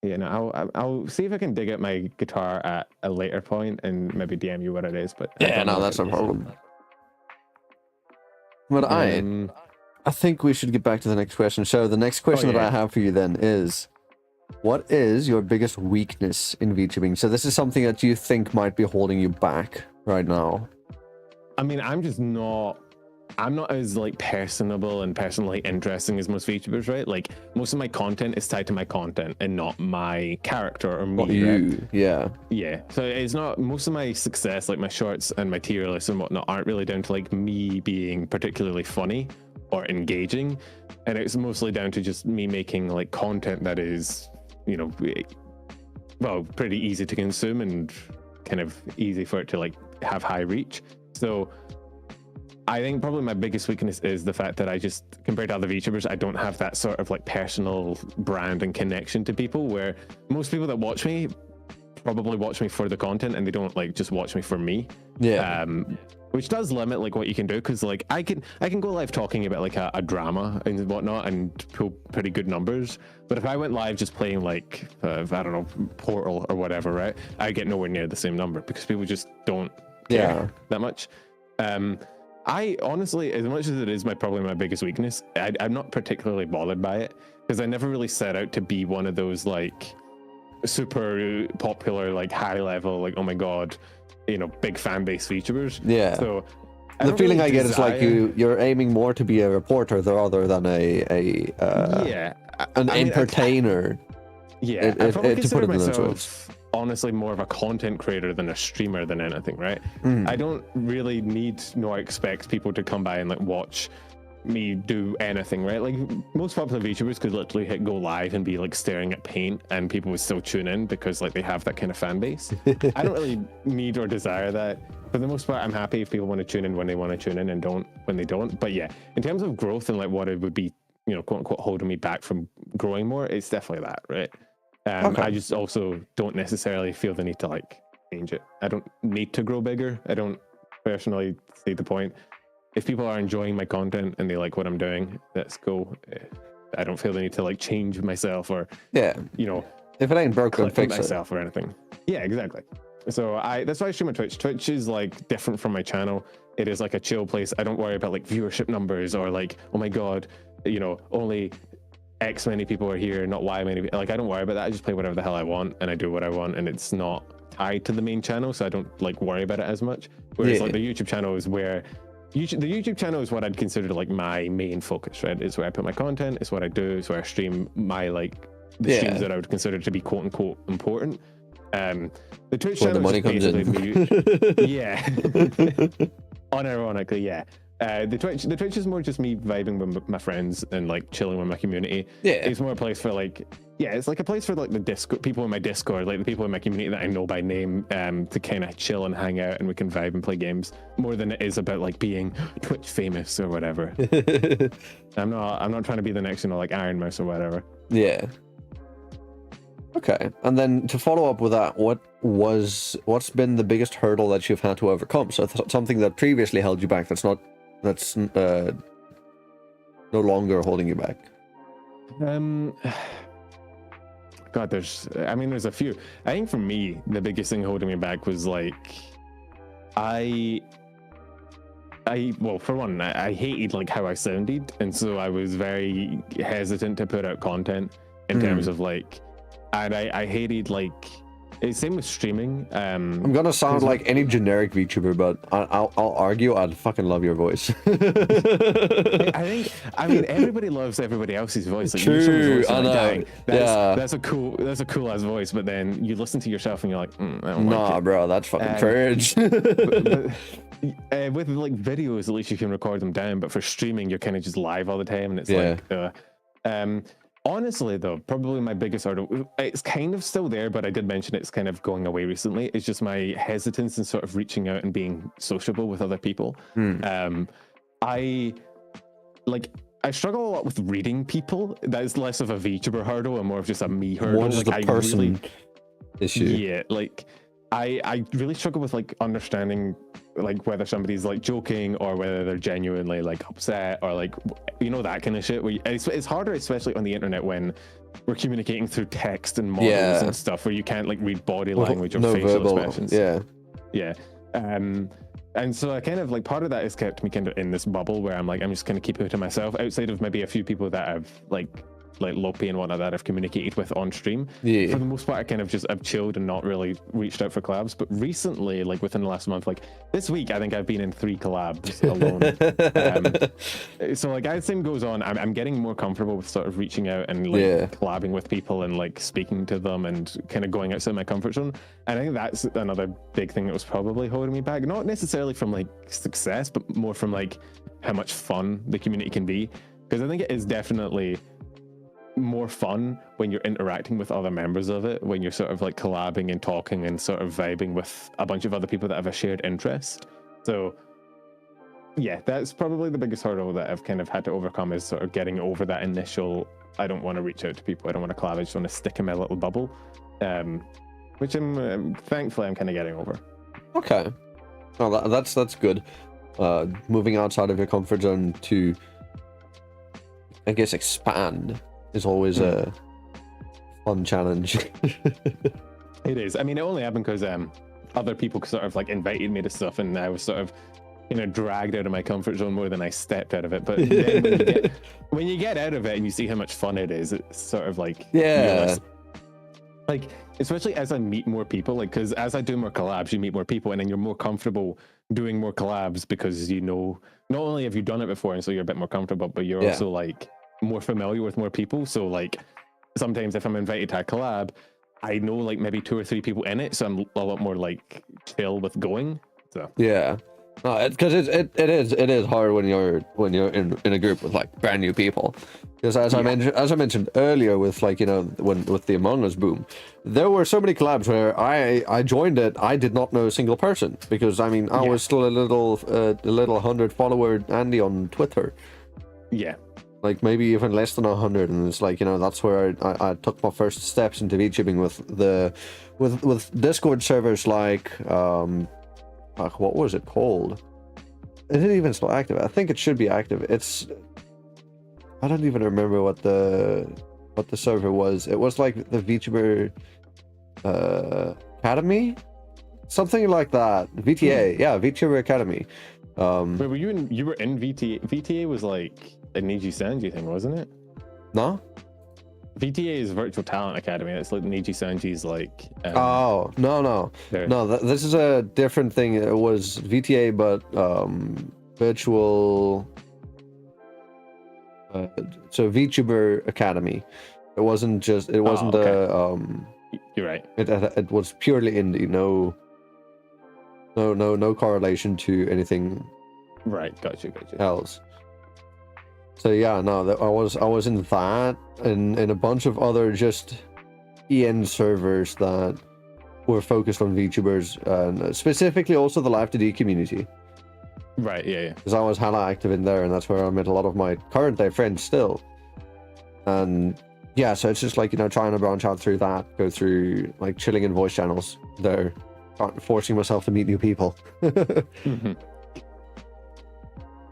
I'll see if I can dig up my guitar at a later point and maybe DM you what it is. But yeah, no, that's no problem. But I think we should get back to the next question. So the next question that I have for you then is, what is your biggest weakness in VTubing? So this is something that you think might be holding you back right now. I mean, I'm not as like personable and personally interesting as most VTubers, right? Like most of my content is tied to my content and not my character or me. Right? Yeah. So it's not, most of my success, like my shorts and my tier lists and whatnot, aren't really down to like me being particularly funny or engaging, and it's mostly down to just me making like content that is, pretty easy to consume and kind of easy for it to like have high reach. So I think probably my biggest weakness is the fact that I just, compared to other VTubers, I don't have that sort of like personal brand and connection to people, where most people that watch me probably watch me for the content and they don't like just watch me for me. Yeah. Which does limit like what you can do, because like I can go live talking about like a drama and whatnot and pull pretty good numbers, but if I went live just playing like I don't know, Portal or whatever, right, I get nowhere near the same number because people just don't care that much. I honestly, as much as it is probably my biggest weakness, I'm not particularly bothered by it, because I never really set out to be one of those like super popular, like high level, like oh my god, you know, big fan base VTubers. Yeah. So the feeling I get is like you're aiming more to be a reporter rather than an entertainer. I probably to consider put it in those myself words. honestly more of a content creator than a streamer than anything, right? I don't really need nor expect people to come by and like watch me do anything, right? Like most popular VTubers could literally hit go live and be like staring at paint and people would still tune in because like they have that kind of fan base. I don't really need or desire that. For the most part, I'm happy if people want to tune in when they want to tune in and don't when they don't. But yeah, in terms of growth and like what it would be, you know, quote unquote holding me back from growing more, it's definitely that, right? I just also don't necessarily feel the need to like change it. I don't need to grow bigger. I don't personally see the point. If people are enjoying my content and they like what I'm doing, that's cool. I don't feel the need to like change myself or you know, if it ain't broke, don't fix myself or anything. Yeah, exactly. So that's why I stream on Twitch. Twitch is like different from my channel. It is like a chill place. I don't worry about like viewership numbers or like, oh my god, you know, only X many people are here, not Y many. Like I don't worry about that. I just play whatever the hell I want and I do what I want, and it's not tied to the main channel, so I don't like worry about it as much. Whereas like the YouTube channel is where the YouTube channel is what I'd consider like my main focus, right? It's where I put my content, it's what I do, it's where I stream my like the streams that I would consider to be quote unquote important. The Twitch where channel the money comes in. Yeah. Unironically, yeah. The Twitch is more just me vibing with my friends and like chilling with my community. Yeah, it's more a place for like, it's like a place for like the Discord people in my Discord, like the people in my community that I know by name, to kind of chill and hang out and we can vibe and play games more than it is about like being Twitch famous or whatever. I'm not trying to be the next, you know, like Iron Mouse or whatever. Yeah. Okay, and then to follow up with that, what's been the biggest hurdle that you've had to overcome? So something that previously held you back that's no longer holding you back. God, there's a few. I think for me, the biggest thing holding me back was like, well, for one, I hated like how I sounded, and so I was very hesitant to put out content in terms of like, and I hated like, same with streaming. I'm gonna sound like any generic VTuber, but I'll argue I'd fucking love your voice. I mean, everybody loves everybody else's voice. Like, True, I know. That's a cool ass voice. But then you listen to yourself and you're like, I don't like it. Bro, that's fucking cringe. But with like videos, at least you can record them down. But for streaming, you're kind of just live all the time, and it's like. Honestly, though, probably my biggest hurdle, it's kind of still there, but I did mention it's kind of going away recently. It's just my hesitance in sort of reaching out and being sociable with other people. I struggle a lot with reading people. That is less of a VTuber hurdle and more of just a me hurdle. More just a person issue. Yeah, like I really struggle with like understanding like whether somebody's like joking or whether they're genuinely like upset or like, you know, that kind of shit. It's harder, especially on the internet when we're communicating through text and models and stuff where you can't like read body language or facial expressions. And so I kind of like, part of that has kept me kind of in this bubble where I'm like, I'm just kind of keeping it to myself outside of maybe a few people that I've like Lopi and whatnot that I've communicated with on stream. For the most part, I kind of just I've chilled and not really reached out for collabs. But recently, like within the last month, like this week, I think I've been in 3 collabs alone. So like as time goes on, I'm getting more comfortable with sort of reaching out and like collabing with people and like speaking to them and kind of going outside my comfort zone. And I think that's another big thing that was probably holding me back. Not necessarily from like success, but more from like how much fun the community can be. Because I think it is definitely more fun when you're interacting with other members of it, when you're sort of like collabing and talking and sort of vibing with a bunch of other people that have a shared interest. So yeah, that's probably the biggest hurdle that I've kind of had to overcome, is sort of getting over that initial, I don't want to reach out to people, I don't want to collab, I just want to stick in my little bubble, which I'm thankfully I'm kind of getting over. Okay. Oh, that's good. Moving outside of your comfort zone to, I guess, expand is always a fun challenge. It is. I mean, it only happened because other people sort of like invited me to stuff, and I was sort of, you know, dragged out of my comfort zone more than I stepped out of it. But then when you get out of it and you see how much fun it is, it's sort of like, yeah, like, especially as I meet more people, like, because as I do more collabs, you meet more people, and then you're more comfortable doing more collabs because, you know, not only have you done it before and so you're a bit more comfortable, but you're also like more familiar with more people. So like sometimes if I'm invited to a collab, I know like maybe 2 or 3 people in it, so I'm a lot more like chill with going. So yeah. No, because it is hard when you're in a group with like brand new people. Because as I mentioned earlier, with like, you know, with the Among Us boom, there were so many collabs where I joined it, I did not know a single person, because I mean I was still a little 100 follower Andy on Twitter. Yeah. Like maybe even less than 100, and it's like, you know, that's where I took my first steps into VTubing with Discord servers like what was it called? Is it even still active? I think it should be active. I don't even remember what the server was. It was like the VTuber Academy, something like that. VTA, yeah, VTuber Academy. Wait, were you in VTA? VTA was like a Niji Sanji thing, wasn't it? No. VTA is Virtual Talent Academy. It's like Niji Sanji's like. Oh no. This is a different thing. It was VTA, but virtual. So VTuber Academy. It wasn't just. It wasn't You're right. It was purely indie. No correlation to anything. Right. Gotcha. Else. So yeah, no, I was in that, and in a bunch of other just EN servers that were focused on VTubers, and specifically also the Live 2D community. Right, yeah. Because I was hella active in there, and that's where I met a lot of my current day friends still. And yeah, so it's just like, you know, trying to branch out through that, go through like chilling in voice channels there, forcing myself to meet new people. Mm-hmm.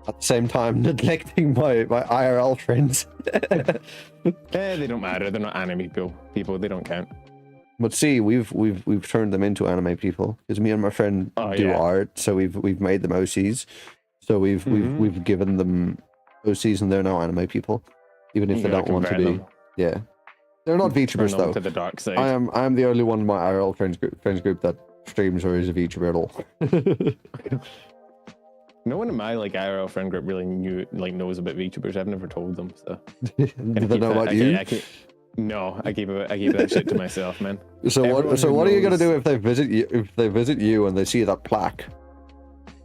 At the same time, neglecting my IRL friends. They don't matter. They're not anime people. They don't count. But see, we've turned them into anime people, because me and my friend do art, so we've made them OCs. So we've given them OCs, and they're now anime people, even if they don't want to be. Them. Yeah, they're not VTubers though. To the dark side. I'm the only one in my IRL friends group that streams or is a VTuber at all. No one in my like IRL friend group really knows about VTubers. I've never told them. So do they know about you? No, I keep that shit to myself, man. So what are you gonna do if they visit you? If they visit you and they see that plaque?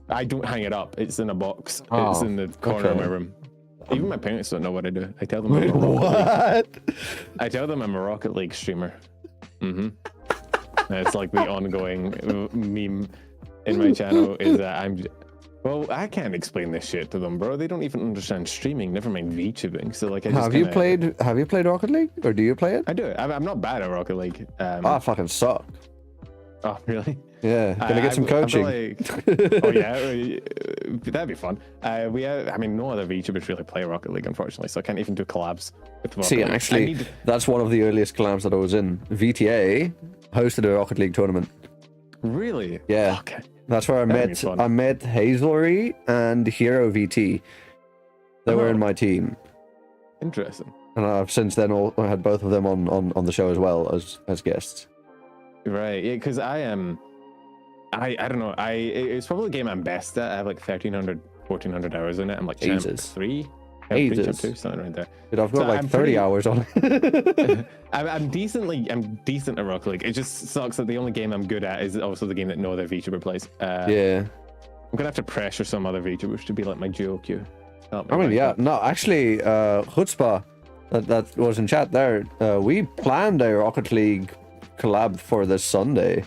I don't hang it up. It's in a box. It's in the corner of my room. Even my parents don't know what I do. I tell them. I tell them I'm a Rocket League streamer. It's like the ongoing meme in my channel is that I'm. Well, I can't explain this shit to them, bro. They don't even understand streaming. Never mind VTubing. So like, have you played Rocket League, or do you play it? I do. I'm not bad at Rocket League. I fucking suck. Oh really? Yeah. Gonna get some coaching. Oh yeah, that'd be fun. I mean, no other VTubers really play Rocket League, unfortunately. So I can't even do collabs with Rocket League. Actually, that's one of the earliest collabs that I was in. VTA hosted a Rocket League tournament. Really? Yeah. Okay. That's where I met Hazelry and Hero VT. They were in my team. Interesting. And I've since then I had both of them on the show as well as guests. Right. Yeah, because I don't know. It's probably a game I'm best at. I have like 1,300, 1,400 hours in it. I'm like champ 3. Jesus. 2, something right there. Dude, I've got like 30 hours on it. I'm decent at Rocket League. It just sucks that the only game I'm good at is also the game that no other VTuber plays. Yeah. I'm gonna have to pressure some other VTubers to be like my duo queue. I mean, yeah. No, actually, Chutzpah that was in chat there. We planned a Rocket League collab for this Sunday,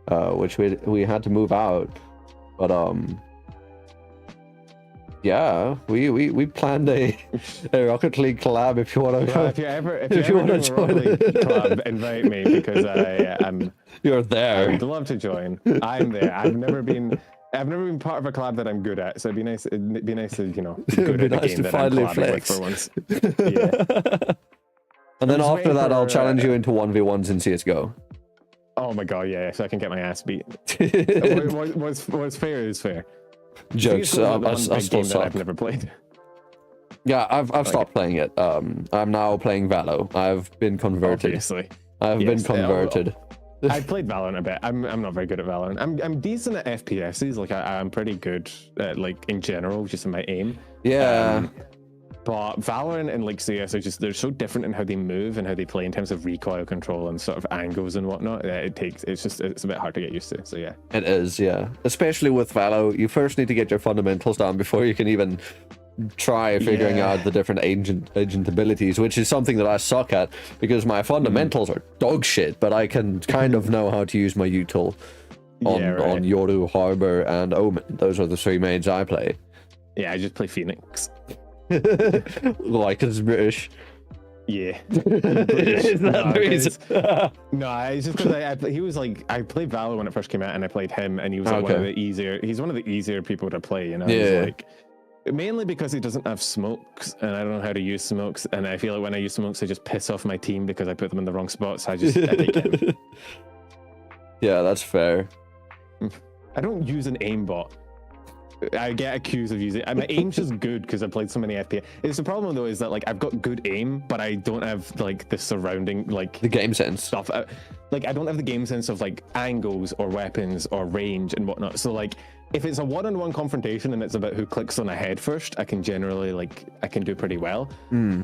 which we had to move out, but yeah, we planned a Rocket League collab. If you want to, well, if you ever join a Rocket League club, invite me because you're there. I'd love to join. I'm there. I've never been part of a collab that I'm good at, so it'd be nice to, you know, be good at a game that I'm collabing with for once. Yeah. And then after that, I'll challenge you into 1v1s in CS:GO. Oh my god, yeah, so I can get my ass beat. What's fair is fair. Jokes. I still suck. I've never played. Yeah, I've stopped playing it. I'm now playing Valo. I've been converted. Obviously. I've been converted. I played Valorant a bit. I'm not very good at Valorant. I'm decent at FPSs. Like I'm pretty good at, like, in general, just in my aim. Yeah. But Valorant and like CS are they're so different in how they move and how they play in terms of recoil control and sort of angles and whatnot. It's a bit hard to get used to. So yeah. It is, yeah. Especially with Valo, you first need to get your fundamentals down before you can even try figuring out the different agent abilities, which is something that I suck at because my fundamentals are dog shit, but I can kind of know how to use my util on Yoru, Harbor, and Omen. Those are the three mains I play. Yeah, I just play Phoenix. Like it's British. Yeah. Is that the reason? No, it's just because he was like, I played Valor when it first came out, and I played him, and he was like he's one of the easier people to play, you know? Yeah. Like, mainly because he doesn't have smokes, and I don't know how to use smokes, and I feel like when I use smokes, I just piss off my team because I put them in the wrong spots. I take him. Yeah, that's fair. I don't use an aimbot. I get accused of using my aim's just good because I played so many FPS. It's the problem though is that like I've got good aim, but I don't have like the surrounding like the game sense stuff. Like I don't have the game sense of like angles or weapons or range and whatnot. So like if it's a one-on-one confrontation and it's about who clicks on a head first, I can generally I can do pretty well.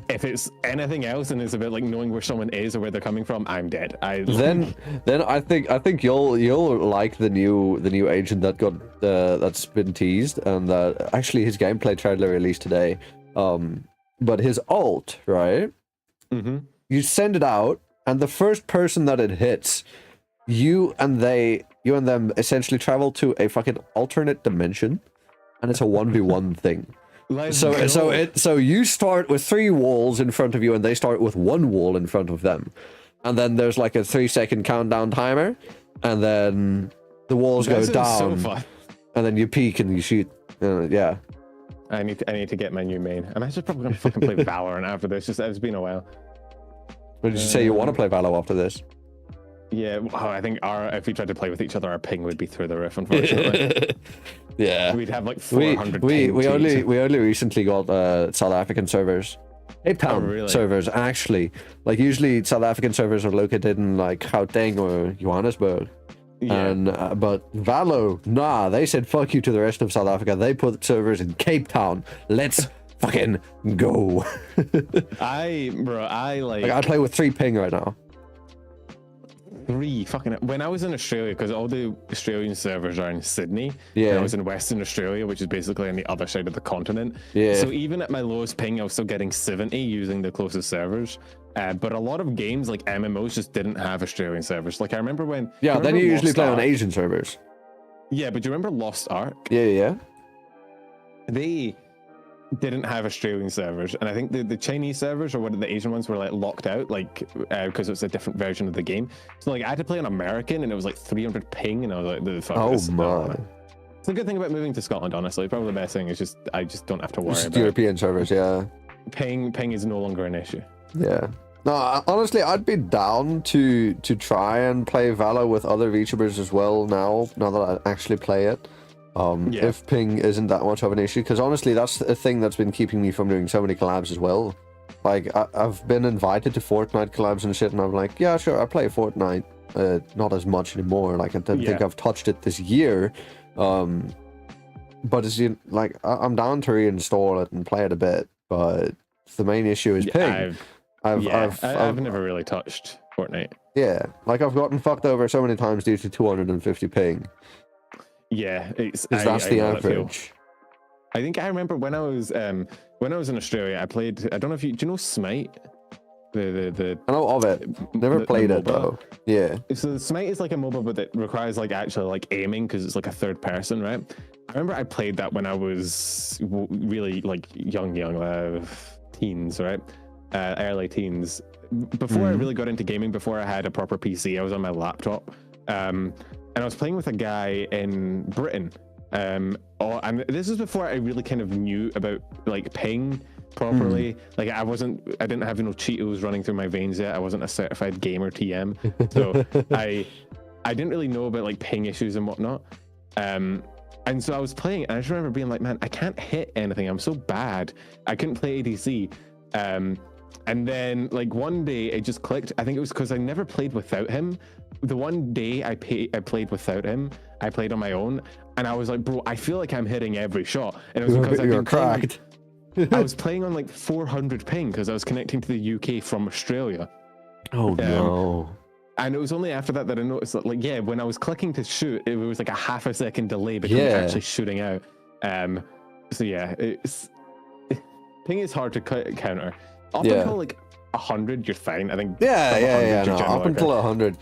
If it's anything else and it's about like knowing where someone is or where they're coming from, I'm dead. Then I think you'll like the new agent that got that's been teased, and that actually his gameplay trailer released today. But his ult, right? You send it out, and the first person that it hits, you and them essentially travel to a fucking alternate dimension, and it's a 1v1 thing. So you start with 3 walls in front of you, and they start with 1 wall in front of them, and then there's like a 3-second countdown timer, and then the walls go down, so and then you peek and you shoot. Yeah. I need to get my new main. I'm actually probably gonna fucking play Valorant after this. It's been a while. What did you say? You want to play Valo after this? Yeah, well, I think if we tried to play with each other, our ping would be through the roof, unfortunately. Yeah. We'd have like 400 we only recently got South African servers. Cape Town servers, actually. Like, usually South African servers are located in like Gauteng or Johannesburg. Yeah. And but Valo, nah, they said fuck you to the rest of South Africa. They put servers in Cape Town. Let's fucking go. I play with 3 ping right now. 3 fucking. When I was in Australia, because all the Australian servers are in Sydney, yeah, and I was in Western Australia, which is basically on the other side of the continent. Yeah. So even at my lowest ping, I was still getting 70 using the closest servers. But a lot of games like MMOs just didn't have Australian servers. Like I remember when. Yeah, then you usually play on Asian servers. Yeah, but do you remember Lost Ark? Yeah. They didn't have Australian servers, and I think the Chinese servers or the Asian ones were like locked out, like because it's a different version of the game. So like I had to play on American, and it was like 300 ping, and I was like, "The fuck." Oh my! It's the good thing about moving to Scotland, honestly. Probably the best thing is just I just don't have to worry about European servers. Yeah, ping is no longer an issue. Yeah. No, honestly, I'd be down to try and play Valo with other VTubers as well now that I actually play it. If ping isn't that much of an issue, because honestly, that's a thing that's been keeping me from doing so many collabs as well. Like, I've been invited to Fortnite collabs and shit, and I'm like, yeah, sure, I play Fortnite. Not as much anymore. Like, I don't think I've touched it this year. But it's like, I'm down to reinstall it and play it a bit, but the main issue is ping. I've never really touched Fortnite. Yeah, like I've gotten fucked over so many times due to 250 ping. Yeah, that's the average. I think I remember when I was in Australia, I played. I don't know if do you know Smite? I know of it. Never played it though. Yeah. So the Smite is like a MOBA, but it requires like actually like aiming because it's like a third person, right? I remember I played that when I was really like young, teens, right? Early teens. Before I really got into gaming, before I had a proper PC, I was on my laptop, and I was playing with a guy in Britain. And this is before I really kind of knew about like ping properly. Like I didn't have Cheetos running through my veins yet. I wasn't a certified gamer TM, so I didn't really know about like ping issues and whatnot. And so I was playing, and I just remember being like, man, I can't hit anything. I'm so bad. I couldn't play ADC. And then like one day it just clicked. I think it was because I never played without him. The one day I played without him, I played on my own, and I was like, bro, I feel like I'm hitting every shot. And it was because I've been cracked. I was playing on like 400 ping because I was connecting to the UK from Australia. Oh no. And it was only after that I noticed that, like, yeah, when I was clicking to shoot, it was like a half a second delay between actually shooting out. So yeah, ping is hard to counter. Up until like 100, you're fine. I think. Yeah. No, up until 100.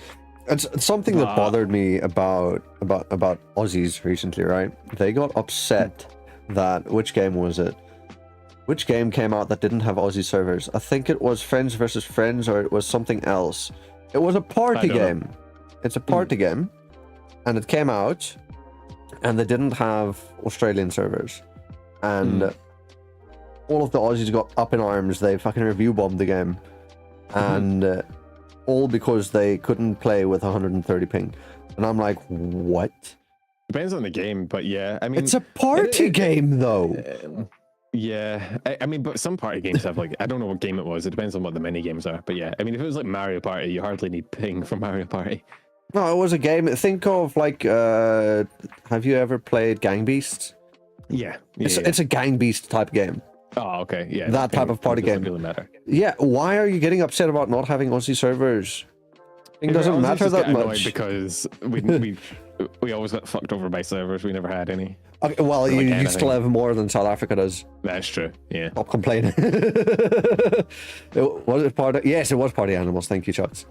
It's something that bothered me about Aussies recently, right? They got upset that which game was it? Which game came out that didn't have Aussie servers? I think it was Friends versus Friends, or it was something else. It was a party game. It's a party game, and it came out, and they didn't have Australian servers, and all of the Aussies got up in arms. They fucking review bombed the game, and all because they couldn't play with 130 ping. And I'm like, what? Depends on the game, but yeah, I mean, it's a party game though. Yeah, I mean, but some party games have like, I don't know what game it was. It depends on what the mini games are. But yeah, I mean, if it was like Mario Party, you hardly need ping for Mario Party. No, it was a game. Think of like, have you ever played Gang Beasts? Yeah. It's a Gang Beast type game. Oh, okay. Yeah. That type of party game. Really matter. Yeah. Why are you getting upset about not having Aussie servers? It doesn't matter that much. Because we always got fucked over by servers. We never had any. Okay, well, you still have more than South Africa does. That's true. Yeah. Stop complaining. Yes, it was Party Animals. Thank you, Chucks.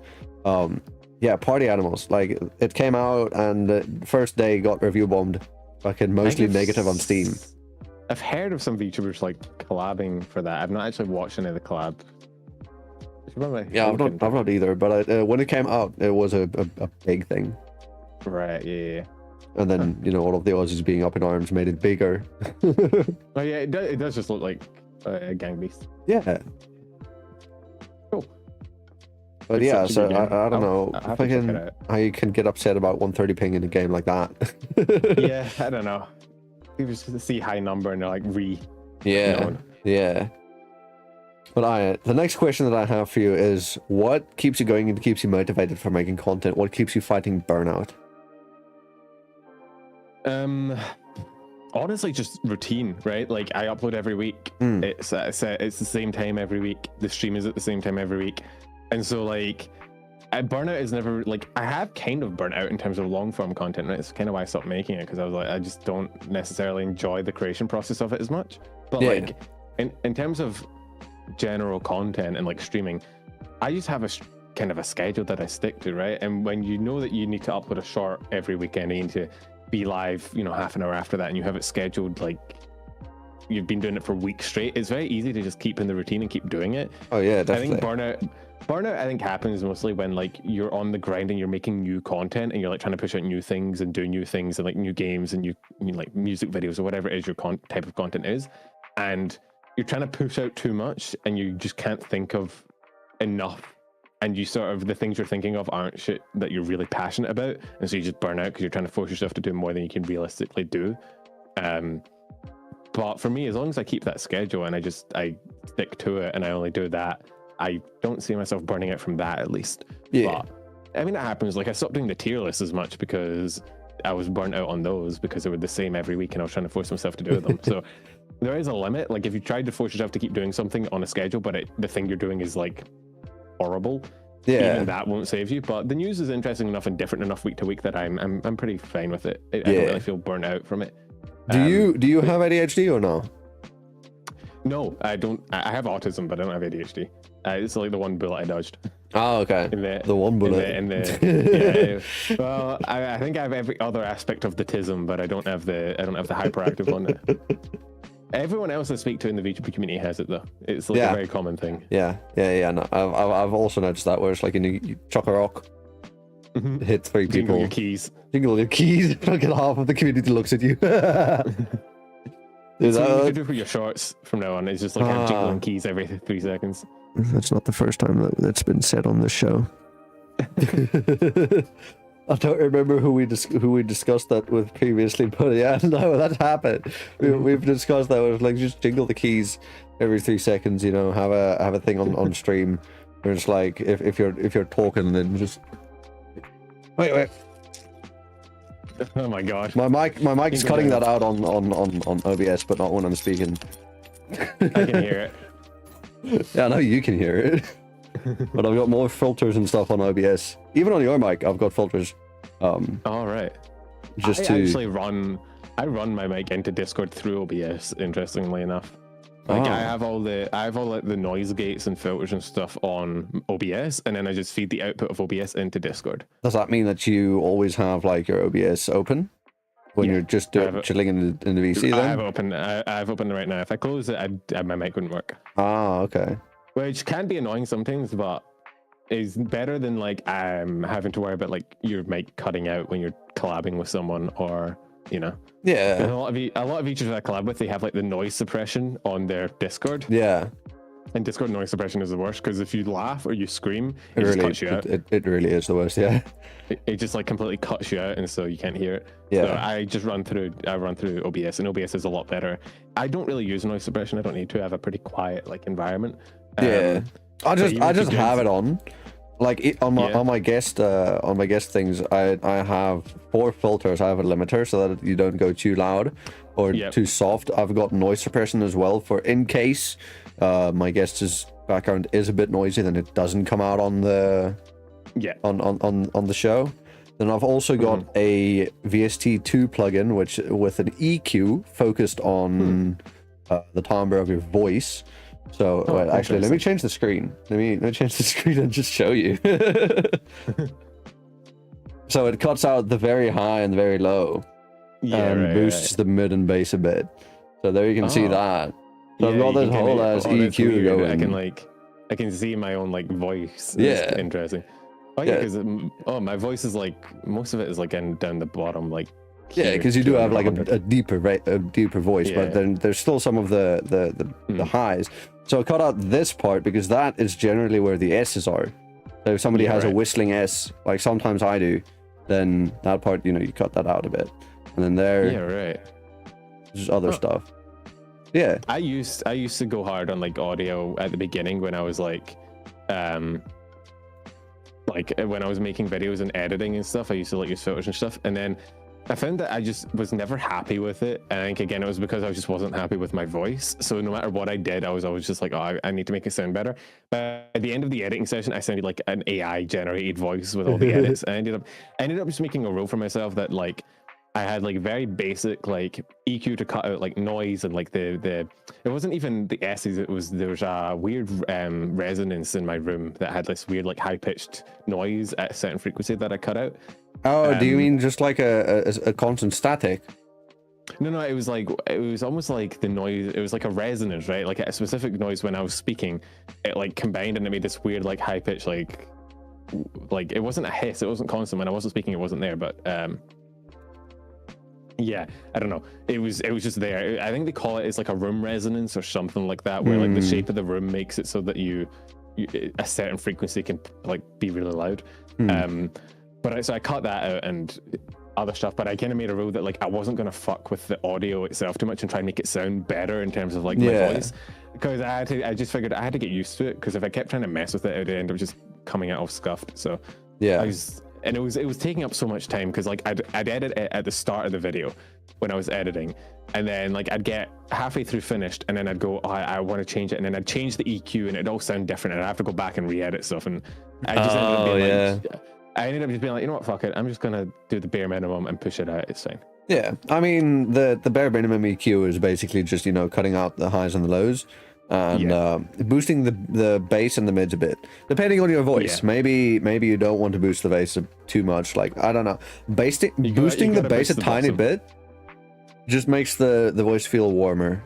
Yeah, Party Animals. Like, it came out and the first day got review bombed. Fucking mostly negative on Steam. I've heard of some VTubers like collabing for that. I've not actually watched any of the collab. Yeah, I've not either. But when it came out, it was a big thing. Right. Yeah. And then all of the Aussies being up in arms made it bigger. Oh yeah, it does just look like a gang beast. Yeah. Cool. But it's yeah, so I don't know how you can get upset about 130 ping in a game like that. Yeah, I don't know. You just see high number and they're like Yeah. But the next question that I have for you is, what keeps you going and keeps you motivated for making content? What keeps you fighting burnout? Honestly, just routine, right? Like, I upload every week. It's the same time every week. The stream is at the same time every week. And so, like, burnout is never, like, I have kind of burnt out in terms of long form content, right? It's kind of why I stopped making it, because I was like, I just don't necessarily enjoy the creation process of it as much. But like, in terms of general content and like streaming, I just have a kind of a schedule that I stick to, right? And when you know that you need to upload a short every weekend, you need to be live, half an hour after that, and you have it scheduled, like you've been doing it for weeks straight, it's very easy to just keep in the routine and keep doing it. Oh yeah, definitely. I think burnout I think happens mostly when like you're on the grind and you're making new content and you're like trying to push out new things and do new things and like new games and you like music videos or whatever it is your type of content is, and you're trying to push out too much and you just can't think of enough, and you sort of, the things you're thinking of aren't shit that you're really passionate about, and so you just burn out because you're trying to force yourself to do more than you can realistically do. But for me, as long as I keep that schedule and I stick to it and I only do that, I don't see myself burning out from that, at least. Yeah. But I mean, it happens. Like, I stopped doing the tier list as much because I was burnt out on those because they were the same every week and I was trying to force myself to do them. So there is a limit. Like, if you tried to force yourself to keep doing something on a schedule, but the thing you're doing is like horrible, even that won't save you. But the news is interesting enough and different enough week to week that I'm pretty fine with it. I don't really feel burnt out from it. Do you have ADHD or no? No, I don't. I have autism, but I don't have ADHD. It's like the one bullet I dodged. Oh, okay. The one bullet. Yeah. Well, I think I have every other aspect of the tism, but I don't have the hyperactive one. Everyone else I speak to in the VTuber community has it though. It's like a very common thing. Yeah. No, I've also noticed that where it's like you chuck a rock, hit 3 people. Jingle your keys. Jingle your keys. Fucking half of the community looks at you. That's what you could do for your shorts from now on. It's just like jingling keys every 3 seconds. That's not the first time that's been said on this show. I don't remember who we discussed that with previously, but yeah, no, that's happened. We've discussed that with like just jingle the keys every 3 seconds. You know, have a thing on stream where it's like if you're talking, then just wait. Oh my god. My mic's cutting that out on OBS, but not when I'm speaking. I can hear it. Yeah, I know you can hear it. But I've got more filters and stuff on OBS. Even on your mic, I've got filters. All right. I run my mic into Discord through OBS. Interestingly enough, like I have all the noise gates and filters and stuff on OBS, and then I just feed the output of OBS into Discord. Does that mean that you always have like your OBS open when you're just chilling in the VC? Then I have open right now. If I close it, my mic wouldn't work. Okay. Which can be annoying sometimes, but is better than like having to worry about like your mic cutting out when you're collabing with someone, or you know. Yeah. A lot of VTubers I collab with, they have like the noise suppression on their Discord. Yeah. And Discord noise suppression is the worst because if you laugh or you scream, it just cuts you out. It really is the worst. Yeah. It just like completely cuts you out, and so you can't hear it. Yeah. So I just run through OBS, and OBS is a lot better. I don't really use noise suppression. I don't need to. I have a pretty quiet like environment. Yeah. I just have it on. Like on my guest things, I have 4 filters. I have a limiter so that you don't go too loud or too soft. I've got noise suppression as well for in case my guest's background is a bit noisy, then it doesn't come out on the on the show. Then I've also got a VST2 plugin, which with an EQ focused on the timbre of your voice. So wait, actually, let me change the screen. Let me change the screen and just show you. So it cuts out the very high and the very low, and boosts the mid and bass a bit. So there you can see that. So I've got this whole as EQ going. I can see my own like voice. Yeah, interesting. Oh yeah, because my voice is like most of it is like down the bottom, like. Yeah, because you do have like a deeper voice, but then there's still some of the highs. So I cut out this part because that is generally where the S's are. So if somebody has a whistling S, like sometimes I do, then that part, you cut that out a bit, and then there's other stuff. Yeah, I used to go hard on like audio at the beginning when I was like when I was making videos and editing and stuff. I used to like use filters and stuff, and then I found that I just was never happy with it. And I think again it was because I just wasn't happy with my voice. So no matter what I did, I was always just like, oh, I need to make it sound better. But at the end of the editing session, I sounded like an AI generated voice with all the edits. I ended up just making a rule for myself that like I had like very basic like EQ to cut out like noise and like the it wasn't even the S's, there was a weird resonance in my room that had this weird like high pitched noise at a certain frequency that I cut out. Oh, do you mean just like a constant static? No, it was almost like the noise. It was like a resonance, right? Like a specific noise when I was speaking, it like combined and it made this weird like high pitch like it wasn't a hiss. It wasn't constant when I wasn't speaking. It wasn't there, but yeah, I don't know. It was just there. I think they call it like a room resonance or something like that, where like the shape of the room makes it so that you a certain frequency can like be really loud. But so I cut that out and other stuff, but I kind of made a rule that like I wasn't going to fuck with the audio itself too much and try and make it sound better in terms of like my voice, because I just figured I had to get used to it, because if I kept trying to mess with it, it would end up just coming out all scuffed. So it was taking up so much time, because like I'd edit it at the start of the video when I was editing, and then like I'd get halfway through finished, and then I'd go, I want to change it, and then I'd change the EQ, and it'd all sound different, and I'd have to go back and re-edit stuff, and I just ended up being like, I ended up just being like, you know what, fuck it. I'm just gonna do the bare minimum and push it out. It's fine. Yeah, I mean, the bare minimum EQ is basically just, you know, cutting out the highs and the lows and boosting the bass and the mids a bit, depending on your voice. Yeah. Maybe you don't want to boost the bass too much. Like, I don't know, boosting the bass a tiny bit just makes the voice feel warmer.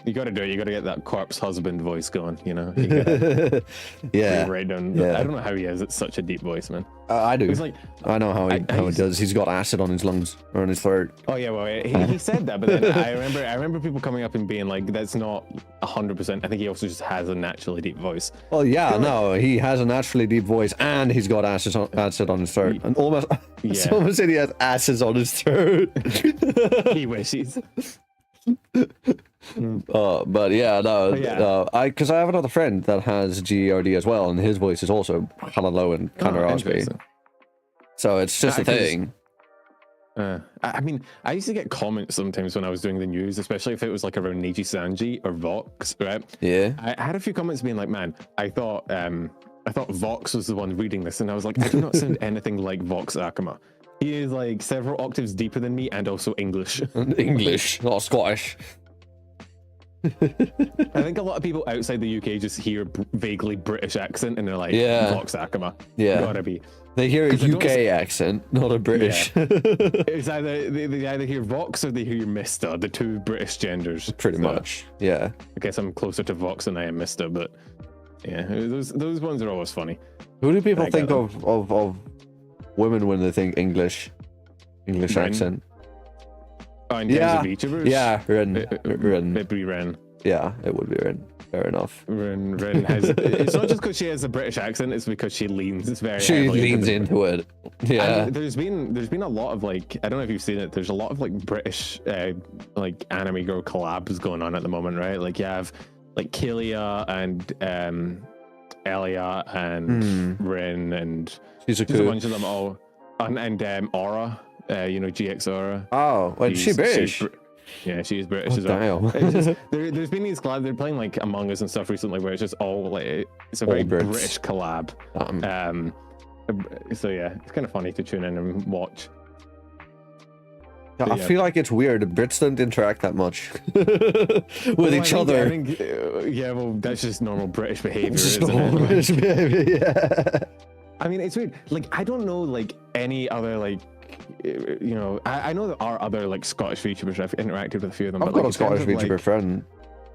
You got to do it. You got to get that corpse husband voice going. You know. You gotta yeah. Right down. Yeah. I don't know how he has. It's such a deep voice, man. I do. It's like, I know how he does. He's got acid on his lungs or on his throat. Oh yeah, well he said that, but then I remember people coming up and being like, "That's not 100%." I think he also just has a naturally deep voice. Well, yeah, no, he has a naturally deep voice and he's got acid on his throat. And almost, someone said he has acids on his throat. He wishes. But yeah, no, because I have another friend that has GERD as well, and his voice is also kind of low and kind of raspy. So it's just a thing. I mean, I used to get comments sometimes when I was doing the news, especially if it was like around Neji Sanji or Vox, right? Yeah. I had a few comments being like, man, I thought Vox was the one reading this, and I was like, I do not sound anything like Vox Akama. He is like several octaves deeper than me and also English. English, not Scottish. I think a lot of people outside the UK just hear vaguely British accent and they're like, Vox Akama. Yeah. Gotta be. They hear a UK accent, not a British. Yeah. It's either they either hear Vox or they hear Mr. The two British genders. Pretty much. Yeah. I guess I'm closer to Vox than I am Mr. But yeah, those ones are always funny. Who do people think of women when they think English accent? Oh, in terms of VTubers? Yeah, Ren. It'd be Ren. Yeah, it would be Ren. Fair enough. Ren has. It's not just because she has a British accent; it's because she leans. It's very. She leans into it. Yeah. And there's been a lot of like, I don't know if you've seen it. There's a lot of like British like anime girl collabs going on at the moment, right? Like you have like Kilia and Elia and Rin and there's a bunch of them all, and Aura. You know, GX Aura. Oh, wait, she's British. Yeah, she is British as well. There's been these collabs. They're playing like Among Us and stuff recently, where it's just all like it's a very British collab. So yeah, it's kind of funny to tune in and watch. I feel like it's weird. The Brits don't interact that much with each other. I think, well, that's just normal British behavior. Just normal British behavior. Yeah. I mean, it's weird. Like, I don't know like any other like. You know, I know there are other like Scottish VTubers. I've interacted with a few of them. I've got a Scottish VTuber friend.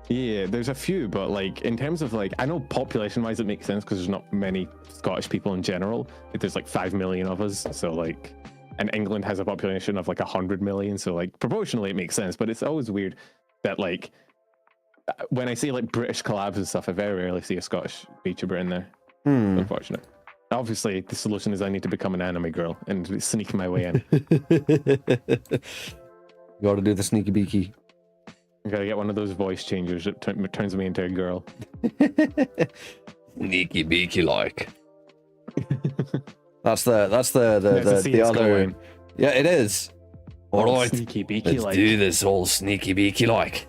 Yeah, there's a few, but like in terms of like, I know population-wise it makes sense because there's not many Scottish people in general. There's like 5 million of us, so like, and England has a population of like 100 million, so like proportionally it makes sense. But it's always weird that like when I see like British collabs and stuff, I very rarely see a Scottish VTuber in there. Unfortunate. Obviously, the solution is I need to become an anime girl and sneak my way in. You gotta do the sneaky beaky. I gotta get one of those voice changers that turns me into a girl. Sneaky beaky like. That's the other. Yeah, it is. All right, sneaky beaky let's do this all sneaky beaky like.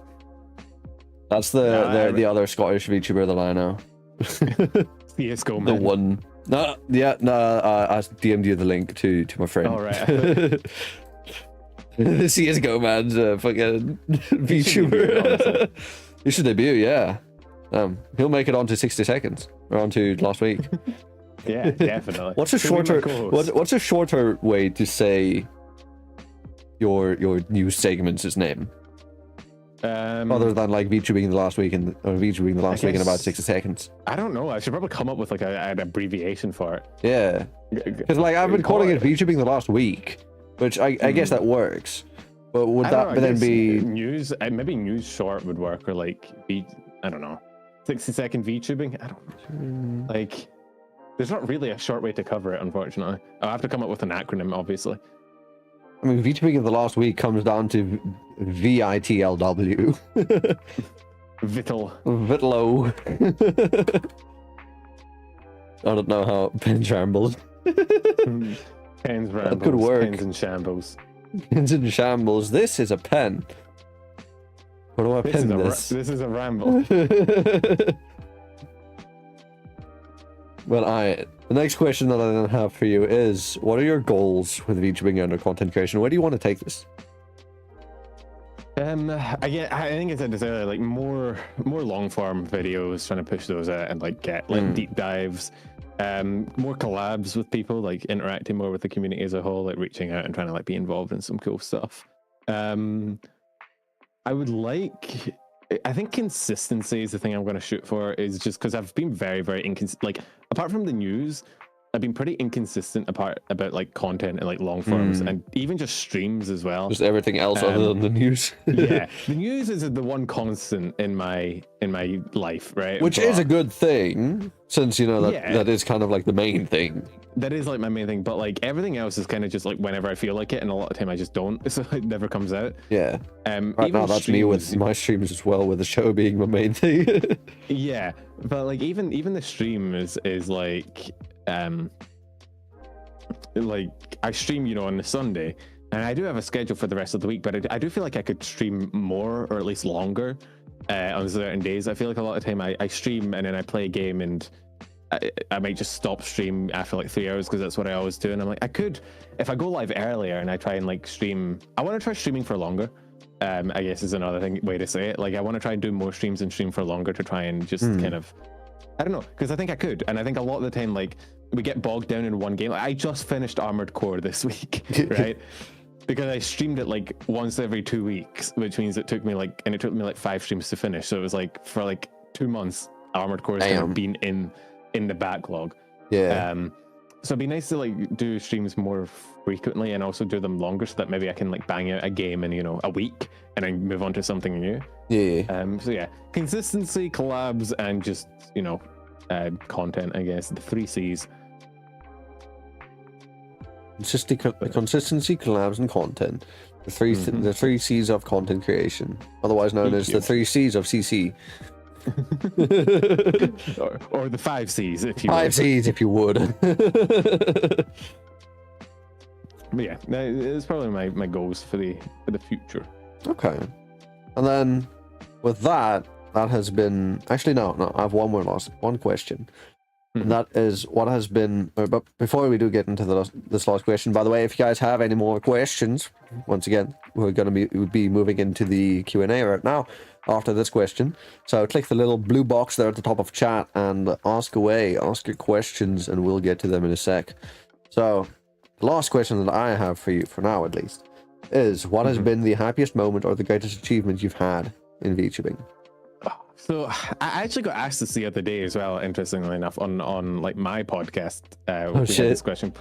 That's the other Scottish VTuber that I know. CS:GO man. The one. No, yeah, no. I DM'd you the link to my friend. All right. The CS:GO man's fucking VTuber. He should debut, yeah. He'll make it onto 60 seconds or onto last week. Yeah, definitely. What's a shorter way to say your news segment's name? Other than like VTubing the last week or VTubing the last week in about 60 seconds. I don't know. I should probably come up with like an abbreviation for it. Yeah, because like I've been calling it VTubing the last week, which I guess that works. But would that then be news? Maybe news short would work, or like I don't know, 60-second VTubing. I don't know. Like, there's not really a short way to cover it, unfortunately. I'll have to come up with an acronym, obviously. I mean, VTubing of the last week comes down to VITLW. Vitalo. I don't know how pen shambles. Pens rambles. That could work. Pens and shambles. Pens and shambles. This is a pen. What do I pen this? This is a ramble. Well, the next question that I then have for you is, what are your goals with VTubing and content creation? Where do you want to take this? Again, I think it's necessarily like more long form videos, trying to push those out and like get like deep dives, more collabs with people, like interacting more with the community as a whole, like reaching out and trying to like be involved in some cool stuff. I would like, I think consistency is the thing I'm going to shoot for, is just because I've been very, very inconsistent. Like, apart from the news, I've been pretty inconsistent about like content and like long forms and even just streams as well. Just everything else other than the news. Yeah, the news is the one constant in my life, right? Which is a good thing, since, you know, that is kind of like the main thing. That is like my main thing, but like everything else is kind of just like whenever I feel like it, and a lot of time I just don't, so it never comes out. Yeah. Right even now, that's me with my streams as well, with the show being my main thing. Yeah, but like even the stream is like I stream, you know, on the Sunday, and I do have a schedule for the rest of the week, but I do feel like I could stream more, or at least longer, on certain days. I feel like a lot of time I stream and then I play a game, and I might just stop stream after like 3 hours, because that's what I always do. And I'm like, I could, if I go live earlier and I try and like stream, I want to try streaming for longer. I guess is another way to say it. Like, I want to try and do more streams and stream for longer to try and just kind of, I don't know, because I think I could. And I think a lot of the time, like, we get bogged down in one game. Like, I just finished Armored Core this week, right? Because I streamed it like once every 2 weeks, which means it took me like 5 streams to finish. So it was like for like 2 months, Armored Core has kind of been in the backlog. Yeah. So it'd be nice to like do streams more frequently and also do them longer, so that maybe I can like bang out a game in, you know, a week and then move on to something new. Yeah. So yeah, consistency, collabs, and just, you know, content, I guess. The 3 C's. Consistency, collabs, and content. The three C's of content creation, otherwise known as the 3 C's of CC. or the 5 C's, if you 5 C's, if you would. But yeah, it's probably my goals for the future. Okay. And then with that has been, actually no, I have one question. And that is, what has been, but before we do get into this last question, by the way, if you guys have any more questions, once again, we'll be moving into the Q&A right now after this question. So click the little blue box there at the top of chat and ask away, ask your questions, and we'll get to them in a sec. So the last question that I have for you, for now at least, is, what has been the happiest moment or the greatest achievement you've had in VTubing? So I actually got asked this the other day as well, interestingly enough, on like my podcast. This question.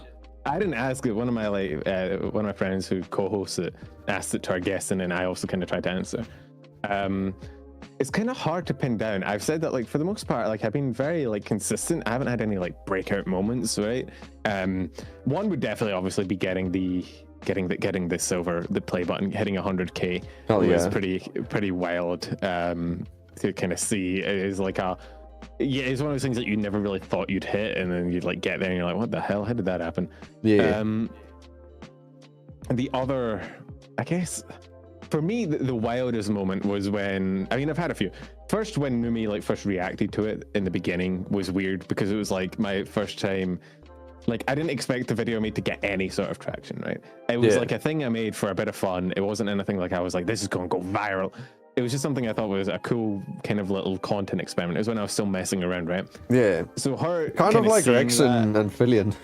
I didn't ask it. One of my friends who co-hosts it asked it to our guests, and then I also kind of tried to answer. It's kind of hard to pin down. I've said that, like, for the most part, like, I've been very like consistent. I haven't had any like breakout moments, right? One would definitely obviously be getting the silver, the play button, hitting 100K. Hell yeah. Was pretty wild. To kind of see. It is like it's one of those things that you never really thought you'd hit, and then you'd like get there and you're like, what the hell, how did that happen? Yeah. The other, I guess, for me, the wildest moment was when, I mean, I've had a few. First, when Numi like first reacted to it in the beginning was weird, because it was like my first time. Like, I didn't expect the video I made to get any sort of traction, right? It was like a thing I made for a bit of fun. It wasn't anything like I was like, this is going to go viral. It was just something I thought was a cool kind of little content experiment. It was when I was still messing around, right? Yeah. So her kind of like Rex and Fillion.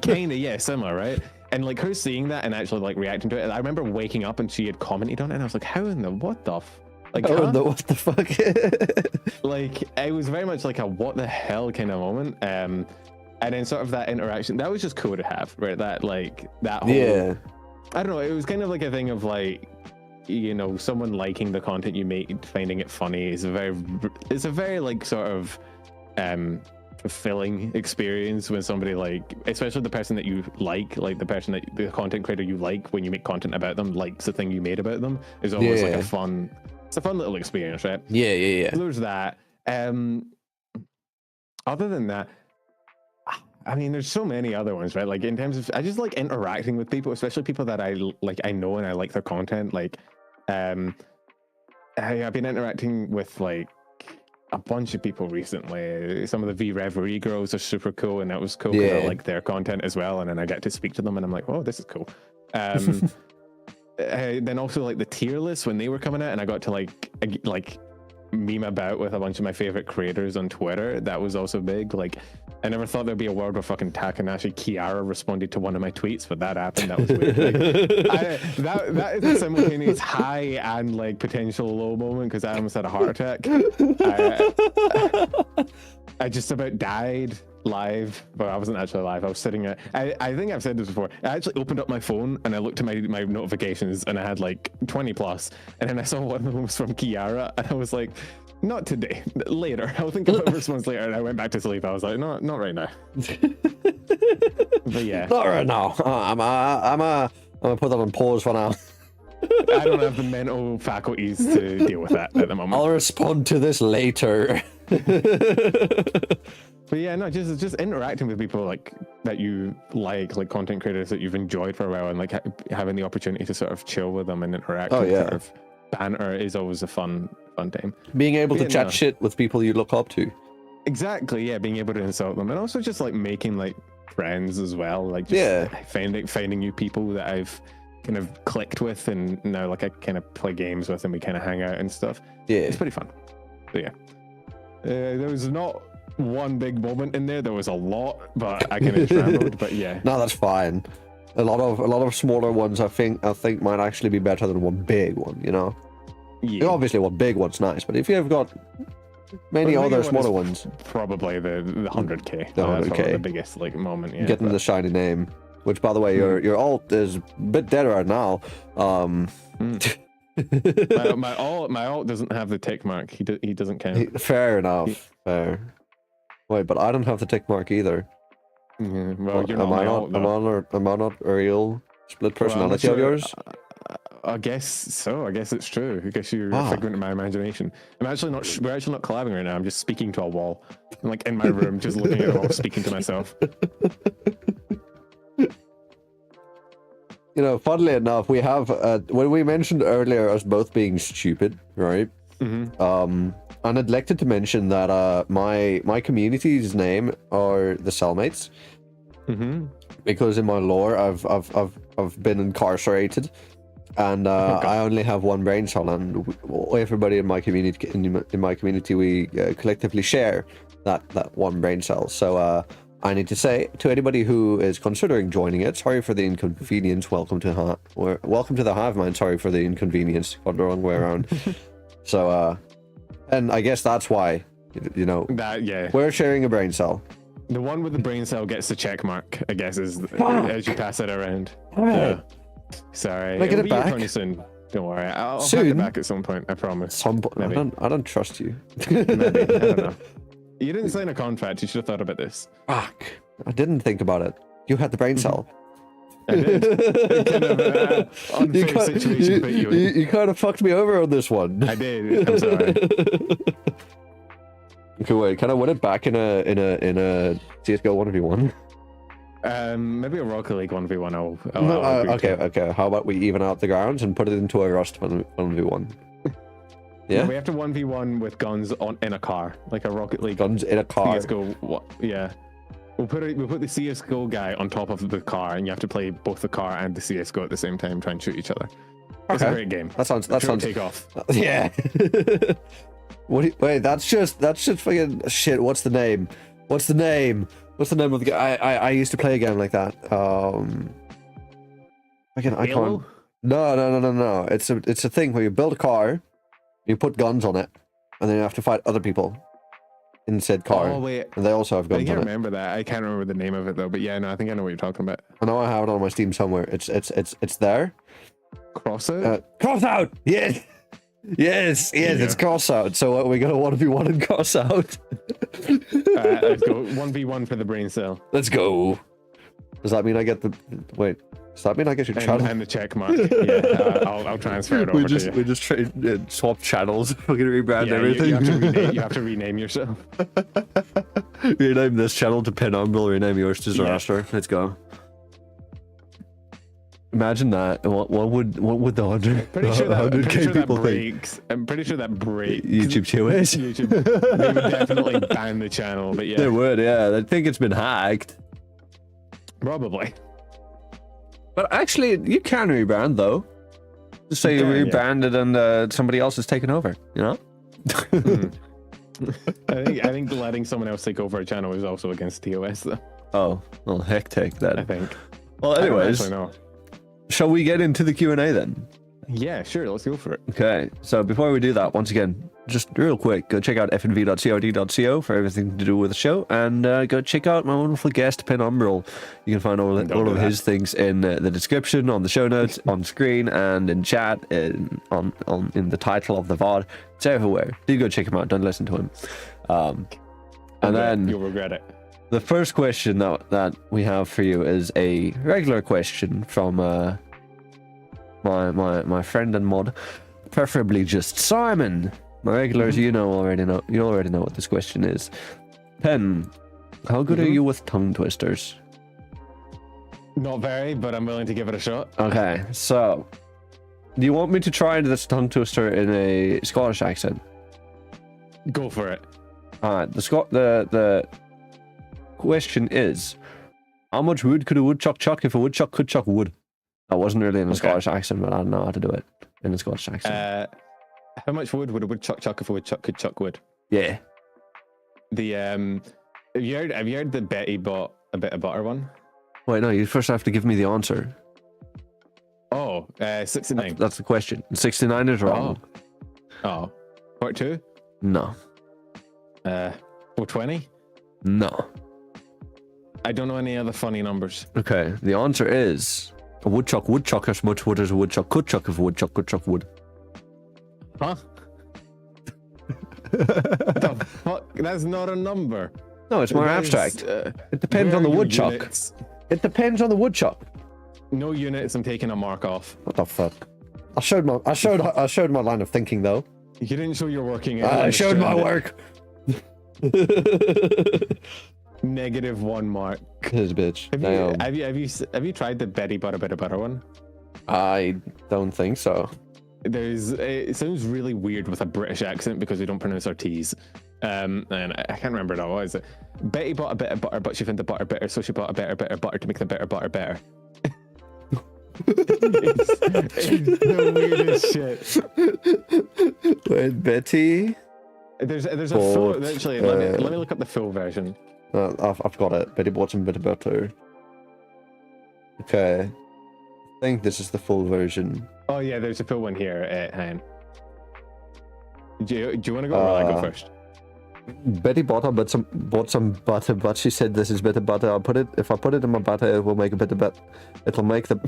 Kind of, yeah, similar, right? And like her seeing that and actually like reacting to it. I remember waking up and she had commented on it, and I was like, how in the what the like? What the fuck? Like, it was very much like a what the hell kind of moment. And then sort of that interaction, that was just cool to have, right? That whole, I don't know, it was kind of like a thing of like, you know, someone liking the content you make, finding it funny is a very like sort of fulfilling experience when somebody, like, especially the person that you like the content creator you like, when you make content about them, likes the thing you made about them, is almost like a fun little experience, right? Yeah. So there's that. Other than that, I mean, there's so many other ones, right? Like, in terms of, I just like interacting with people, especially people that I know and I like their content. Like, I've been interacting with like a bunch of people recently. Some of the V Reverie girls are super cool, and that was cool because I like their content as well. And then I get to speak to them, and I'm like, oh, this is cool. Then also like the tier lists when they were coming out, and I got to like meme about with a bunch of my favorite creators on Twitter. That was also big. Like, I never thought there'd be a world where fucking Takanashi Kiara responded to one of my tweets, but that happened. That was weird. Like, that is a simultaneous high and like potential low moment because I almost had a heart attack. I just about died live, but I wasn't actually live. I was sitting at, I think I've said this before. I actually opened up my phone and I looked at my notifications and I had like 20 plus, and then I saw one of them was from Kiara, and I was like, not today, later. I'll think about a response later. And I went back to sleep. I was like, no, not right now. But yeah, not right now. I'm gonna put that on pause for now. I don't have the mental faculties to deal with that at the moment. I'll respond to this later. But yeah, no, just interacting with people like that you like content creators that you've enjoyed for a while, and like having the opportunity to sort of chill with them and interact and sort of banter is always a fun time. Being able to chat shit with people you look up to. Exactly, yeah, being able to insult them, and also just like making like friends as well, like just finding new people that I've kind of clicked with, and now like I kind of play games with and we kind of hang out and stuff. Yeah, it's pretty fun. So yeah, there was not one big moment in there. There was a lot, but I kind of just rambled. But yeah, no, that's fine. A lot of smaller ones I think might actually be better than one big one. You know, obviously one big one's nice, but if you've got many other smaller ones, probably the 100k. The 100k, the biggest like moment. Yeah, getting the shiny name. Which, by the way, your alt is a bit dead right now. my alt doesn't have the tick mark. He doesn't count. Fair enough. Fair. Wait, but I don't have the tick mark either. Yeah, well, you're not my alt. Am I not a real split personality of yours? I guess so. I guess it's true. I guess you're a figment of my imagination. We're actually not collabing right now. I'm just speaking to a wall. I'm like in my room, just looking at a wall, speaking to myself. You know, funnily enough, we have when we mentioned earlier us both being stupid, right? I neglected to mention that my community's name are the Cellmates, because in my lore I've been incarcerated, and I only have one brain cell, and everybody in my community we collectively share that one brain cell. So I need to say to anybody who is considering joining it, sorry for the inconvenience. Welcome to the hive mind. Sorry for the inconvenience. Got the wrong way around. So, and I guess that's why, you know, we're sharing a brain cell. The one with the brain cell gets the check mark, I guess, as you pass it around. Yeah. Sorry. Can I get it back? Pretty soon. Don't worry. I'll hand it back at some point. I promise. I don't trust you. Maybe. I don't know. You didn't sign a contract. You should have thought about this. Fuck. I didn't think about it. You had the brain cell. I did. Kind of unfair situation, but you kind of fucked me over on this one. I did. I'm sorry. Okay, wait. Can I win it back in a CS:GO 1v1? Maybe a Rocket League 1v1. Okay. How about we even out the grounds and put it into a Rust 1v1? Yeah, we have to 1v1 with guns in a car, like a Rocket League. Guns in a car. CS:GO, yeah. We'll put the CS:GO guy on top of the car, and you have to play both the car and the CS:GO at the same time, try and shoot each other. It's a great game. That sounds take off. Yeah. Wait, that's just fucking shit. What's the name? What's the name of the game? I used to play a game like that. I can't. No. It's a thing where you build a car. You put guns on it, and then you have to fight other people in said car. Oh, wait. And they also have guns on it. I can't remember that. I can't remember the name of it, though. But yeah, no, I think I know what you're talking about. I know I have it on my Steam somewhere. It's there. Crossout? Crossout! Yes! Yes, it's Crossout. So we got a 1v1 in Crossout. Let's go. 1v1 for the brain cell. Let's go. Does that mean I get the... Wait. Does that mean I get your channel? And the check mark. Yeah, I'll transfer it over to you. We just swap channels. Fucking rebrand everything. You have to rename yourself. Rename this channel to Penumbral. Rename yours to Zarastro. Let's go. Imagine that. What would the 100, Pretty sure that, 100K people think? breaks. I'm pretty sure that breaks. YouTube viewers? YouTube. They would definitely ban the channel, but yeah. They would, yeah. They think it's been hacked. Probably. But actually, you can rebrand, though. Just say you rebranded and somebody else is taking over, you know? I think letting someone else take over a channel is also against TOS, though. Oh, well, heck take that. I think. Well, anyways, shall we get into the Q&A then? Yeah, sure. Let's go for it. Okay, so before we do that, once again, just real quick, go check out fnv.crd.co for everything to do with the show, and go check out my wonderful guest, Penumbral. You can find all of his things in the description, on the show notes, on screen, and in chat, in the title of the VOD. It's everywhere. Do go check him out. Don't listen to him. And then you'll regret it. The first question that we have for you is a regular question from my friend and mod, preferably just Simon. My regulars, you already know what this question is. Pen, how good are you with tongue twisters? Not very, but I'm willing to give it a shot. Okay, so do you want me to try this tongue twister in a Scottish accent? Go for it. Alright, the question is, how much wood could a woodchuck chuck if a woodchuck could chuck wood? That wasn't really in a Scottish accent, but I don't know how to do it in a Scottish accent. How much wood would a woodchuck chuck if a woodchuck could chuck wood? Yeah. The have you heard the Betty bought a bit of butter one? Wait, no, you first have to give me the answer. Oh, 69. That's the question. 69 is wrong. Oh. Part 2? No. 420? No. I don't know any other funny numbers. Okay, the answer is a woodchuck would chuck as much wood as a woodchuck could chuck if a woodchuck could chuck wood. Huh? The fuck? That's not a number. No, it's more abstract. It depends on the woodchuck. Units? It depends on the woodchuck. No units. I'm taking a mark off. What the fuck? I showed my line of thinking though. You didn't show your working. I showed my work. -1 mark. His bitch. Have you tried the Betty bought a bit of butter one? I don't think so. It sounds really weird with a British accent because we don't pronounce our T's. And I can't remember it all. What is it? Betty bought a bit of butter, but she found the butter bitter, so she bought a better butter to make the better butter better. it's the weirdest shit. Wait, Betty? There's a full. Actually, let me look up the full version. I've got it. Betty bought some bit of butter. Okay. I think this is the full version. Oh yeah, there's a full one here. Hang on. Do you want to go or will I go first? Betty bought some butter, but she said this is better butter. If I put it in my butter, it will make a better butter. It'll make the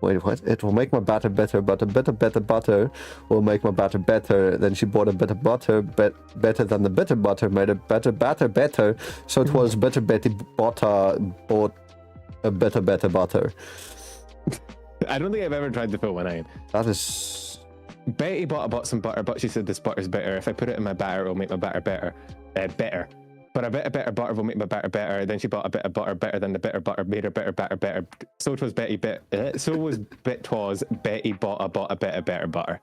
wait, what? It will make my batter better, but a better butter will make my batter better. Then she bought a better butter, better than the better butter made a better batter better. So it was better Betty butter bought a better butter. I don't think I've ever tried the full one. That is. Betty bought some butter, but she said this butter's better. If I put it in my batter, it will make my batter better. But a bit of better butter will make my batter better. Then she bought a bit of butter better than the better butter made her better batter better. So it was Betty Betty bought a bit of better butter.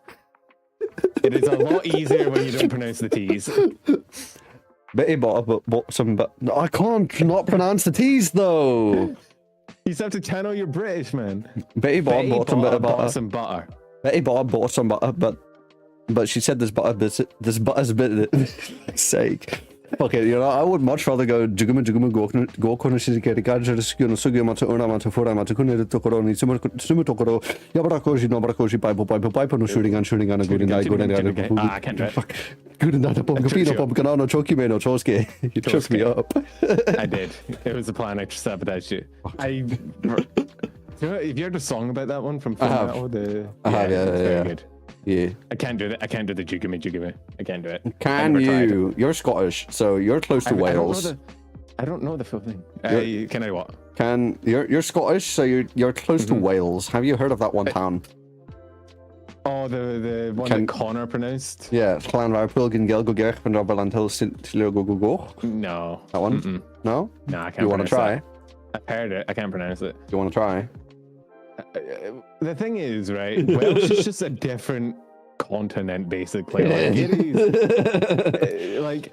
It is a lot easier when you don't pronounce the T's. Betty bought some but no, I can't not pronounce the T's though. You just have to channel your British, man. Betty bought some butter. Betty bought some butter, but she said this butter's a bit sake. Fuck it, I would much rather go juguma go konishikeri gadgets sugi mata una mata fura mata kunere tokoro ni sumu tokoro yabarakoshi no barakoshi pipe no shooting and good night. I can't do it. Fuck. Good night pom kanano choki me no chosuke. You tripped me up. I did. It was a plan. I sabotaged you. Have you heard a song about that one from Full Metal? I have, yeah. Very good. Yeah. I can't do that. I can't do the jugumi. I can't do it. Can you? You're Scottish, so you're close to Wales. I don't know the full thing. Can I what? You're Scottish, so you're close to Wales. Have you heard of that one town? Oh, the one that Connor pronounced? Yeah, No. That one? No? No, I can't. You want to try? I've heard it. I can't pronounce it. You want to try? The thing is, right? Welsh is just a different continent, basically. Like, it is. Like,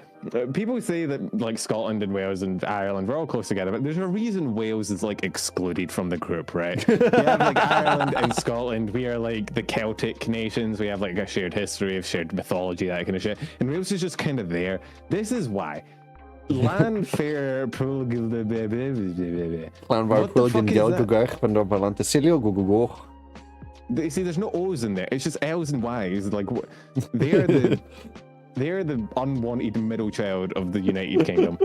people say that like Scotland and Wales and Ireland, we're all close together, but there's a reason Wales is like excluded from the group, right? You have like Ireland and Scotland. We are like the Celtic nations. We have like a shared history of shared mythology, that kind of shit. And Wales is just kind of there. This is why. Landfair You see, there's no O's in there. It's just L's and Y's. Like, they're the unwanted middle child of the United Kingdom,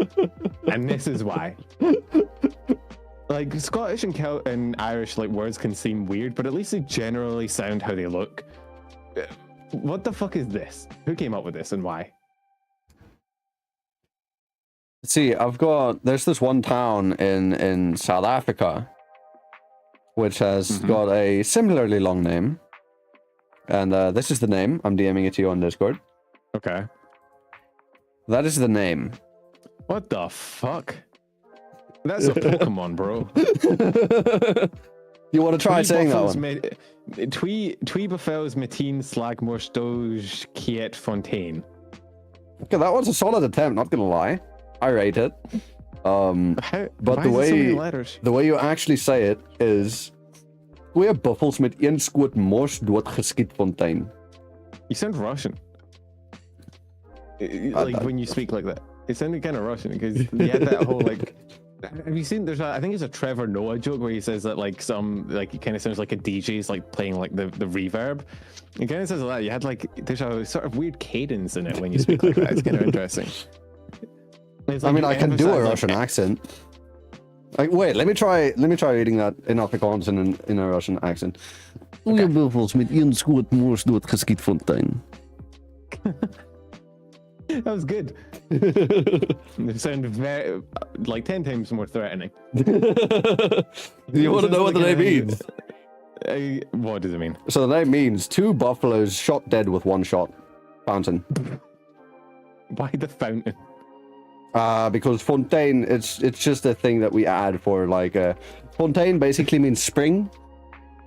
and this is why. Like, Scottish and Irish like words can seem weird, but at least they generally sound how they look. What the fuck is this? Who came up with this and why? See, there's this one town in South Africa which has got a similarly long name. And this is the name. I'm DMing it to you on Discord. Okay. That is the name. What the fuck? That's a Pokemon, bro. You want to try saying that one? Twee Buffels Meteen Slagmore Stoge Kiet Fontaine. Okay, that was a solid attempt, not gonna lie. I rate it. But the way you actually say it is twee buffels met een skoot mors doodgeskiet fontein. You sound Russian. Like when you speak like that. It sounded kind of Russian because you had that whole like. Have you seen? I think it's a Trevor Noah joke where he says that like it kind of sounds like a DJ's like playing like the reverb. It kind of says that. You had like there's a sort of weird cadence in it when you speak like that. It's kind of interesting. Like, I mean, I can do a Russian accent. Like, wait, let me try reading that in Afrikaans in a Russian accent. Okay. That was good. It sounded very, like 10 times more threatening. Do you want to know what the name means? What does it mean? So the name means 2 buffaloes shot dead with 1 shot. Fountain. Why the fountain? Because fontaine, it's just a thing that we add for like fontaine basically means spring.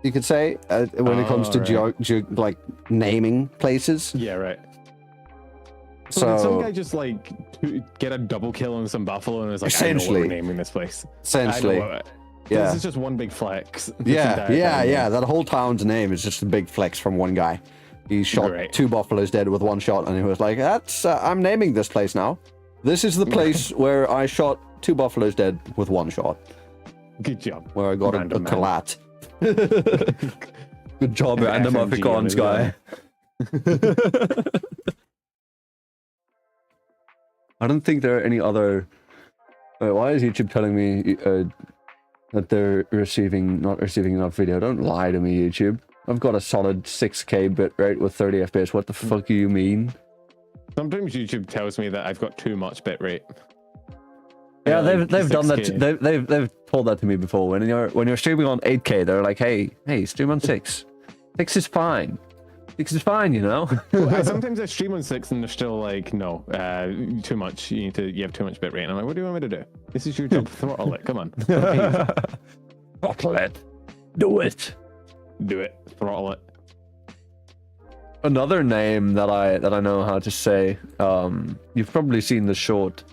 You could say when it comes to like naming places. Yeah, right. So did some guy just like get a double kill on some buffalo and was like, I know what we're naming this place. Essentially, yeah. This is just one big flex. Yeah. That whole town's name is just a big flex from one guy. He shot 2 buffaloes dead with 1 shot, and he was like, "That's I'm naming this place now. This is the place where I shot 2 buffaloes dead with 1 shot. Good job. Where I got a collat. Good job, random Afrikaans guy." I don't think there are any other. Why is YouTube telling me that they're not receiving enough video? Don't lie to me, YouTube. I've got a solid 6K bitrate with 30 FPS. What the fuck do you mean? Sometimes YouTube tells me that I've got too much bitrate. Yeah, they've done that. They've told that to me before. When you're streaming on 8K, they're like, hey, stream on 6. 6 is fine. 6 is fine, you know. Sometimes I stream on 6 and they're still like, no, too much. You have too much bitrate. And I'm like, what do you want me to do? This is your job. Throttle it. Come on. Throttle it. Do it. Do it. Throttle it. Another name that I know how to say. You've probably seen the short.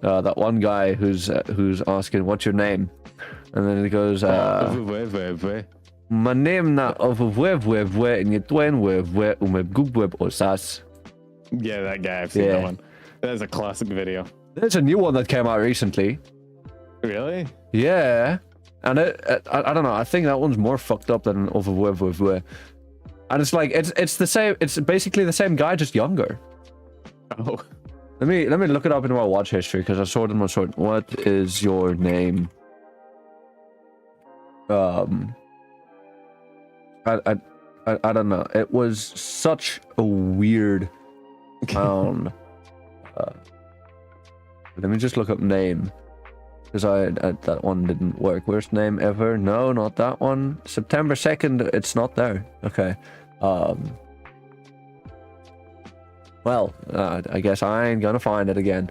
That one guy who's asking, "What's your name?" And then he goes, "My name na of web and you twin web osas." Yeah, that guy. I've seen that one. That's a classic video. There's a new one that came out recently. Really? Yeah, and I don't know. I think that one's more fucked up than of web. And it's like it's the same. It's basically the same guy, just younger. Oh. Let me look it up in my watch history because I saw it in my sort. What is your name? I don't know. It was such a weird town. Let me just look up name because that one didn't work. Worst name ever? No, not that one. September 2nd. It's not there. Okay. Well, I guess I ain't gonna find it again.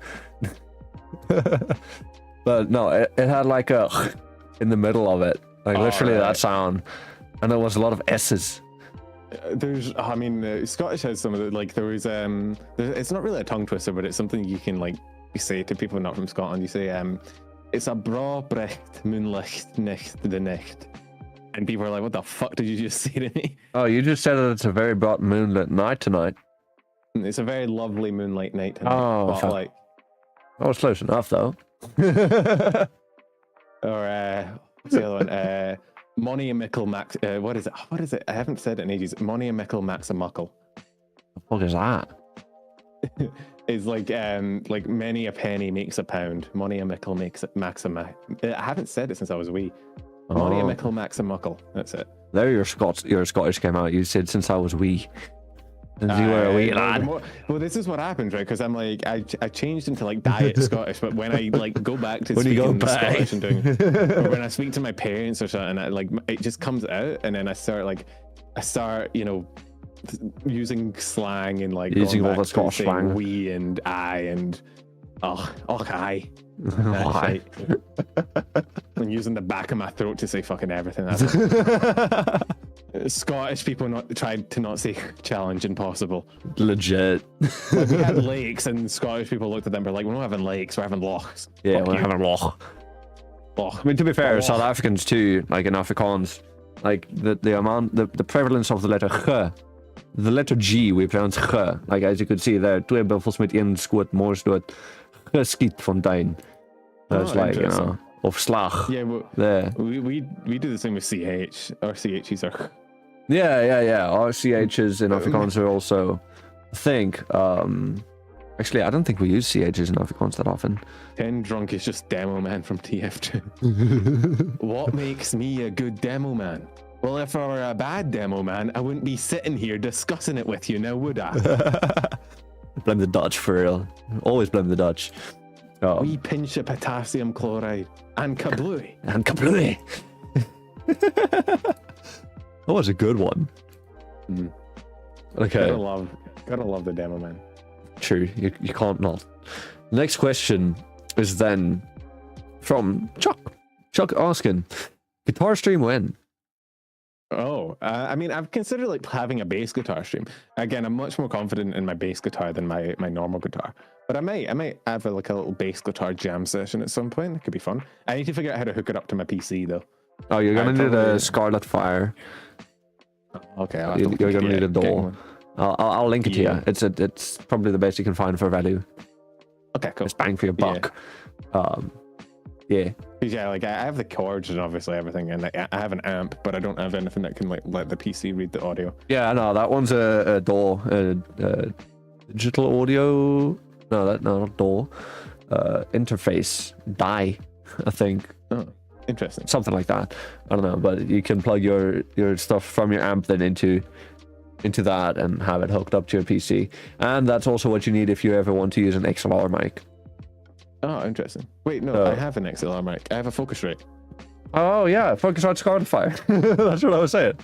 But no, it had like a in the middle of it. Like literally right. that sound, and there was a lot of S's. Scottish has some of the, like, there was it's not really a tongue twister, but it's something you can like say to people not from Scotland. You say it's a bra brecht moonlicht nicht de nicht, and people are like, what the fuck did you just say to me? Oh, you just said that it's a very bright moonlit night tonight. It's a very lovely moonlight night tonight. Oh, but, fuck. like, I was close enough though. or what's the other one? Money and Mickle Max. What is it? What is it? I haven't said it in ages. Money and Mickle Max a Muckle. The fuck is that? It's like many a penny makes a pound. Money a mickle makes max a I haven't said it since I was wee. Money a mickle max a muckle. That's it. There your Scottish came out. You said since I was wee. Since you were a wee lad. Well, this is what happens, right? Because I'm like, I changed into like diet Scottish, but when I like go back to speaking Scottish and doing, or when I speak to my parents or something, it just comes out, and then I start, you know, using slang and like using all the Scottish slang. We and I and I. Why? I'm using the back of my throat to say fucking everything. Scottish people tried to not say challenge impossible. Legit. Like, we had lakes, and Scottish people looked at them and were like, we're not having lakes, we're having lochs. Yeah, Fuck we're you. having loch. Loch. I mean, to be fair, Loch. South Africans too, like in Afrikaans, like the amount, the prevalence of the letter G, the letter G we pronounce G. Like as you could see there, twee buffels met een skoot mors dood, geskietfontein. So it's like, you know, of slag. Yeah, well, There. we do the same with CH. Our CHs are. Yeah. Our CHs in Afrikaans are also a thing. Actually, I don't think we use CHs in Afrikaans that often. 10 drunk is just demo man from TF2. What makes me a good demo man? Well, if I were a bad demo man, I wouldn't be sitting here discussing it with you now, would I? Blame the Dutch for real. Always blame the Dutch. Wee pinch of potassium chloride and kablooey. And kablooey. That was a good one. Okay. Gotta love the demo man. True. You can't not. Next question is then from Chuck. Chuck asking, guitar stream when? Oh, I mean, I've considered like having a bass guitar stream. Again, I'm much more confident in my bass guitar than my normal guitar. But I might have a little bass guitar jam session at some point. It could be fun. I need to figure out how to hook it up to my PC though. Oh, you're gonna need a Scarlet Fire. Okay, You're gonna need a door. I'll link it to you. It's probably the best you can find for value. Okay, cool. It's bang for your buck. Yeah. Yeah, like I have the chords and obviously everything, and I have an amp, but I don't have anything that can like let the PC read the audio. Yeah, no, that one's a DAW, digital audio. No, not DAW. Interface DAI, I think. Oh, interesting. Something like that. I don't know, but you can plug your stuff from your amp then into that and have it hooked up to your PC. And that's also what you need if you ever want to use an XLR mic. Oh, interesting. Wait, no, I have an XLR mic. I have a Focusrite. Oh yeah, Focusrite Scarlet Fire. That's what I was saying.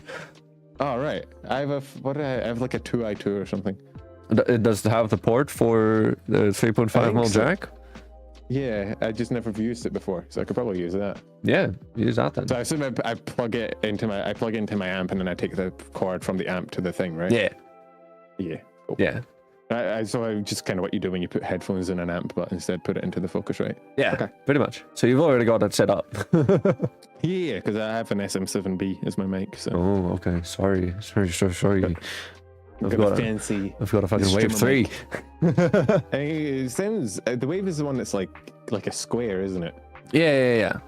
Oh right, I have like a 2i2 or something. It does have the port for the 3.5mm jack. Yeah, I just never used it before, so I could probably use that. Yeah, use that then. So I assume I plug it into my amp, and then I take the cord from the amp to the thing, right? Yeah. Yeah. Cool. Yeah. So I just kind of what you do when you put headphones in an amp, but instead put it into the Focusrite. Yeah. Okay. Pretty much. So you've already got that set up. Yeah, because I have an SM7B as my mic. So. Oh, okay. Sorry. I've got a fancy. I've got a fucking Wave 3. It sounds. The Wave is the one that's like a square, isn't it? Yeah.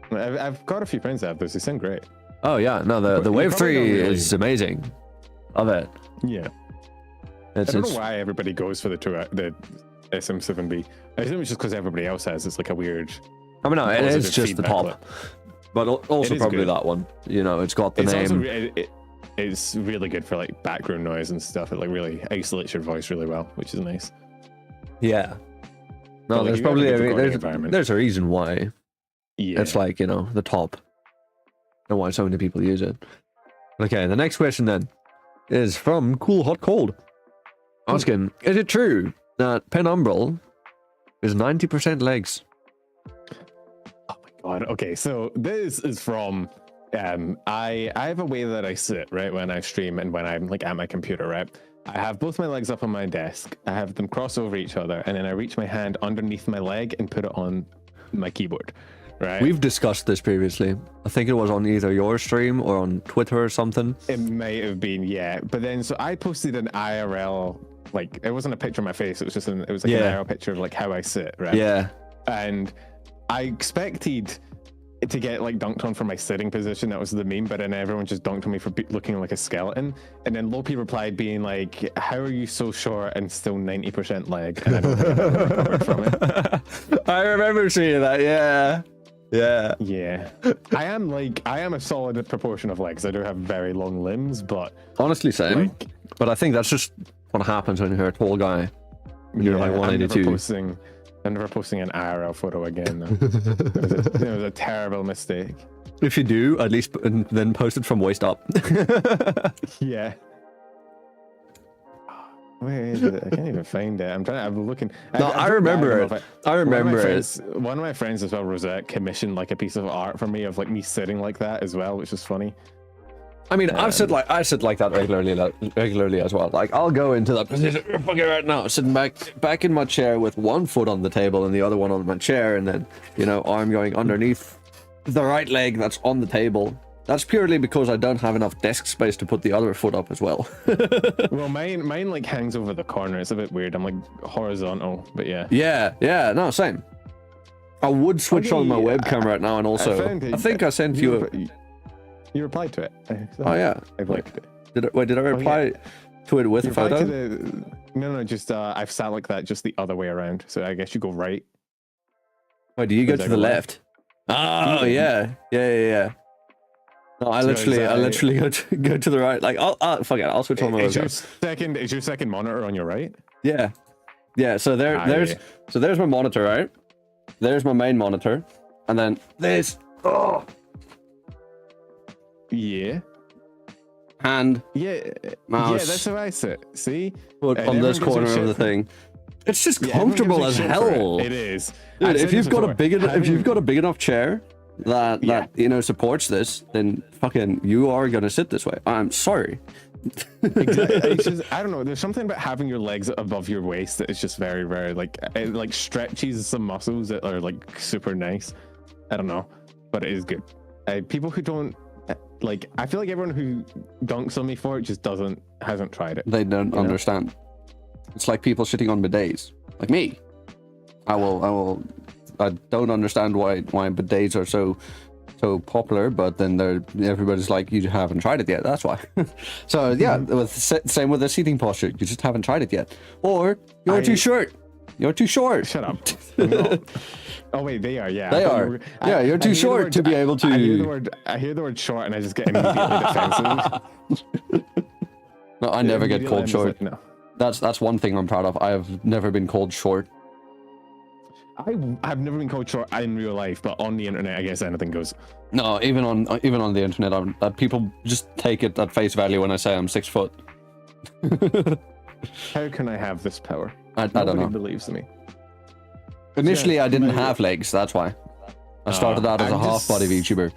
I've got a few friends that have those. They sound great. Oh yeah. No, the Wave 3 is amazing. Love it. Yeah. I don't know why everybody goes for the SM7B. I assume it's just because everybody else has. It's like a weird. I mean, no, it is just the top, but also probably good. That one. You know, it's got the name. It's really good for like background noise and stuff. It like really isolates your voice really well, which is nice. Yeah. No, there's probably there's a reason why. Yeah. It's like, you know, the top, and why so many people use it. Okay, the next question then is from Cool Hot Cold. Asking, is it true that Penumbral is 90% legs? Oh my God. Okay, so this is from I have a way that I sit, right, when I stream and when I'm like at my computer, right? I have both my legs up on my desk. I have them cross over each other, and then I reach my hand underneath my leg and put it on my keyboard, right? We've discussed this previously. I think it was on either your stream or on Twitter or something. It may have been, yeah. But then, so I posted an IRL, like, it wasn't a picture of my face. It was just an IRL picture of like how I sit, right? Yeah. And I expected to get like dunked on for my sitting position. That was the meme, but then everyone just dunked on me for looking like a skeleton. And then Lopi replied being like, how are you so short and still 90% leg? And I don't think I've ever recovered from it. I remember seeing that, Yeah. I am a solid proportion of legs. I do have very long limbs, but honestly, same. But I think that's just what happens when you're a tall guy. You're like 182. I'm never posting an IRL photo again. It was a terrible mistake. If you do, at least then post it from waist up. Yeah. Where is it? I can't even find it. I'm looking. No, I remember it. I remember it. One of my friends as well, Rosette, commissioned like a piece of art for me of like me sitting like that as well, which is funny. I mean, I sit like that regularly as well. Like, I'll go into that position fucking right now, sitting back in my chair with one foot on the table and the other one on my chair, and then, you know, arm going underneath the right leg that's on the table. That's purely because I don't have enough desk space to put the other foot up as well. Well, mine like hangs over the corner. It's a bit weird. I'm like horizontal, but yeah. Yeah, no, same. I would switch on my webcam right now, and also I think I sent you. You replied to it. Oh yeah, I liked it. Did I reply to it with a photo? No, just I've sat like that, just the other way around. So I guess you go right. Wait, do you go to the left? Oh yeah. No, I literally go to the right. Like, fuck it, I'll switch on my webcam. Is your second monitor on your right? Yeah. So there's my monitor, right? There's my main monitor, and then there's hand. Yeah, mouse. Yeah, that's how I sit. See, on this corner of the thing. It's just comfortable as hell. It is. Dude, if you've got a big enough chair that you know supports this, then fucking you are gonna sit this way. I'm sorry. Exactly. It's just, I don't know. There's something about having your legs above your waist that is just very, very like it like stretches some muscles that are like super nice. I don't know, but it is good. People who don't like, I feel like everyone who dunks on me for it just hasn't tried it. They don't understand. It's like people shitting on bidets, like me. I don't understand why bidets are so popular, but then everybody's like, you haven't tried it yet, that's why. So yeah, same with the seating posture, you just haven't tried it yet, or you're too short. Shut up. Oh wait, they are. Yeah, they are. You're too short to be able to. I hear the word short, and I just get immediately defensive. No, I never get called short. No, that's one thing I'm proud of. I have never been called short. I've never been called short in real life, but on the internet, I guess anything goes. No, even on the internet, people just take it at face value when I say I'm 6 foot. How can I have this power? I don't know. Nobody believes me. Initially, I didn't have legs. That's why. I started out as a half-body VTuber.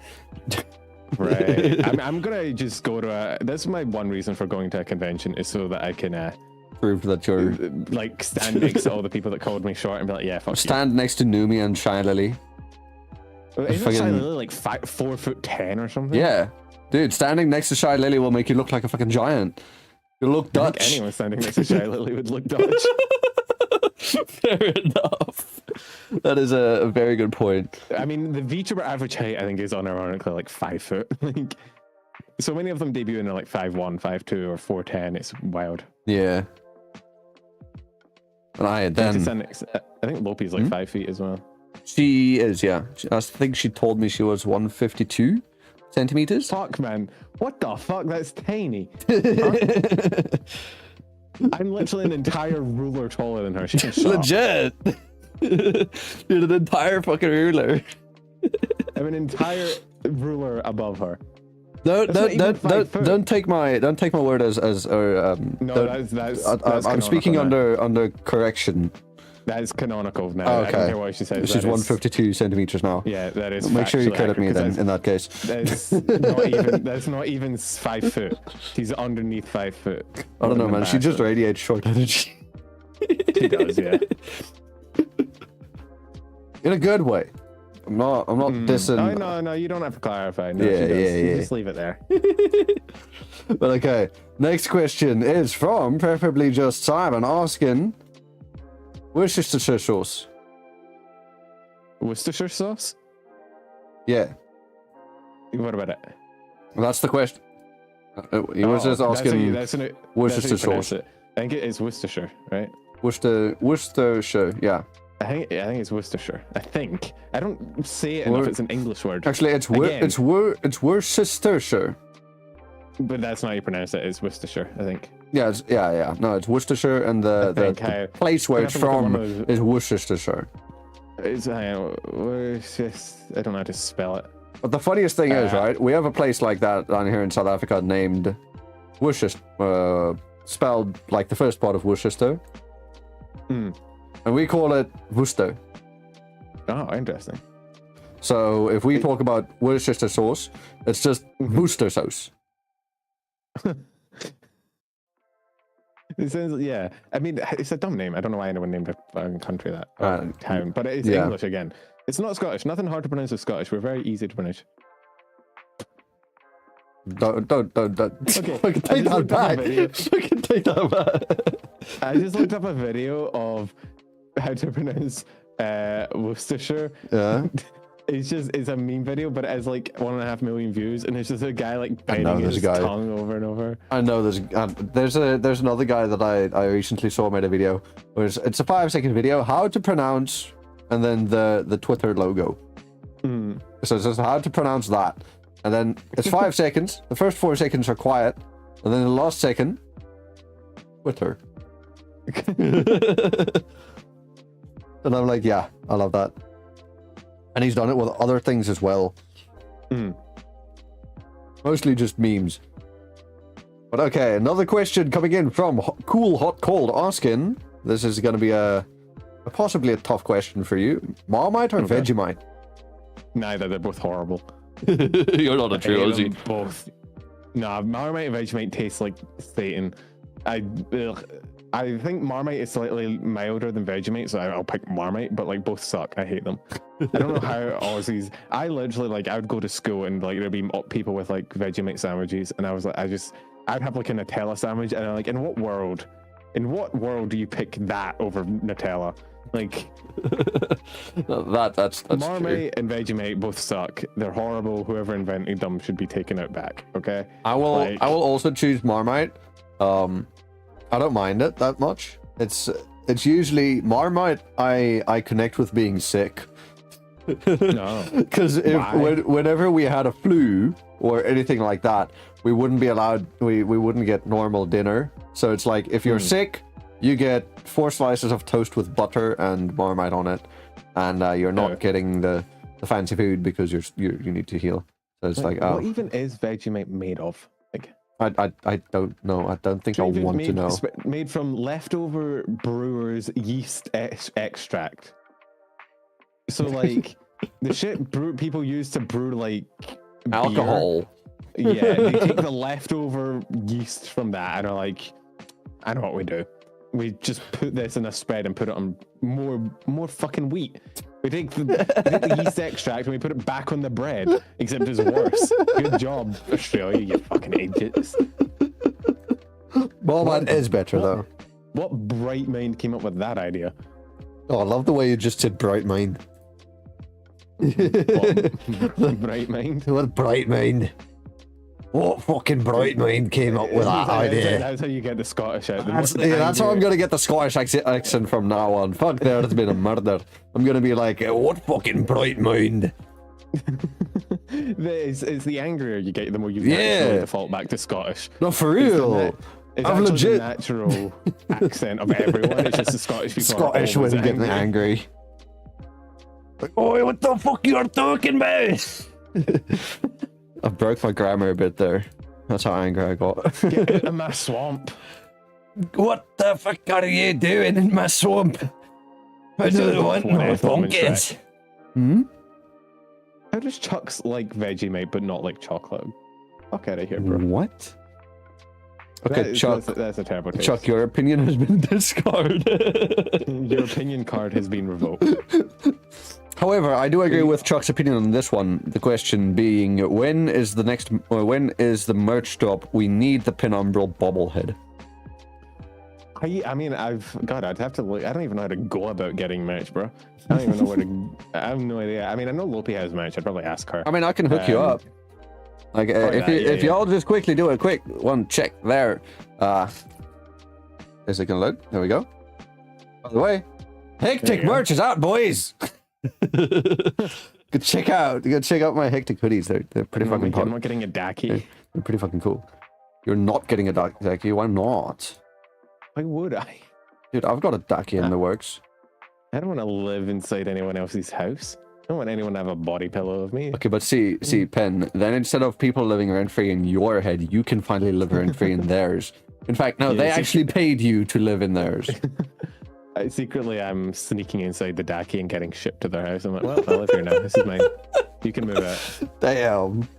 Right. I'm gonna just go to that's my one reason for going to a convention, is so that I can prove that you're like stand next to all the people that called me short and be like, yeah, fuck stand next to Numi and Shy Lily. Isn't Shy Lily like 4'10" or something? Yeah, dude, standing next to Shy Lily will make you look like a fucking giant. You look Dutch. I think anyone standing next to Shy Lily would look Dutch. Fair enough. That is a very good point. I mean, the VTuber average height, I think, is unironically like 5 foot. Like, so many of them debut in like 5'1", 5'2", or 4'10". It's wild. Yeah. And I think Lopi's like 5 feet as well. She is, yeah. I think she told me she was 152 centimeters. Fuck, man. What the fuck? That's tiny. I'm literally an entire ruler taller than her. She can shop. Legit. You're an entire fucking ruler. I'm an entire ruler above her. Don't take my word as no, that's I'm speaking under correction. That's canonical now. Oh, I don't okay. care what she says. She's that is- 152 centimeters now. Yeah, that is. Make sure you factually credit me accurate, 'cause then, in that case. That's not even 5 foot. She's underneath 5 foot. I don't know, Even man. She just radiates short energy. She does, yeah. In a good way. I'm not dissing. No, you don't have to clarify. No, Yeah, she does. yeah, You yeah. just leave it there. But okay, next question is from preferably just Simon asking, Worcestershire sauce? Worcestershire sauce? Yeah, What about it? that's the question. He was just asking Worcestershire sauce. I think it is Worcestershire, right? Worcestershire, yeah. I think it's Worcestershire. I think. I don't say it enough. It's an English word. Actually, it's Worcestershire. But that's not how you pronounce it. It's Worcestershire, I think. Yeah, yeah. No, it's Worcestershire, and the place where it's from is Worcestershire. It's I don't know how to spell it. But the funniest thing is, right? We have a place like that down here in South Africa named Worcester, spelled like the first part of Worcester. And we call it Worcester. Oh, interesting. So if we talk about Worcester sauce, it's just Worcester sauce. It sounds, yeah. I mean, it's a dumb name. I don't know why anyone named a country that town, but it's English again. It's not Scottish. Nothing hard to pronounce with Scottish. We're very easy to pronounce. Don't. Okay, I can take that back. I can take that back. I just looked up a video of how to pronounce Worcestershire. Yeah. It's a meme video, but it has like 1.5 million views, and it's just a guy like biting his tongue over and over. I know there's another guy that I recently saw made a video where it's a 5-second video how to pronounce and then the Twitter logo. So it's just how to pronounce that, and then it's 5 seconds. The first 4 seconds are quiet, and then the last second, Twitter. And I'm like, yeah, I love that. And he's done it with other things as well. Mostly just memes. But okay, another question coming in from Cool Hot Cold asking, this is going to be possibly a tough question for you. Marmite or Vegemite? Neither, they're both horrible. You're not a true Aussie. Both. Nah, Marmite and Vegemite taste like Satan. I think Marmite is slightly milder than Vegemite, so I'll pick Marmite, but like both suck. I hate them. I don't know how Aussies. I literally like I would go to school and like there'd be people with like Vegemite sandwiches, and I was like I'd have like a Nutella sandwich, and I'm like, in what world do you pick that over Nutella? Like that's Marmite true. and Vegemite both suck. They're horrible. Whoever invented them should be taken out back. Okay. I will also choose Marmite. I don't mind it that much. It's usually Marmite. I connect with being sick. No. Because whenever we had a flu or anything like that, we wouldn't be allowed. We wouldn't get normal dinner. So it's like if you're sick, you get 4 slices of toast with butter and Marmite on it, and you're not getting the fancy food because you need to heal. So it's like what even is Vegemite made of? Like. I don't know. I don't think I want to know. Made from leftover brewer's yeast extract. So like the shit people use to brew like alcohol. Beer, yeah, they take the leftover yeast from that and are like, I know what we do. We just put this in a spread and put it on more fucking wheat. We take the yeast extract and we put it back on the bread, except it's worse. Good job, Australia, you fucking idiots. Marmite is better, though. What bright mind came up with that idea? Oh, I love the way you just said bright mind. Bright mind? What bright mind? What fucking bright mind came up with that idea? That's how you get the Scottish out. That's how I'm going to get the Scottish accent from now on. Fuck, there's been a murder. I'm going to be like, what fucking bright mind? It's the angrier you get, the more you default back to Scottish. No, for real. It's actually legit. The natural accent of everyone. It's just the Scottish people. Scottish when getting angry. Like, oh, what the fuck you are talking about? I broke my grammar a bit there. That's how angry I got. Get out of my swamp. What the fuck are you doing in my swamp? This is one F-bomb in pumpkins. Shrek. How does Chuck's like Vegemite but not like chocolate? Fuck out of here, bro. What? Okay, Chuck. That's a terrible taste. Chuck, your opinion has been discarded. Your opinion card has been revoked. However, I do agree with Chuck's opinion on this one. The question being, when is the merch drop? We need the Penumbral bobblehead. I mean, I'd have to look. I don't even know how to go about getting merch, bro. I don't even know where to. I have no idea. I mean, I know Lopi has merch. I'd probably ask her. I mean, I can hook you up. Like, if y'all just quickly do a quick one check there. Is it gonna load? There we go. By the way, Hectic merch is out, boys. Go check out my Hectic hoodies. They're pretty fucking cool. I'm not getting a Daki. They're pretty fucking cool. You're not getting a Daki. Why not? Why would I? Dude, I've got a Daki in the works. I don't want to live inside anyone else's house. I don't want anyone to have a body pillow of me. Okay, but see, Pen, then instead of people living rent-free in your head, you can finally live rent-free in theirs. In fact, no, they actually paid you to live in theirs. Secretly, I'm sneaking inside the Daki and getting shipped to their house. I'm like, well, I live here now. This is mine. You can move out. Damn.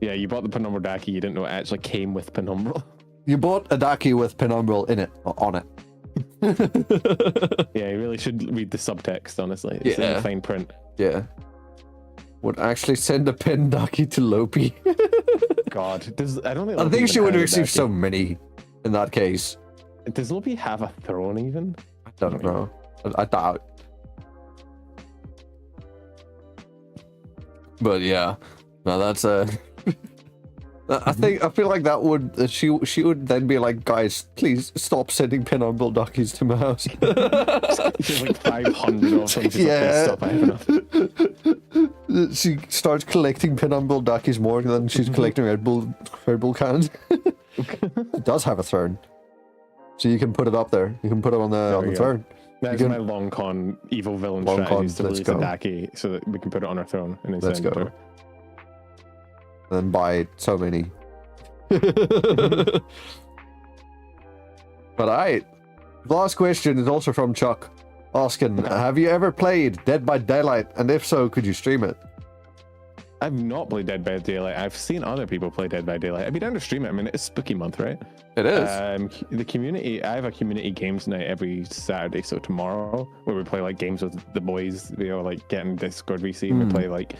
Yeah, you bought the Penumbral Daki. You didn't know it actually came with Penumbral. You bought a Daki with Penumbral in it, on it. Yeah, you really should read the subtext, honestly. It's in the fine print. Yeah. Would actually send a pen Daki to Lopi. God. I think she would receive so many in that case. Does Lopi have a throne even? I don't know. I doubt. But yeah. No, that's I feel like that would she would then be like, guys, please stop sending Penumbral Duckies to my house. She's like 500 of them. She's like, stop, I have enough. She starts collecting Penumbral Duckies more than she's collecting Red Bull cans. It does have a throne, so you can put it up there. You can put it on the throne. That's my long con evil villain strategy, to release a Daki so that we can put it on our throne and then let's send go. it. And then buy so many. But alright. The last question is also from Chuck, asking, have you ever played Dead by Daylight? And if so, could you stream it? I've not played Dead by Daylight. I've seen other people play Dead by Daylight. I'd be down to stream it. I mean, it's spooky month, right? It is. The community, I have a community games night every Saturday, so tomorrow, where we play like games with the boys, you know, like getting Discord VC, and we play like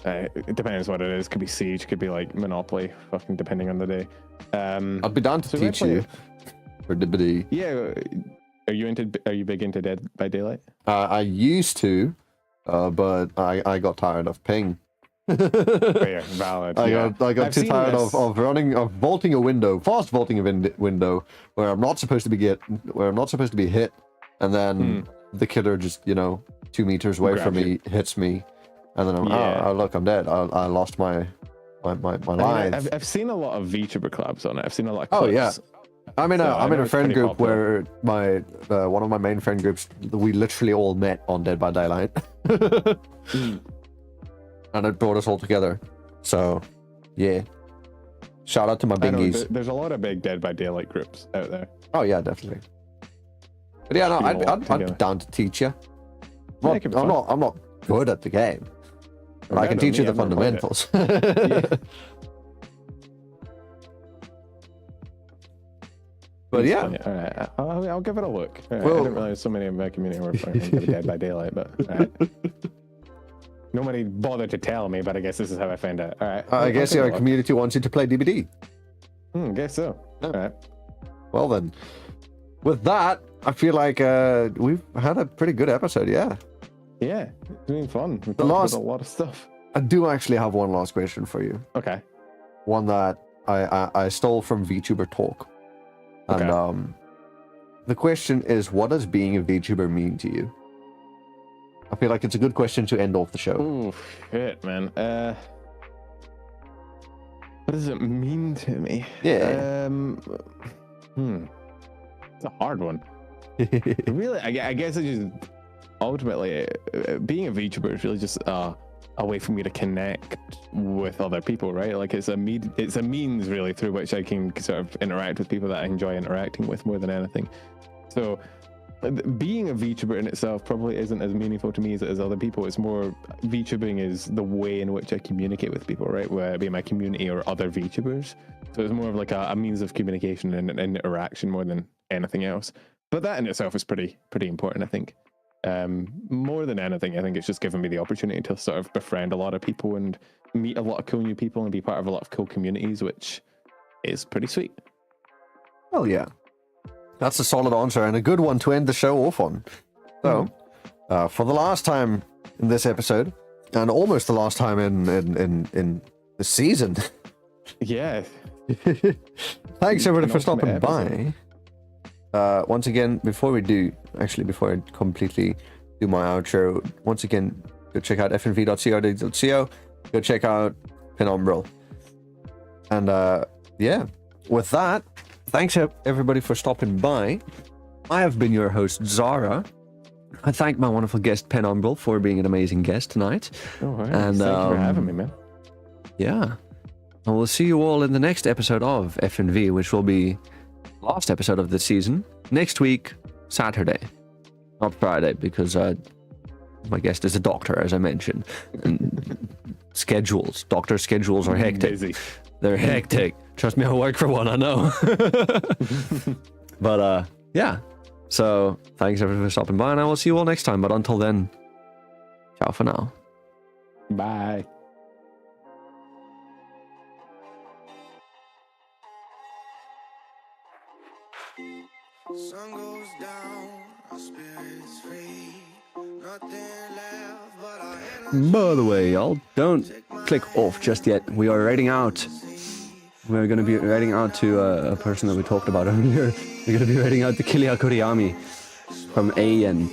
it depends what it is. Could be Siege, could be like Monopoly, fucking depending on the day. I'll be down to teach you. For DBD. Yeah, are you big into Dead by Daylight? I used to, but I got tired of ping. Fair, valid. I got too tired of vaulting a window, fast vaulting a window where I'm not supposed to be hit, and then the killer just 2 meters away from me hits me. And then oh look, I'm dead. I lost my life. I've seen a lot of VTuber collabs on it. I've seen a lot of clips. Oh yeah. I'm in a friend group popular. Where one of my main friend groups, we literally all met on Dead by Daylight. And it brought us all together. So yeah. Shout out to my bingies. There's a lot of big Dead by Daylight groups out there. Oh yeah, definitely. But yeah, no, I'd be down to teach you. I'm not good at the game. But I can teach you the fundamentals. But yeah. All right, I'll give it a look. Right. Well, I didn't realize so many of my community were playing Dead by Daylight, but all right. Nobody bothered to tell me, but I guess this is how I found out. All right. I guess your community wants you to play DBD. Guess so. All right. Well then, with that, I feel like we've had a pretty good episode. Yeah. Yeah, it's been fun. We've talked about a lot of stuff. I do actually have one last question for you. Okay. One that I stole from VTuber Talk. And the question is, what does being a VTuber mean to you? I feel like it's a good question to end off the show. Oh, shit, man. What does it mean to me? Yeah. It's a hard one. Really, I guess it just... Ultimately, being a VTuber is really just a way for me to connect with other people, right? Like it's a means really through which I can sort of interact with people that I enjoy interacting with more than anything. So being a VTuber in itself probably isn't as meaningful to me as it is other people. It's more VTubing is the way in which I communicate with people, right? Whether it be my community or other VTubers. So it's more of like a means of communication and an interaction more than anything else. But that in itself is pretty important, I think. More than anything, I think it's just given me the opportunity to sort of befriend a lot of people and meet a lot of cool new people and be part of a lot of cool communities, which is pretty sweet. Oh yeah, that's a solid answer and a good one to end the show off on. So, for the last time in this episode, and almost the last time in the season. Yeah. Thanks everybody for stopping by. Once again, before I completely do my outro, once again, go check out fnv.co.co, go check out Penumbral. And yeah, with that, thanks everybody for stopping by. I have been your host, Zara. I thank my wonderful guest, Penumbral, for being an amazing guest tonight. Oh, right. And thank you for having me, man. Yeah. And we'll see you all in the next episode of FNV, which will be last episode of the season next week, Saturday, not Friday, because my guest is a doctor, as I mentioned. And doctor schedules are hectic. Busy. They're hectic. Trust me, I work for one, I know. But yeah, so thanks everyone for stopping by, and I will see you all next time. But until then, ciao for now. Bye. Sun goes down, our spirits free. Nothing left but our energy. By the way, y'all, don't click off just yet. We are writing out. We're going to be writing out to a person that we talked about earlier. We're going to be writing out to Kilia Kuriyami from AN,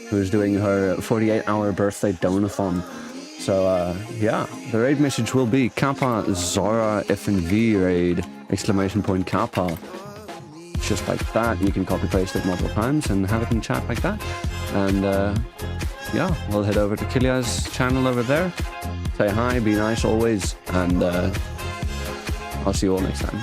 who's doing her 48-hour birthday donathon. So, yeah, the raid message will be Kappa Zara FNV raid, ! Kappa. Just like that, you can copy paste it multiple times and have it in chat like that. And yeah, we'll head over to Kilia's channel over there. Say hi, be nice always, and I'll see you all next time.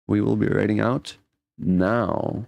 We will be writing out now.